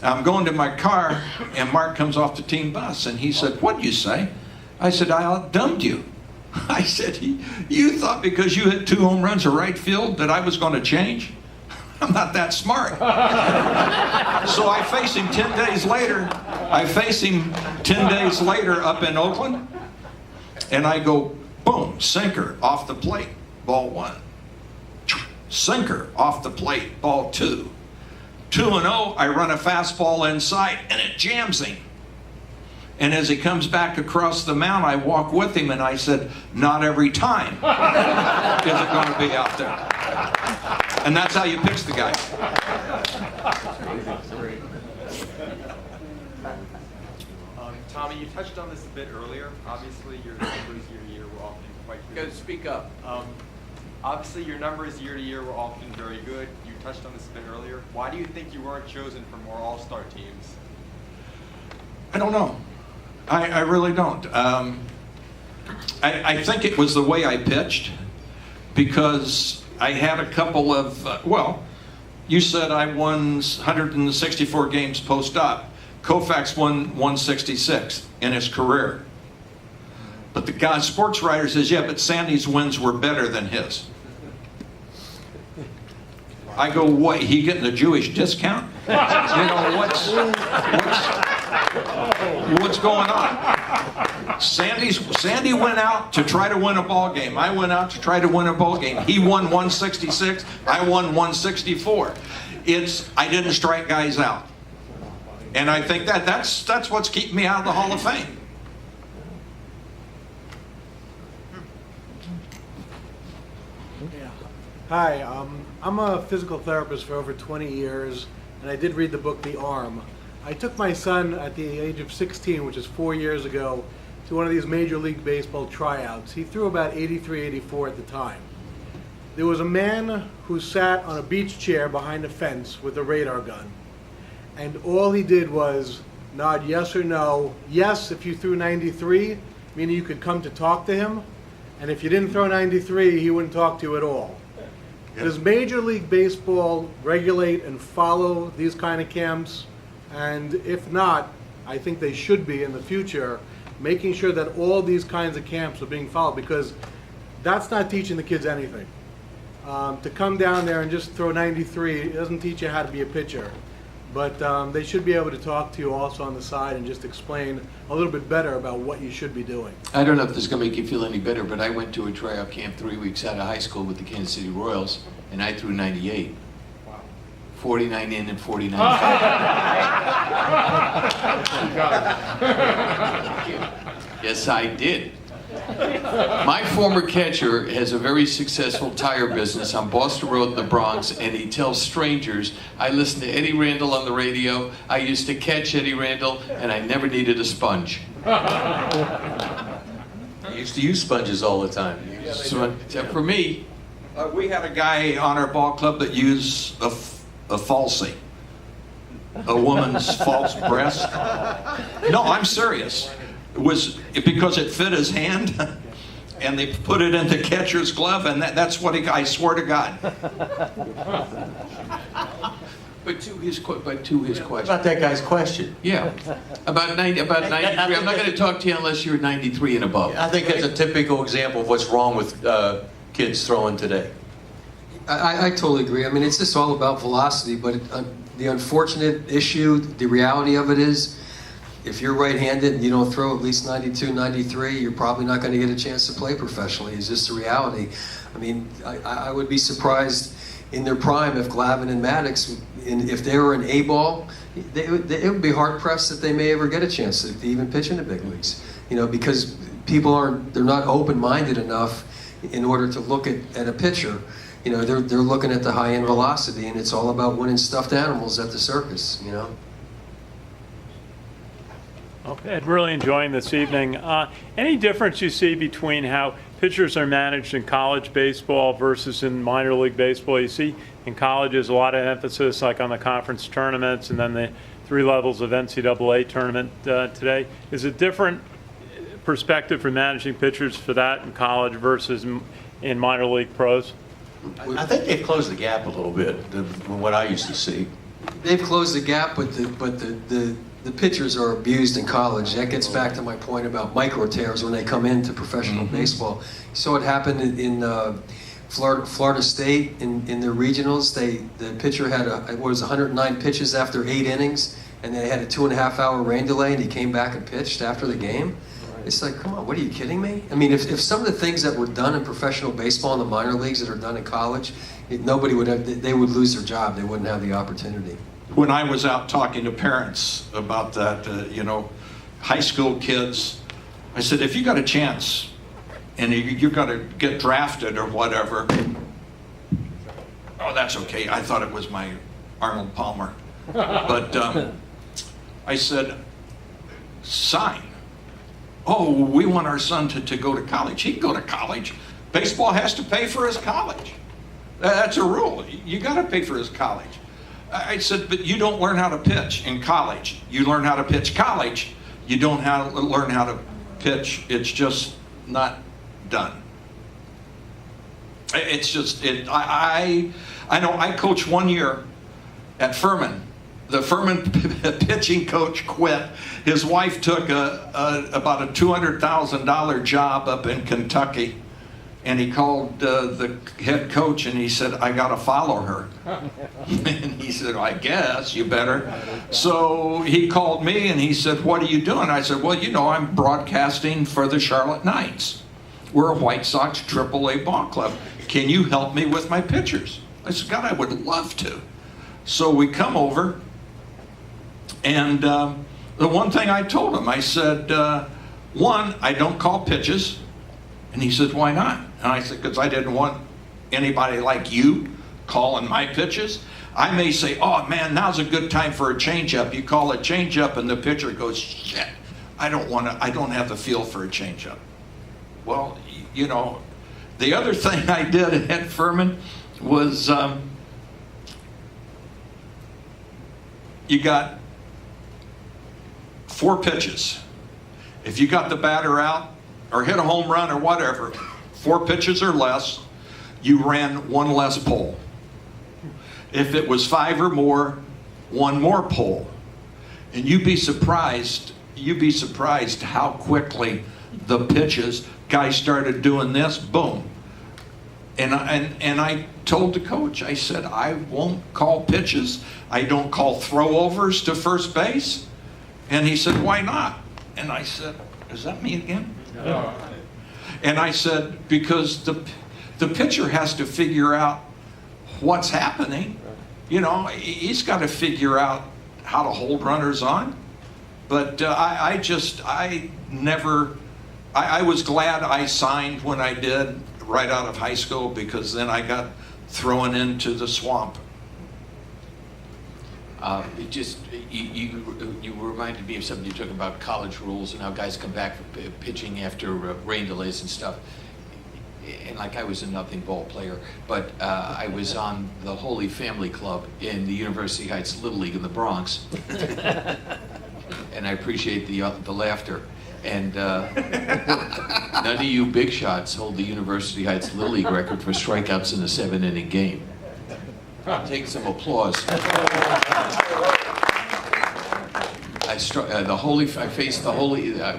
I'm going to my car, and Mark comes off the team bus, and he said, what'd you say? I said, I outdumbed you. I said, you thought because you hit 2 home runs to right field that I was going to change? I'm not that smart. So I face him 10 days later. Up in Oakland, and I go, boom, sinker off the plate, ball 1. Sinker off the plate, ball 2. 2-0, I run a fastball inside, and it jams him. And as he comes back across the mound, I walk with him, and I said, not every time is it going to be out there. And that's how you pitch the guy. Tommy, you touched on this a bit earlier. Obviously, your numbers year to year were often quite good. Go speak up. Obviously, your numbers year to year were often very good. You touched on this a bit earlier. Why do you think you weren't chosen for more all-star teams? I don't know. I really don't. I think it was the way I pitched, because I had a couple of, you said I won 164 games post-op. Koufax won 166 in his career. But the guy, sports writer, says, yeah, but Sandy's wins were better than his. I go, what, he getting a Jewish discount? What's going on? Sandy went out to try to win a ball game. I went out to try to win a ball game. He won 166, I won 164. I didn't strike guys out. And I think that's what's keeping me out of the Hall of Fame. Hi, I'm a physical therapist for over 20 years, and I did read the book The Arm. I took my son at the age of 16, which is 4 years ago, to one of these Major League Baseball tryouts. He threw about 83, 84 at the time. There was a man who sat on a beach chair behind a fence with a radar gun. And all he did was nod yes or no. Yes, if you threw 93, meaning you could come to talk to him. And if you didn't throw 93, he wouldn't talk to you at all. Does Major League Baseball regulate and follow these kind of camps? And if not, I think they should be in the future, making sure that all these kinds of camps are being followed, because that's not teaching the kids anything. To come down there and just throw 93, it doesn't teach you how to be a pitcher. but they should be able to talk to you also on the side and just explain a little bit better about what you should be doing. I don't know if this is going to make you feel any better, but I went to a tryout camp 3 weeks out of high school with the Kansas City Royals, and I threw 98. 49 in and 49 out. Yes, I did. My former catcher has a very successful tire business on Boston Road in the Bronx, and he tells strangers, I listen to Eddie Randall on the radio, I used to catch Eddie Randall, and I never needed a sponge. I used to use sponges all the time. Except for me. We had a guy on our ball club that used a falsie, a woman's false breast. No, I'm serious. It was because it fit his hand, and they put it in the catcher's glove, and that's what I swear to God. But to his question. About that guy's question. Yeah. About 93. I'm not going to talk to you unless you're 93 and above. I think that's a typical example of what's wrong with kids throwing today. I totally agree. I mean, it's just all about velocity, but the unfortunate issue, the reality of it is, if you're right-handed and you don't throw at least 92, 93, you're probably not going to get a chance to play professionally. It's just the reality. I mean, I would be surprised in their prime if Glavine and Maddox, if they were an A-ball, it would be hard-pressed that they may ever get a chance to even pitch in the big leagues. You know, because they're not open-minded enough in order to look at a pitcher. You know, they're looking at the high-end velocity, and it's all about winning stuffed animals at the circus, you know? Okay, I'm really enjoying this evening. Any difference you see between how pitchers are managed in college baseball versus in minor league baseball? You see in college there's a lot of emphasis like on the conference tournaments and then the 3 levels of NCAA tournament today. Is it different perspective for managing pitchers for that in college versus in minor league pros? I think they've closed the gap a little bit from what I used to see. They've closed the gap, but the pitchers are abused in college. That gets back to my point about micro tears when they come into professional baseball. So it happened in Florida State in their regionals. The pitcher had 109 pitches after 8 innings, and they had a 2.5-hour rain delay, and he came back and pitched after the game. It's like, come on, what are you kidding me? I mean, if some of the things that were done in professional baseball in the minor leagues that are done in college, nobody would have, they would lose their job. They wouldn't have the opportunity. When I was out talking to parents about that, high school kids, I said, if you got a chance and you're going to get drafted or whatever, oh, that's okay. I thought it was my Arnold Palmer. But I said, sign. Oh, we want our son to go to college. He can go to college. Baseball has to pay for his college. That's a rule. You got to pay for his college. I said, but you don't learn how to pitch in college. You learn how to pitch college. You don't learn how to pitch. It's just not done. It's just, I know I coached 1 year at Furman. The Furman pitching coach quit. His wife took about a $200,000 job up in Kentucky, and he called the head coach and he said, I got to follow her. And he said, I guess you better. So he called me and he said, what are you doing? I said, well, I'm broadcasting for the Charlotte Knights. We're a White Sox AAA ball club. Can you help me with my pitchers? I said, God, I would love to. So we come over, and the one thing I told him, I said, one, I don't call pitches. And he said, why not? And I said, because I didn't want anybody like you calling my pitches. I may say, oh man, now's a good time for a changeup. You call a changeup and the pitcher goes, shit, I don't have the feel for a changeup. Well, the other thing I did at Furman was you got 4 pitches. If you got the batter out or hit a home run or whatever, 4 pitches or less, you ran 1 less pole. If it was 5 or more, 1 more pole. And you'd be surprised how quickly the pitches, guys started doing this, boom. And I told the coach, I said, I won't call pitches. I don't call throwovers to first base. And he said, why not? And I said, is that me again? No. And I said, because the pitcher has to figure out what's happening. You know, he's got to figure out how to hold runners on. But I was glad I signed when I did right out of high school, because then I got thrown into the swamp. You reminded me of something you talking about college rules and how guys come back from pitching after rain delays and stuff. And like, I was a nothing ball player, but I was on the Holy Family Club in the University Heights Little League in the Bronx. And I appreciate the laughter. And none of you big shots hold the University Heights Little League record for strikeouts in a 7-inning game. I'll take some applause. I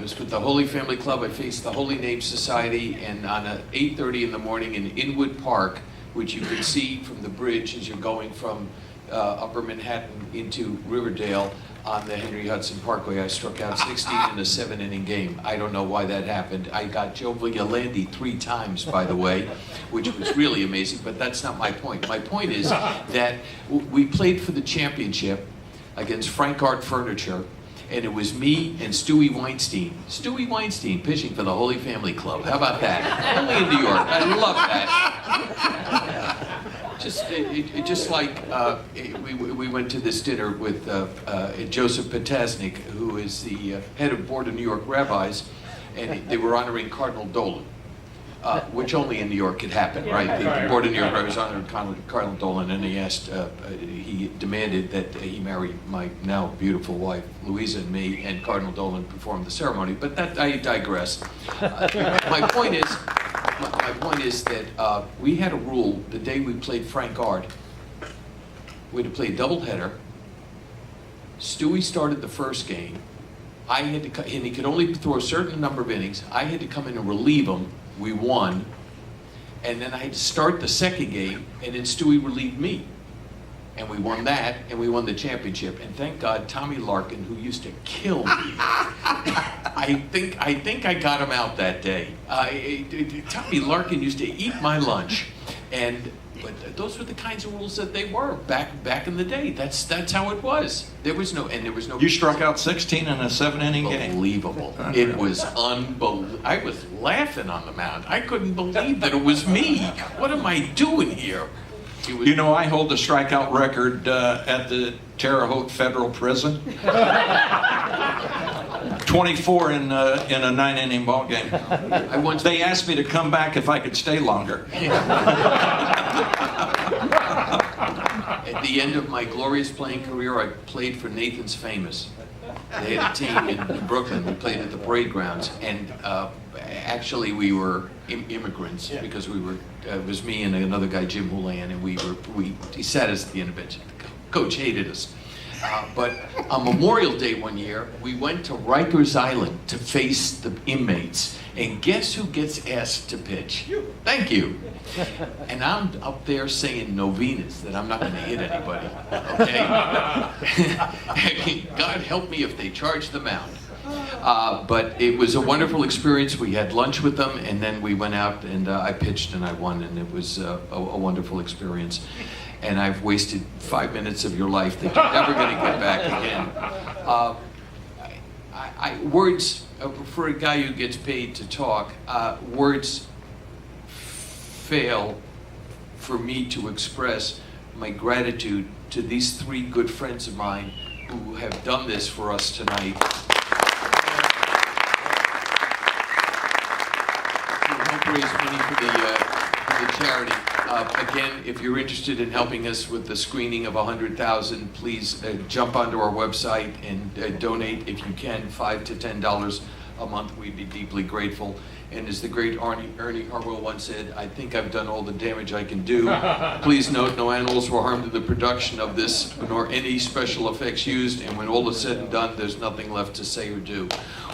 was with the Holy Family Club. I faced the Holy Name Society, and on 8:30 in the morning in Inwood Park, which you can see from the bridge as you're going from Upper Manhattan into Riverdale on the Henry Hudson Parkway, I struck out 16 in a 7-inning game. I don't know why that happened. I got Joe Violandi 3 times, by the way, which was really amazing, but that's not my point. My point is that we played for the championship against Frank Art Furniture, and it was me and Stewie Weinstein. Stewie Weinstein pitching for the Holy Family Club. How about that? Only in New York. I love that. Just like we went to this dinner with Joseph Potasnik, who is the head of Board of New York Rabbis, and they were honoring Cardinal Dolan, which only in New York could happen, right? The Board of New York Rabbis honored Cardinal Dolan, and he demanded that he marry my now beautiful wife, Louisa, and me, and Cardinal Dolan performed the ceremony. But that, I digress. My point is that we had a rule the day we played Frank Art. We had to play a doubleheader. Stewie started the first game. I had to, and he could only throw a certain number of innings. I had to come in and relieve him. We won. And then I had to start the second game, and then Stewie relieved me. And we won that, and we won the championship. And thank God, Tommy Larkin, who used to kill me, I think I got him out that day. Tommy Larkin used to eat my lunch, but those were the kinds of rules that they were back in the day. That's how it was. There was no. You struck out 16 in a 7-inning game. Unbelievable. It was unbelievable. I was laughing on the mound. I couldn't believe that it was me. What am I doing here? You know, I hold the strikeout record at the Terre Haute Federal Prison. 24 in a 9-inning ball game. They asked me to come back if I could stay longer. At the end of my glorious playing career, I played for Nathan's Famous. They had a team in Brooklyn. We played at the parade grounds, and actually we were immigrants because it was me and another guy, Jim Houlihan, and he sat us at the end of the bench. Coach hated us. But on Memorial Day one year, we went to Rikers Island to face the inmates. And guess who gets asked to pitch? You. Thank you. And I'm up there saying novenas that I'm not going to hit anybody. Okay? God help me if they charge the mound. But it was a wonderful experience. We had lunch with them, and then we went out, and I pitched, and I won, and it was a wonderful experience. And I've wasted 5 minutes of your life that you're never going to get back again. Words, for a guy who gets paid to talk, words fail for me to express my gratitude to these 3 good friends of mine who have done this for us tonight. To help raise money for the charity. Again, if you're interested in helping us with the screening of 100,000, please jump onto our website and donate if you can, $5 to $10 a month. We'd be deeply grateful. And as the great Ernie Harwell once said, I think I've done all the damage I can do. Please note, no animals were harmed in the production of this, nor any special effects used. And when all is said and done, there's nothing left to say or do.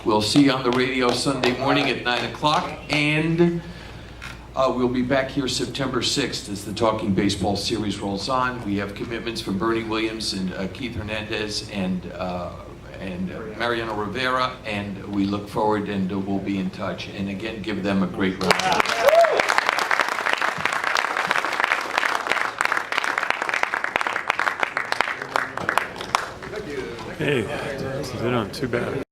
We'll see you on the radio Sunday morning at 9 o'clock. And We'll be back here September 6th as the Talking Baseball series rolls on. We have commitments from Bernie Williams and Keith Hernandez and Mariano Rivera, and we look forward and we'll be in touch. And again, give them a great round of applause. Hey, they're not too bad.